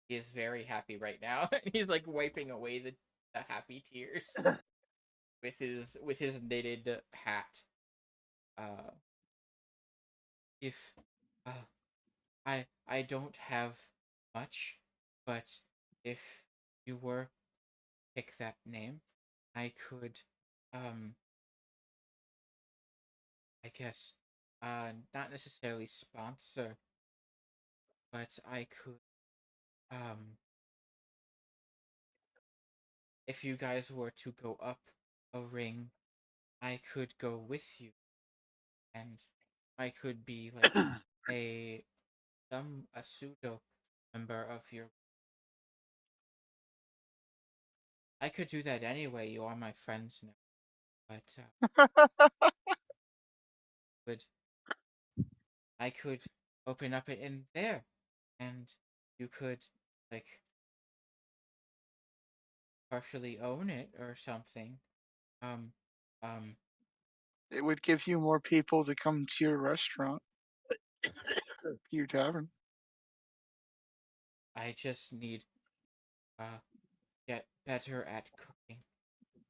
S1: He is very happy right now. He's like wiping away the happy tears with his knitted hat. Uh, if I don't have much, but if you were pick that name, I could I guess not necessarily sponsor, but I could if you guys were to go up a ring, I could go with you and I could be like a pseudo member of your. I could do that anyway. You are my friends now, but would I could open up it in there, and you could like partially own it or something. Um, um,
S3: It would give you more people to come to your restaurant, your tavern.
S1: I just need get better at cooking.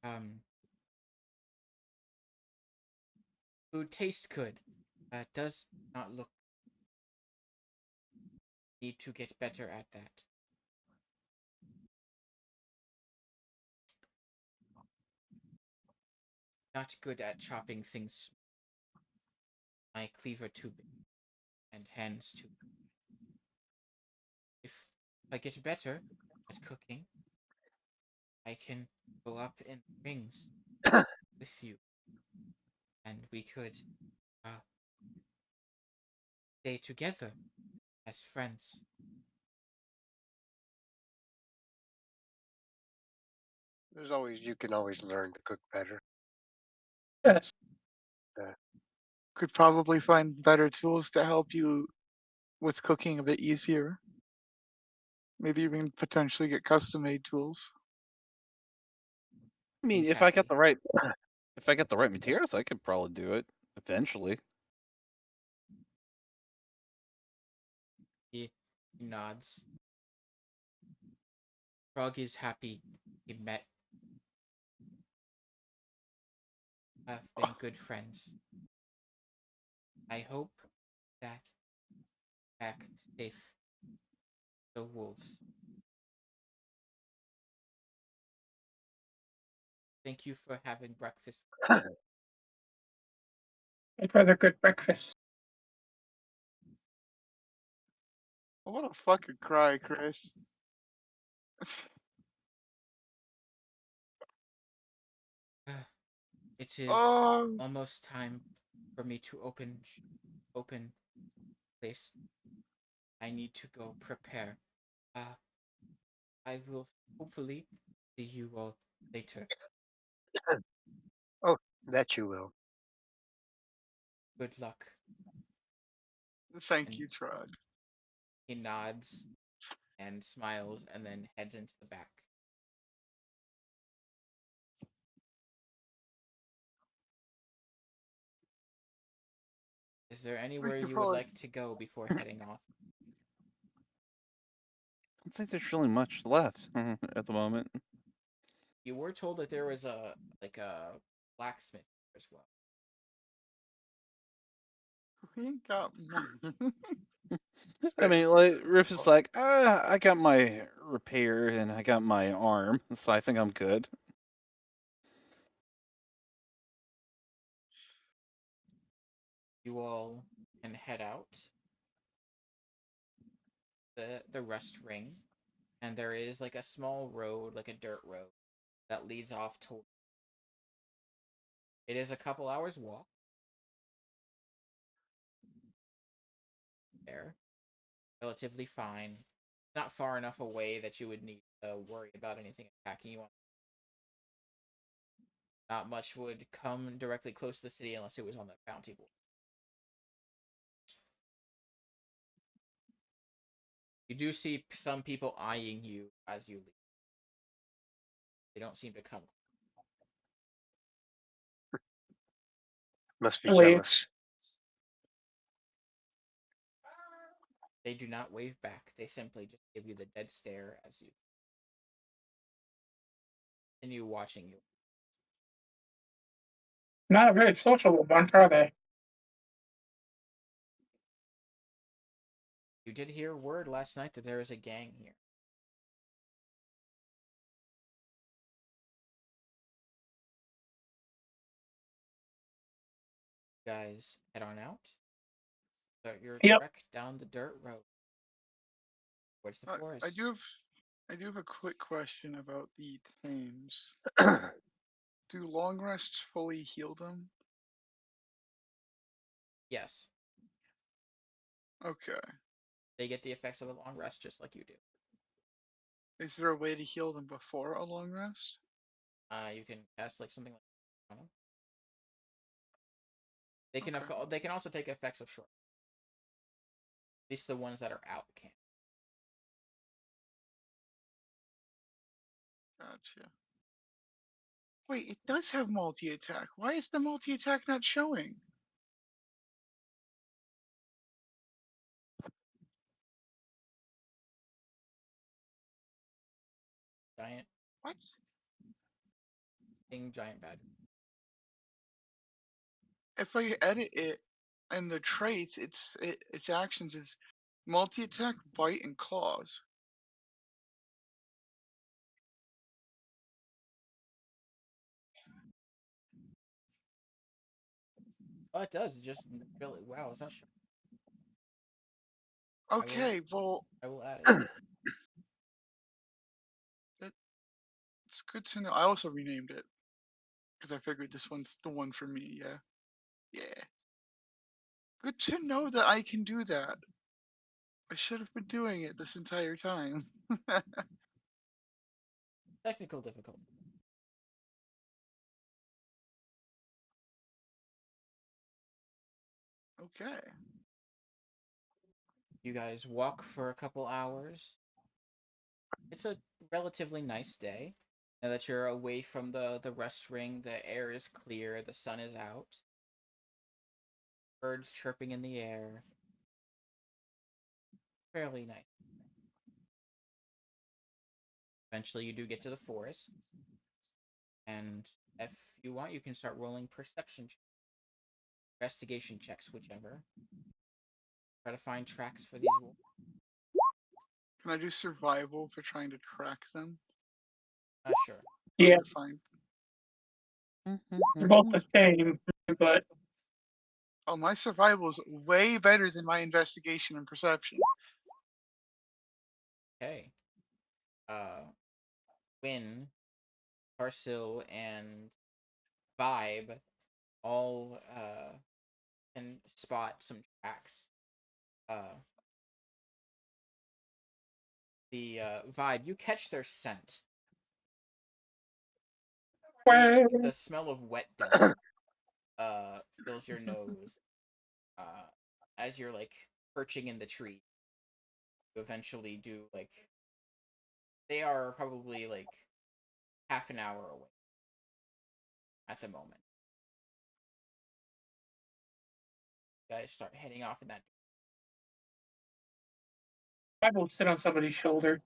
S1: Um, food tastes good. Does not look. Need to get better at that. Not good at chopping things. My cleaver too big and hands too big. If I get better at cooking, I can go up in rings with you, and we could stay together as friends.
S6: You can always learn to cook better.
S5: Yes.
S3: Could probably find better tools to help you with cooking a bit easier. Maybe even potentially get custom made tools.
S2: I mean,
S1: He's
S2: if I got
S1: happy.
S2: the right materials, I could probably do it eventually.
S1: He nods. Frog is happy he met. Have been good friends. I hope that back safe the wolves. Thank you for having breakfast.
S5: It was a good breakfast.
S3: I want to fucking cry, Chris.
S1: It is
S3: Oh,
S1: almost time for me to open place. I need to go prepare. I will hopefully see you all later.
S6: Oh, that you will.
S1: Good luck.
S3: thank
S1: And
S3: you, Trog.
S1: he nods and smiles and then heads into the back. Is there anywhere
S3: could
S1: you would
S3: probably-
S1: like to go before heading off?
S2: I don't think there's really much left at the moment.
S1: You were told that there was a blacksmith as well.
S3: We ain't got money.
S2: I mean, like Riff is like, I got my repair and I got my arm, so I think I'm good.
S1: You all can head out the rest ring, and there is like a small road, like a dirt road, that leads off to. It is a couple hours walk. There, relatively fine. Not far enough away that you would need to worry about anything attacking you. Not much would come directly close to the city unless it was on the bounty board. You do see some people eyeing you as you leave. They don't seem to come.
S6: Must be
S5: Wait.
S6: jealous.
S1: They do not wave back. They simply just give you the dead stare as you continue watching you.
S5: Not a very sociable bunch, are they?
S1: You did hear word last night that there is a gang here. You guys head on out. Start your
S5: Yep.
S1: trek down the dirt road towards the forest.
S3: I do have a quick question about the Thames. Do long rests fully heal them?
S1: Yes,
S3: Okay.
S1: they get the effects of a long rest just like you do.
S3: Is there a way to heal them before a long rest?
S1: You can cast like something like. I don't know. They can
S3: Okay.
S1: they can also take effects of short. At least the ones that are out can.
S3: Gotcha. Wait, it does have multi-attack. Why is the multi-attack not showing?
S1: Giant
S3: What?
S1: giant badger.
S3: If I edit it and the traits, its actions is multi-attack, bite, and claws.
S1: Oh, it does. It just really wow. It's not sure.
S3: Okay, well,
S1: I will add it.
S3: it's good to know. I also renamed it because I figured this one's the one for me. Yeah, yeah. Good to know that I can do that. I should have been doing it this entire time.
S1: Technical difficulty.
S3: Okay.
S1: You guys walk for a couple hours. It's a relatively nice day. Now that you're away from the rest ring, the air is clear, the sun is out. Birds chirping in the air. Fairly nice. Eventually you do get to the forest. And if you want, you can start rolling perception checks. Investigation checks, whichever. Try to find tracks for these wolves.
S3: Can I do survival for trying to track them?
S1: Sure.
S5: Yeah,
S3: Okay, fine.
S5: they're both the same, but
S3: Oh, my survival is way better than my investigation and perception.
S1: Okay. Win, Parsil, and Vibe all can spot some tracks. The Vibe, you catch their scent. The smell of wet dung fills your nose as you're like perching in the tree. You eventually do like they are probably like half an hour away at the moment. You guys start heading off in that.
S5: I will sit on somebody's shoulder.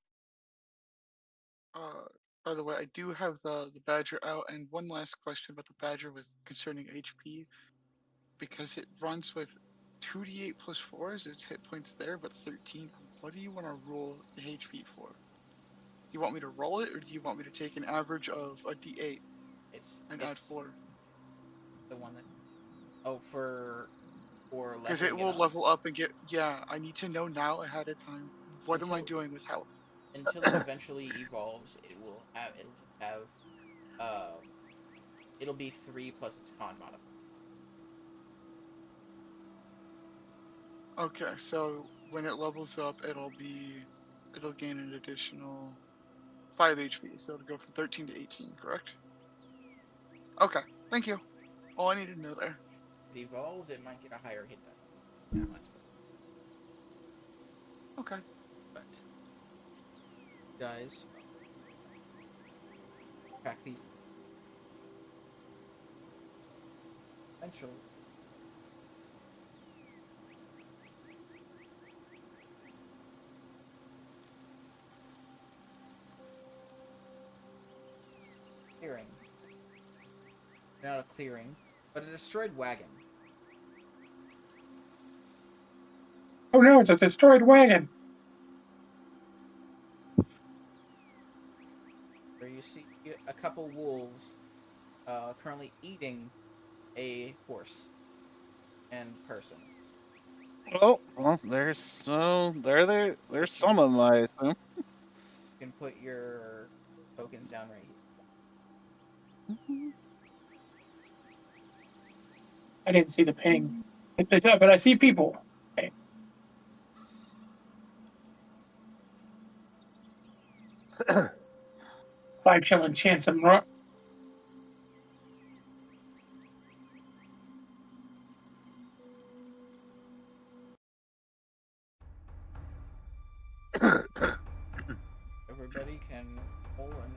S3: By the way, I do have the badger out, and one last question about the badger with concerning HP, because it runs with 2d8 plus 4s, its hit points there, but 13. What do you want to roll the HP for? Do you want me to roll it, or do you want me to take an average of a d8 and add 4?
S1: The one that for
S3: Because it will level up and get. Yeah, I need to know now ahead of time. What am I doing with health?
S1: Until it eventually evolves, it'll be 3 plus its con modifier.
S3: Okay, so when it levels up, it'll gain an additional 5 HP, so it'll go from 13 to 18, correct? Okay, thank you. All I needed to know there.
S1: If it evolves, it might get a higher hit die.
S3: Okay.
S1: But guys, crack these. Eventually. Clearing. Not a clearing, but a destroyed wagon.
S5: Oh no, it's a destroyed wagon.
S1: Where you see a couple wolves currently eating a horse and person.
S2: Oh, well, there's some of them, I assume.
S1: You can put your tokens down right here.
S5: I didn't see the ping. But I see people. Okay. 5 killing chance of run.
S1: Everybody can roll and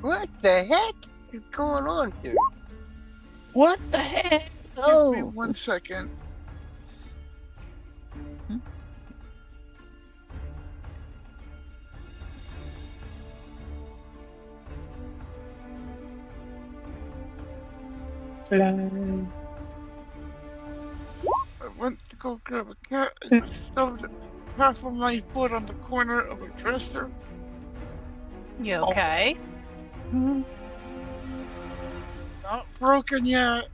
S6: What the heck is going on here?
S2: What the heck?
S3: Give me 1 second. I went to go grab a cat and I shoved half of my foot on the corner of a dresser.
S7: You okay?
S3: Not broken yet.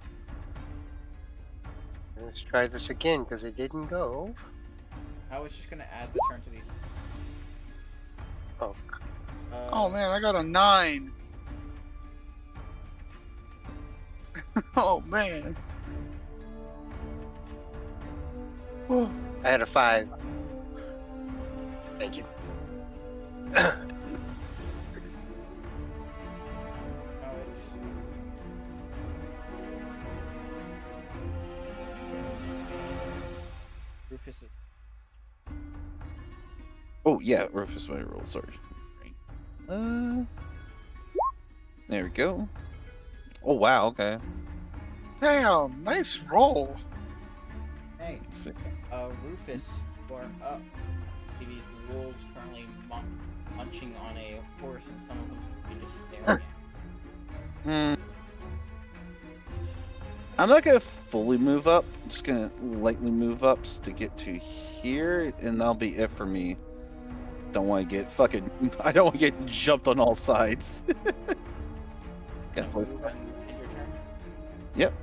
S6: Let's try this again because it didn't go.
S1: I was just gonna add the turn to these.
S6: Oh.
S3: Oh man, I got a 9. Oh man. Oh.
S6: I had a 5. Thank you.
S1: Rufus.
S2: Oh yeah, Rufus my roll. Sorry. There we go. Oh wow. Okay.
S3: Damn, nice roll.
S1: Hey, Rufus, you are up. See these wolves currently munching on a horse, and some of them seem to be just staring at.
S2: I'm not gonna fully move up. I'm just gonna lightly move up to get to here, and that'll be it for me. Don't want to get I don't want to get jumped on all sides.
S1: Your turn.
S2: Yep.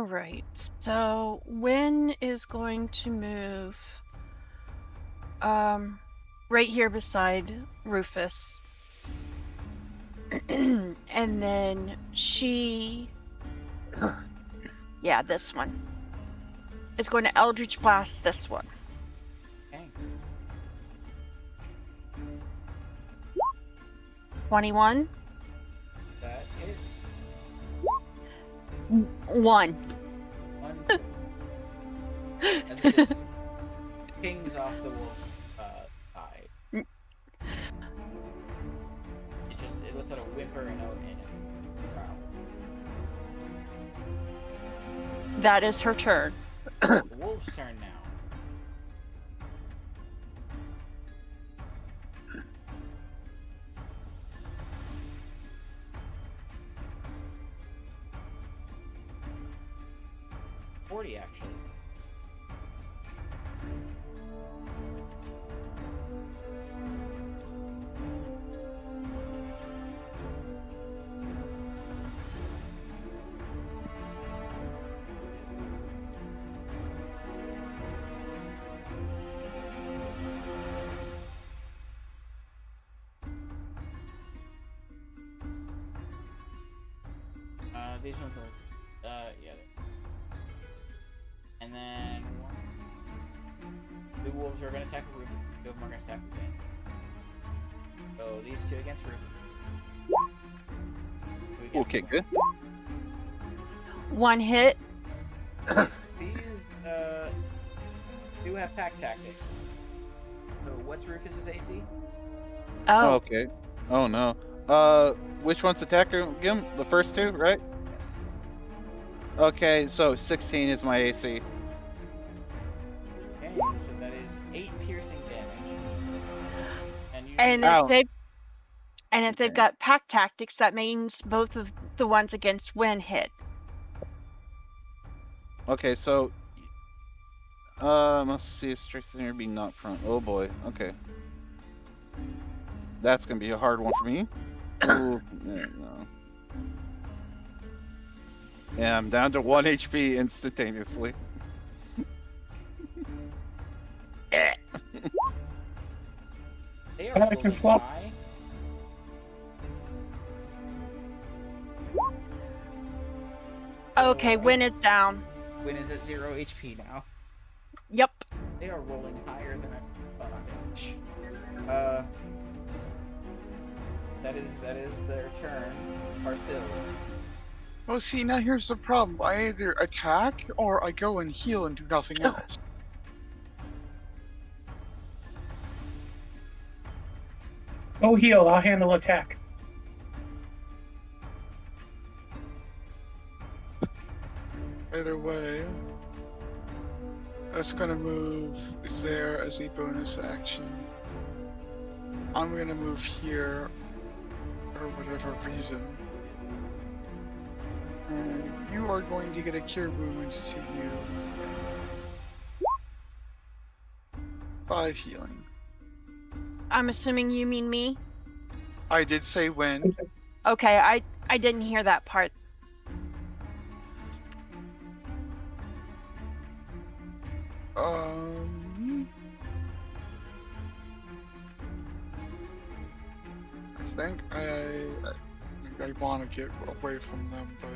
S4: right. So Wynn is going to move right here beside Rufus. And then she, yeah, this one is going to Eldritch Blast this one.
S1: Okay.
S4: 21.
S1: That hits.
S4: 1.
S1: 1. As it just pings off the wolf's side. It lets out a whimper and a growl.
S4: That is her turn.
S1: The wolf's turn now. Actually. These ones will, yeah. And then the wolves are going to attack Ruben. Two of them are going to attack Ruben. So these two against Ruben.
S2: Okay, good.
S4: 1 hit.
S1: These do have pack tactics. So what's Rufus's AC?
S4: Oh,
S2: Okay. Oh no. Which one's attacker again? The first two, right?
S1: Yes.
S2: Okay, so 16 is my AC.
S1: Okay, so that is 8 piercing damage. And you
S4: and
S2: Ow.
S4: if they've got pack tactics, that means both of the ones against Wynn hit.
S2: Okay, so must see a strength here being knocked prone. Oh boy. Okay. That's gonna be a hard one for me. Ooh, yeah, no. Yeah, I'm down to 1 HP instantaneously.
S1: They are
S5: I can
S1: rolling
S5: swap.
S1: high.
S4: Okay, Wynn is down.
S1: Wynn is at 0 HP now.
S4: Yep.
S1: They are rolling higher than I thought. That is their turn. Parsil.
S3: Well, see, now here's the problem. I either attack or I go and heal and do nothing else.
S5: Go heal. I'll handle attack.
S3: Either way, that's gonna move there as a bonus action. I'm gonna move here for whatever reason. And you are going to get a cure wounds to you. 5 healing.
S4: I'm assuming you mean me.
S3: I did say when.
S4: Okay, I didn't hear that part.
S3: I think I want to get away from them, but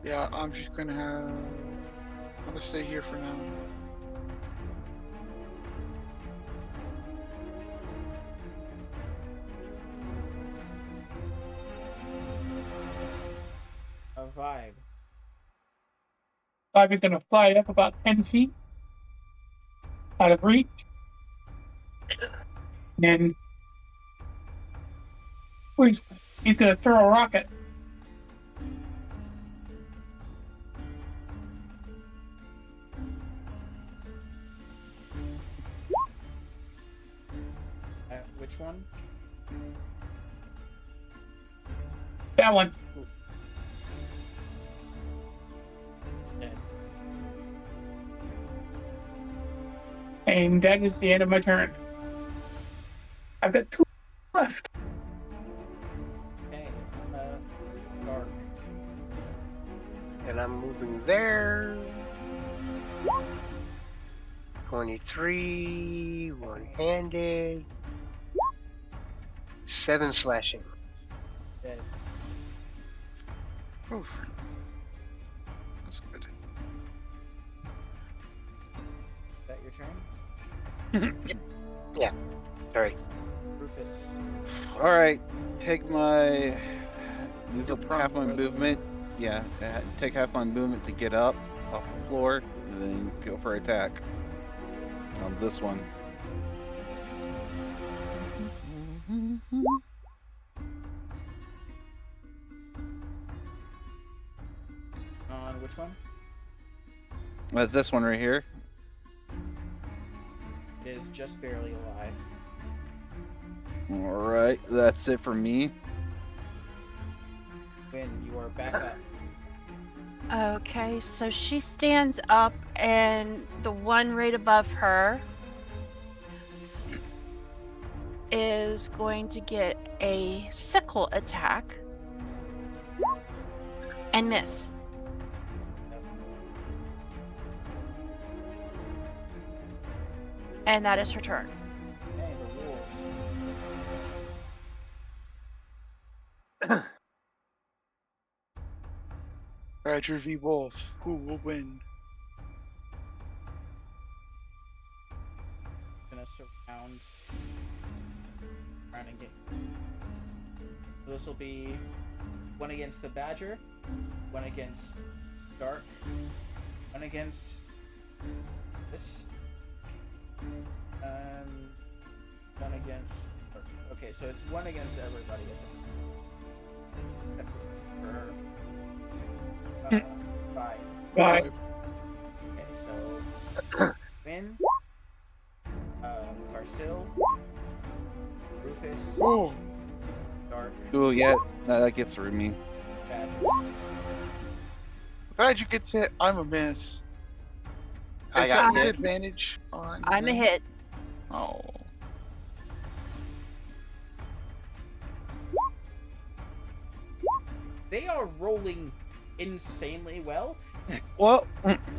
S3: yeah, I'm just gonna I'm gonna stay here for now.
S1: A vibe.
S5: 5 is going to fly up about 10 feet out of reach. And he's going to throw a rocket.
S1: Which one?
S5: That one.
S1: Dead.
S5: And that is the end of my turn. I've got 2 left.
S6: and I'm moving there. 23, one-handed. 7 slashing.
S1: Dead.
S3: Oof. That's good.
S1: Is that your turn?
S6: Yeah. Sorry.
S1: Rufus.
S2: All right, take my use
S3: Your
S2: up
S3: prompt,
S2: half my
S3: brother.
S2: movement. Yeah, take half my movement to get up off the floor, and then go for attack on this one.
S1: On which one?
S2: This one right here.
S1: It is just barely alive.
S2: All right, that's it for me.
S1: When you are back up.
S4: Okay, so she stands up, and the one right above her is going to get a sickle attack and miss. And that is her turn.
S1: Hey, the wolves.
S3: Badger v Wolf. Who will win?
S1: Gonna surround and get. So this will be one against the Badger, one against Dark, one against this, one against. Okay, so it's one against everybody, isn't it? For 5.
S5: Bye.
S1: Okay, so Win, Carsil, Rufus,
S3: Oh,
S1: Dark,
S2: Oh yeah, that gets through me.
S1: Badger.
S3: Badger gets hit. I'm a miss.
S6: I
S3: Is
S6: got
S3: that
S6: hit.
S3: advantage on?
S4: I'm a
S3: him?
S4: hit.
S3: Oh.
S1: They are rolling insanely well.
S2: Well,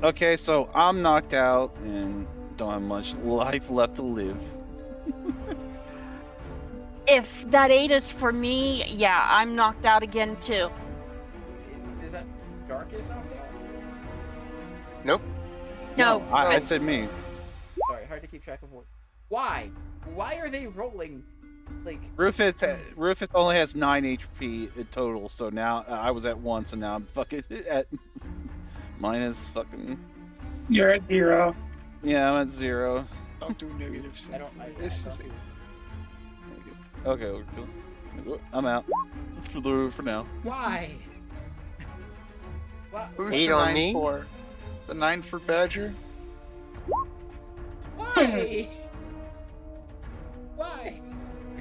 S2: okay, so I'm knocked out and don't have much life left to live.
S4: If that 8 is for me, yeah, I'm knocked out again too.
S1: Is that Dark is knocked out?
S6: Nope.
S4: No,
S2: I said me.
S1: Sorry, hard to keep track of what. Why? Why are they rolling? Like,
S2: Rufus only has 9 HP in total, so now I was at 1, so now I'm fucking at minus fucking.
S5: You're at 0.
S2: Yeah, I'm at 0.
S3: Don't do negatives.
S1: I don't.
S3: This
S1: I
S3: is
S1: don't do-
S2: Okay, we're cool. I'm out for now.
S1: Why? Why?
S3: Who's
S6: 8
S3: the
S6: on
S3: 9
S6: me?
S3: for? The 9 for Badger?
S1: Why? Why?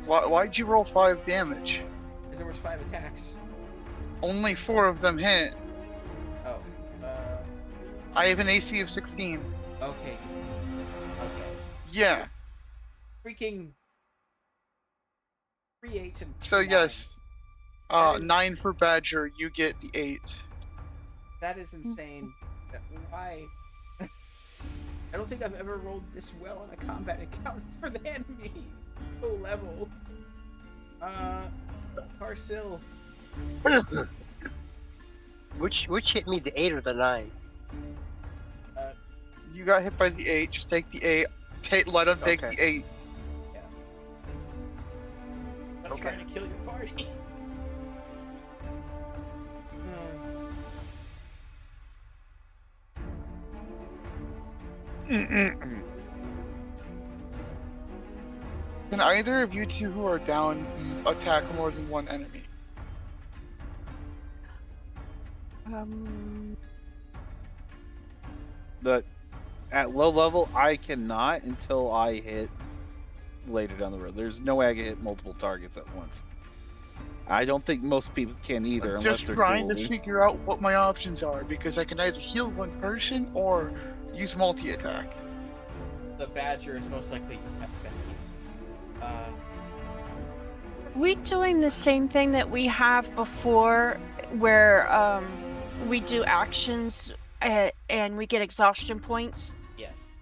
S3: Why'd you roll 5 damage?
S1: Because there was 5 attacks.
S3: Only 4 of them hit.
S1: Oh.
S3: I have an AC of 16.
S1: Okay. Okay.
S3: Yeah.
S1: Freaking 3 8s and 2
S3: So yes,
S1: 9s. That is-
S3: 9 for Badger. You get the 8.
S1: That is insane. Why? I don't think I've ever rolled this well on a combat encounter for the enemy. Low level. Carsil.
S6: Which hit me, the 8 or the 9?
S3: You got hit by the 8. Just take the 8. Let him take
S6: Okay.
S3: the 8.
S1: I'm
S6: Okay.
S1: trying to kill your party.
S3: Can either of you two who are down attack more than one enemy?
S2: But at low level, I cannot until I hit later down the road. There's no way I can hit multiple targets at once. I don't think most people can either,
S3: I'm
S2: unless
S3: just
S2: they're
S3: trying to
S2: dueling.
S3: figure out what my options are because I can either heal one person or use multi-attack.
S1: The Badger is most likely your best bet.
S4: we doing the same thing that we have before, where we do actions and we get exhaustion points?
S1: Yes.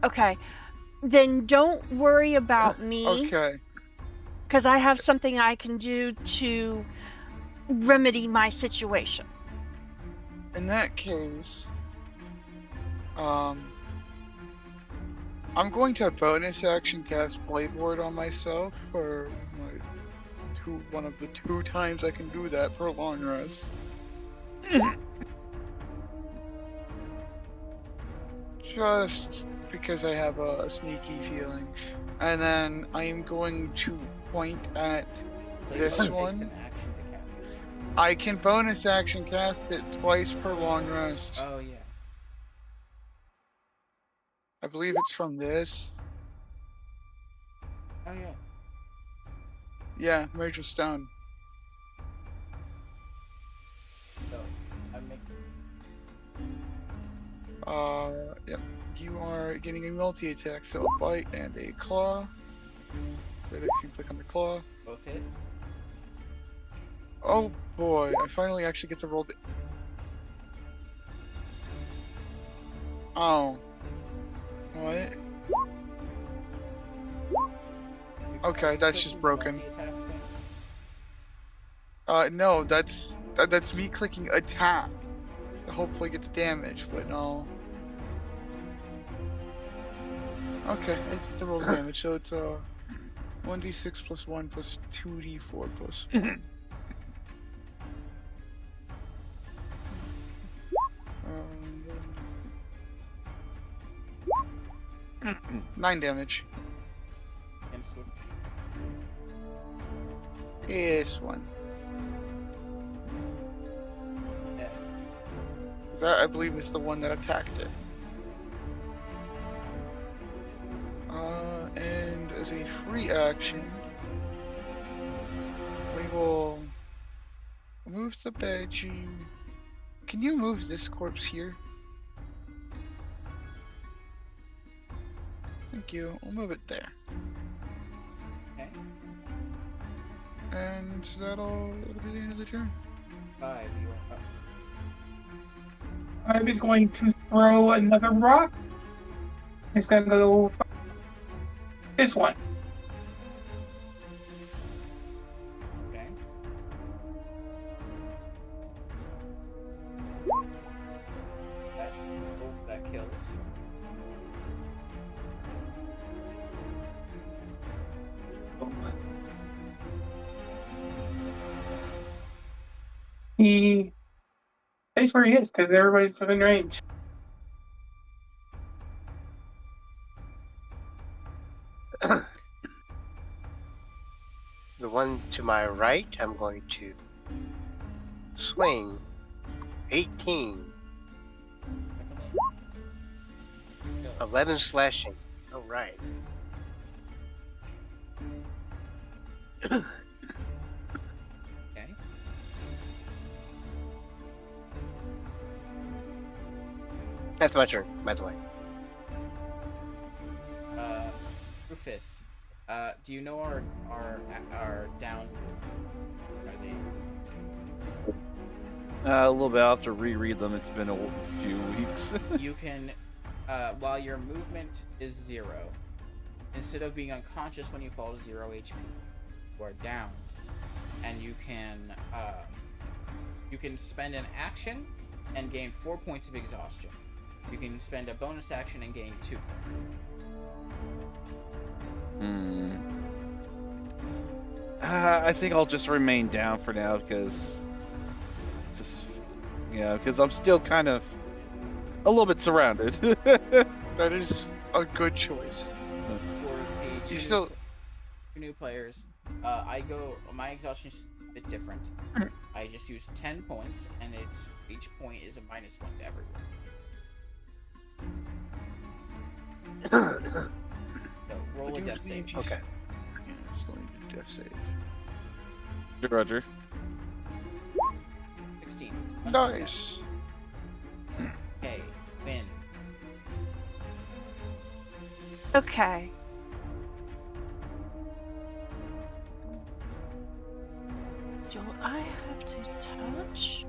S4: Okay. Then don't worry about me.
S3: Okay.
S4: Because I have something I can do to remedy my situation.
S3: In that case, I'm going to bonus action cast Blade Ward on myself for one of the 2 times I can do that for a long rest. Just because I have a sneaky feeling. And then I am going to point at this
S1: Takes
S3: one.
S1: an action to cast it.
S3: I can bonus action cast it twice per long rest.
S1: Oh yeah.
S3: I believe it's from this.
S1: Oh yeah.
S3: Yeah, Major Stone.
S1: So I make.
S3: Yep. You are getting a multi-attack, so a bite and a claw. So that you can click on the claw.
S1: Both hit.
S3: Oh boy, I finally actually get to roll the... Oh. What? Okay, that's just broken.
S1: Multi-attack thing?
S3: No, that's me clicking attack to hopefully get the damage, but no. Okay, I get to roll the damage, so it's 1d6 plus 1 plus 2d4 plus 1. 9 damage.
S1: And switch.
S3: This one.
S1: Yeah.
S3: That, I believe, is the one that attacked it. And as a free action, we will move the badging. Can you move this corpse here? Thank you. We'll move it there.
S1: Okay.
S3: And that'll be the end of the turn.
S1: 5. You are up.
S5: I'm just going to throw another rock. It's gonna go this one.
S1: Okay. That kills.
S5: He stays where he is because everybody's within range.
S6: The one to my right, I'm going to swing 18, 11 slashing. All right.
S1: Okay.
S6: That's my turn, by the way.
S1: Rufus, do you know our down? Are they?
S2: A little bit. I'll have to reread them. It's been a few weeks.
S1: You can, while your movement is 0, instead of being unconscious when you fall to 0 HP, you are downed, and you can spend an action and gain 4 points of exhaustion. You can spend a bonus action and gain 2.
S2: I think I'll just remain down for now because I'm still kind of a little bit surrounded.
S3: That is a good choice.
S1: For the
S3: You still...
S1: two new players, my exhaustion is a bit different. I just use 10 points, and each point is a -1 to everyone. So roll a death save.
S6: Okay.
S3: Yeah, it's going to death save.
S2: Roger.
S1: 16.
S3: Nice.
S1: Okay, win.
S4: Okay. Do I have to touch?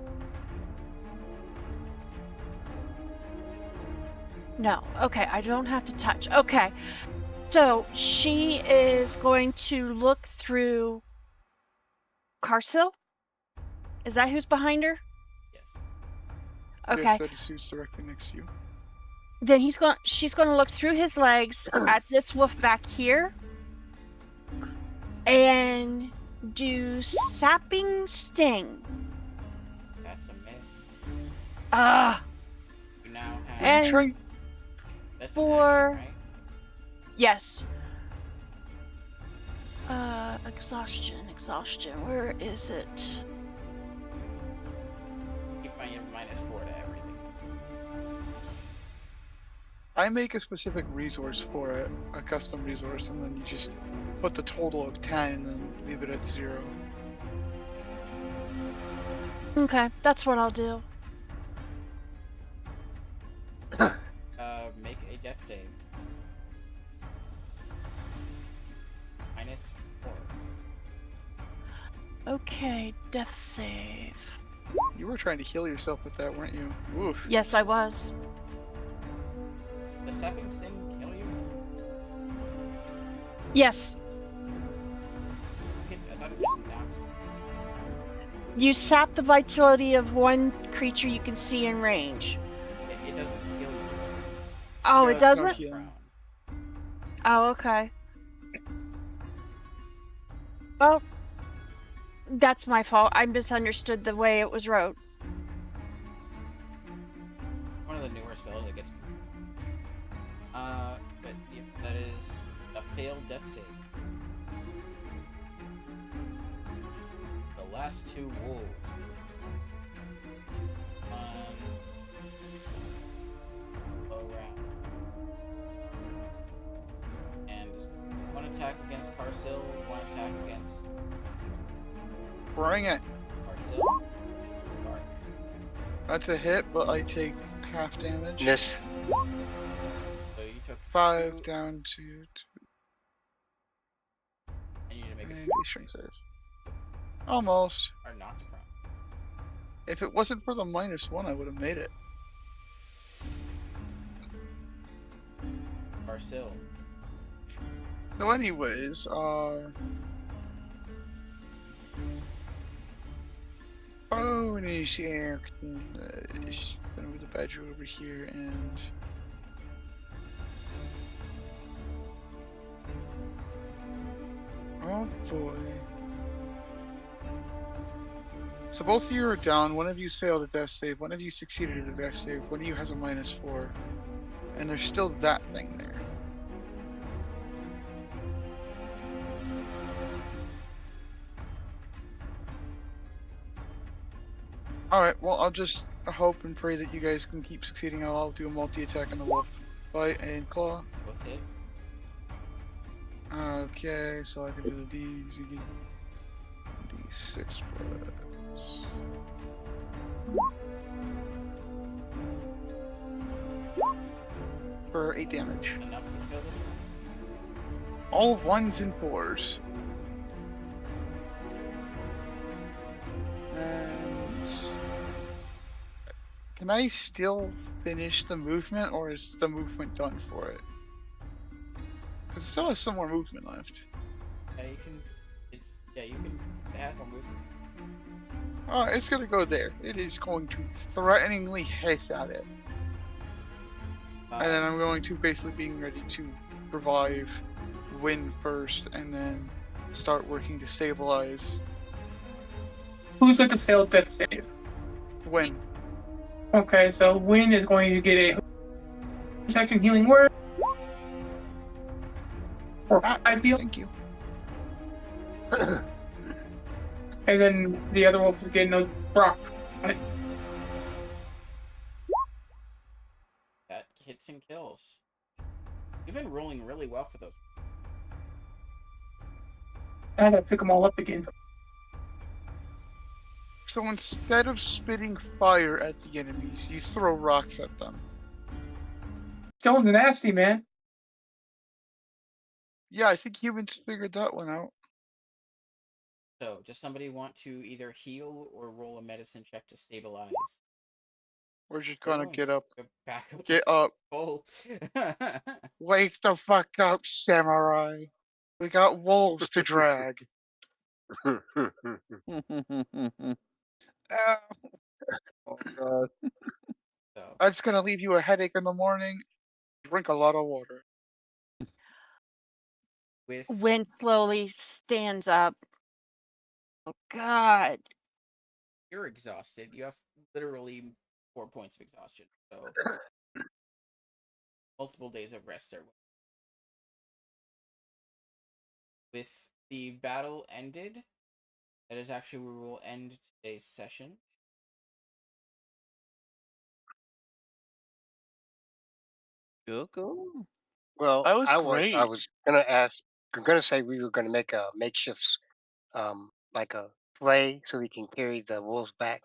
S4: No. Okay, I don't have to touch. Okay. So she is going to look through Carsil? Is that who's behind her?
S1: Yes.
S4: Okay.
S3: Yes, that is who's directly next to you.
S4: Then she's going to look through his legs at this wolf back here and do sapping sting.
S1: That's a miss.
S4: Ah.
S1: You now have.
S4: And
S3: Try.
S1: That's
S4: for-
S1: an action, right?
S4: Yes. Exhaustion. Where is it?
S1: Keep my -4 to everything.
S3: I make a specific resource for it, a custom resource, and then you just put the total of 10 and then leave it at 0.
S4: Okay, that's what I'll do.
S1: Make a death save. -4.
S4: Okay, death save.
S3: You were trying to heal yourself with that, weren't you? Oof.
S4: Yes, I was.
S1: Does sapping sting kill you?
S4: Yes.
S1: I thought it just knocks.
S4: You sap the vitality of one creature you can see in range.
S1: It doesn't kill you.
S4: Oh,
S3: Yeah,
S4: it
S3: it's not
S4: doesn't?
S3: healing.
S4: Oh, okay. Well, that's my fault. I misunderstood the way it was wrote.
S1: One of the newer spells that gets. But yeah, that is a failed death save. The last two wolves. Low round. And one attack against Carsil, one attack against
S3: Bring it.
S1: Carsil. Mark.
S3: That's a hit, but I take half damage.
S6: Miss.
S1: So you took
S3: 5
S1: 2,
S3: down to 2.
S1: and you need to make a
S3: And a strength save. Almost.
S1: or not to prone.
S3: If it wasn't for the -1, I would have made it.
S1: Carsil.
S3: So anyways, bonus action. Gonna move the badger over here and oh boy. So both of you are down. One of you's failed a death save. One of you succeeded at a death save. One of you has a -4, and there's still that thing there. Alright, well, I'll just hope and pray that you guys can keep succeeding. I'll do a multi-attack on the wolf. Bite and claw.
S1: Both hit.
S3: Okay, so I can do the D's again. D6 plus. For 8 damage.
S1: Enough to kill this one.
S3: All 1s and 4s. And can I still finish the movement, or is the movement done for it? Because it still has some more movement left.
S1: Yeah, you can. You can add more movement.
S3: Oh, it's gonna go there. It is going to threateningly hiss at it. And then I'm going to basically being ready to revive, win first, and then start working to stabilize.
S5: Who's going to fail death save?
S3: Win.
S5: Okay, so Win is going to get a section healing word. Or
S3: Ah,
S5: 5 heal.
S3: thank you.
S5: And then the other wolf is getting a rock on it.
S1: That hits and kills. You've been rolling really well for those.
S5: I gotta pick them all up again.
S3: So instead of spitting fire at the enemies, you throw rocks at them.
S5: Stone's nasty, man.
S3: Yeah, I think humans figured that one out.
S1: So, does somebody want to either heal or roll a medicine check to stabilize?
S3: We're just gonna get up.
S1: Back up.
S3: Get up.
S1: Full.
S3: Wake the fuck up, samurai. We got wolves to drag.
S2: Ow. Oh god.
S1: So,
S3: That's gonna leave you a headache in the morning. Drink a lot of water.
S1: with
S4: Wind slowly stands up. Oh God.
S1: you're exhausted. You have literally 4 points of exhaustion. So multiple days of rest are with the battle ended. That is actually where we will end today's session.
S2: Go.
S6: Well,
S3: That was
S6: I
S3: great.
S6: was gonna ask. I'm gonna say we were gonna make a makeshift, like a sleigh, so we can carry the wolves back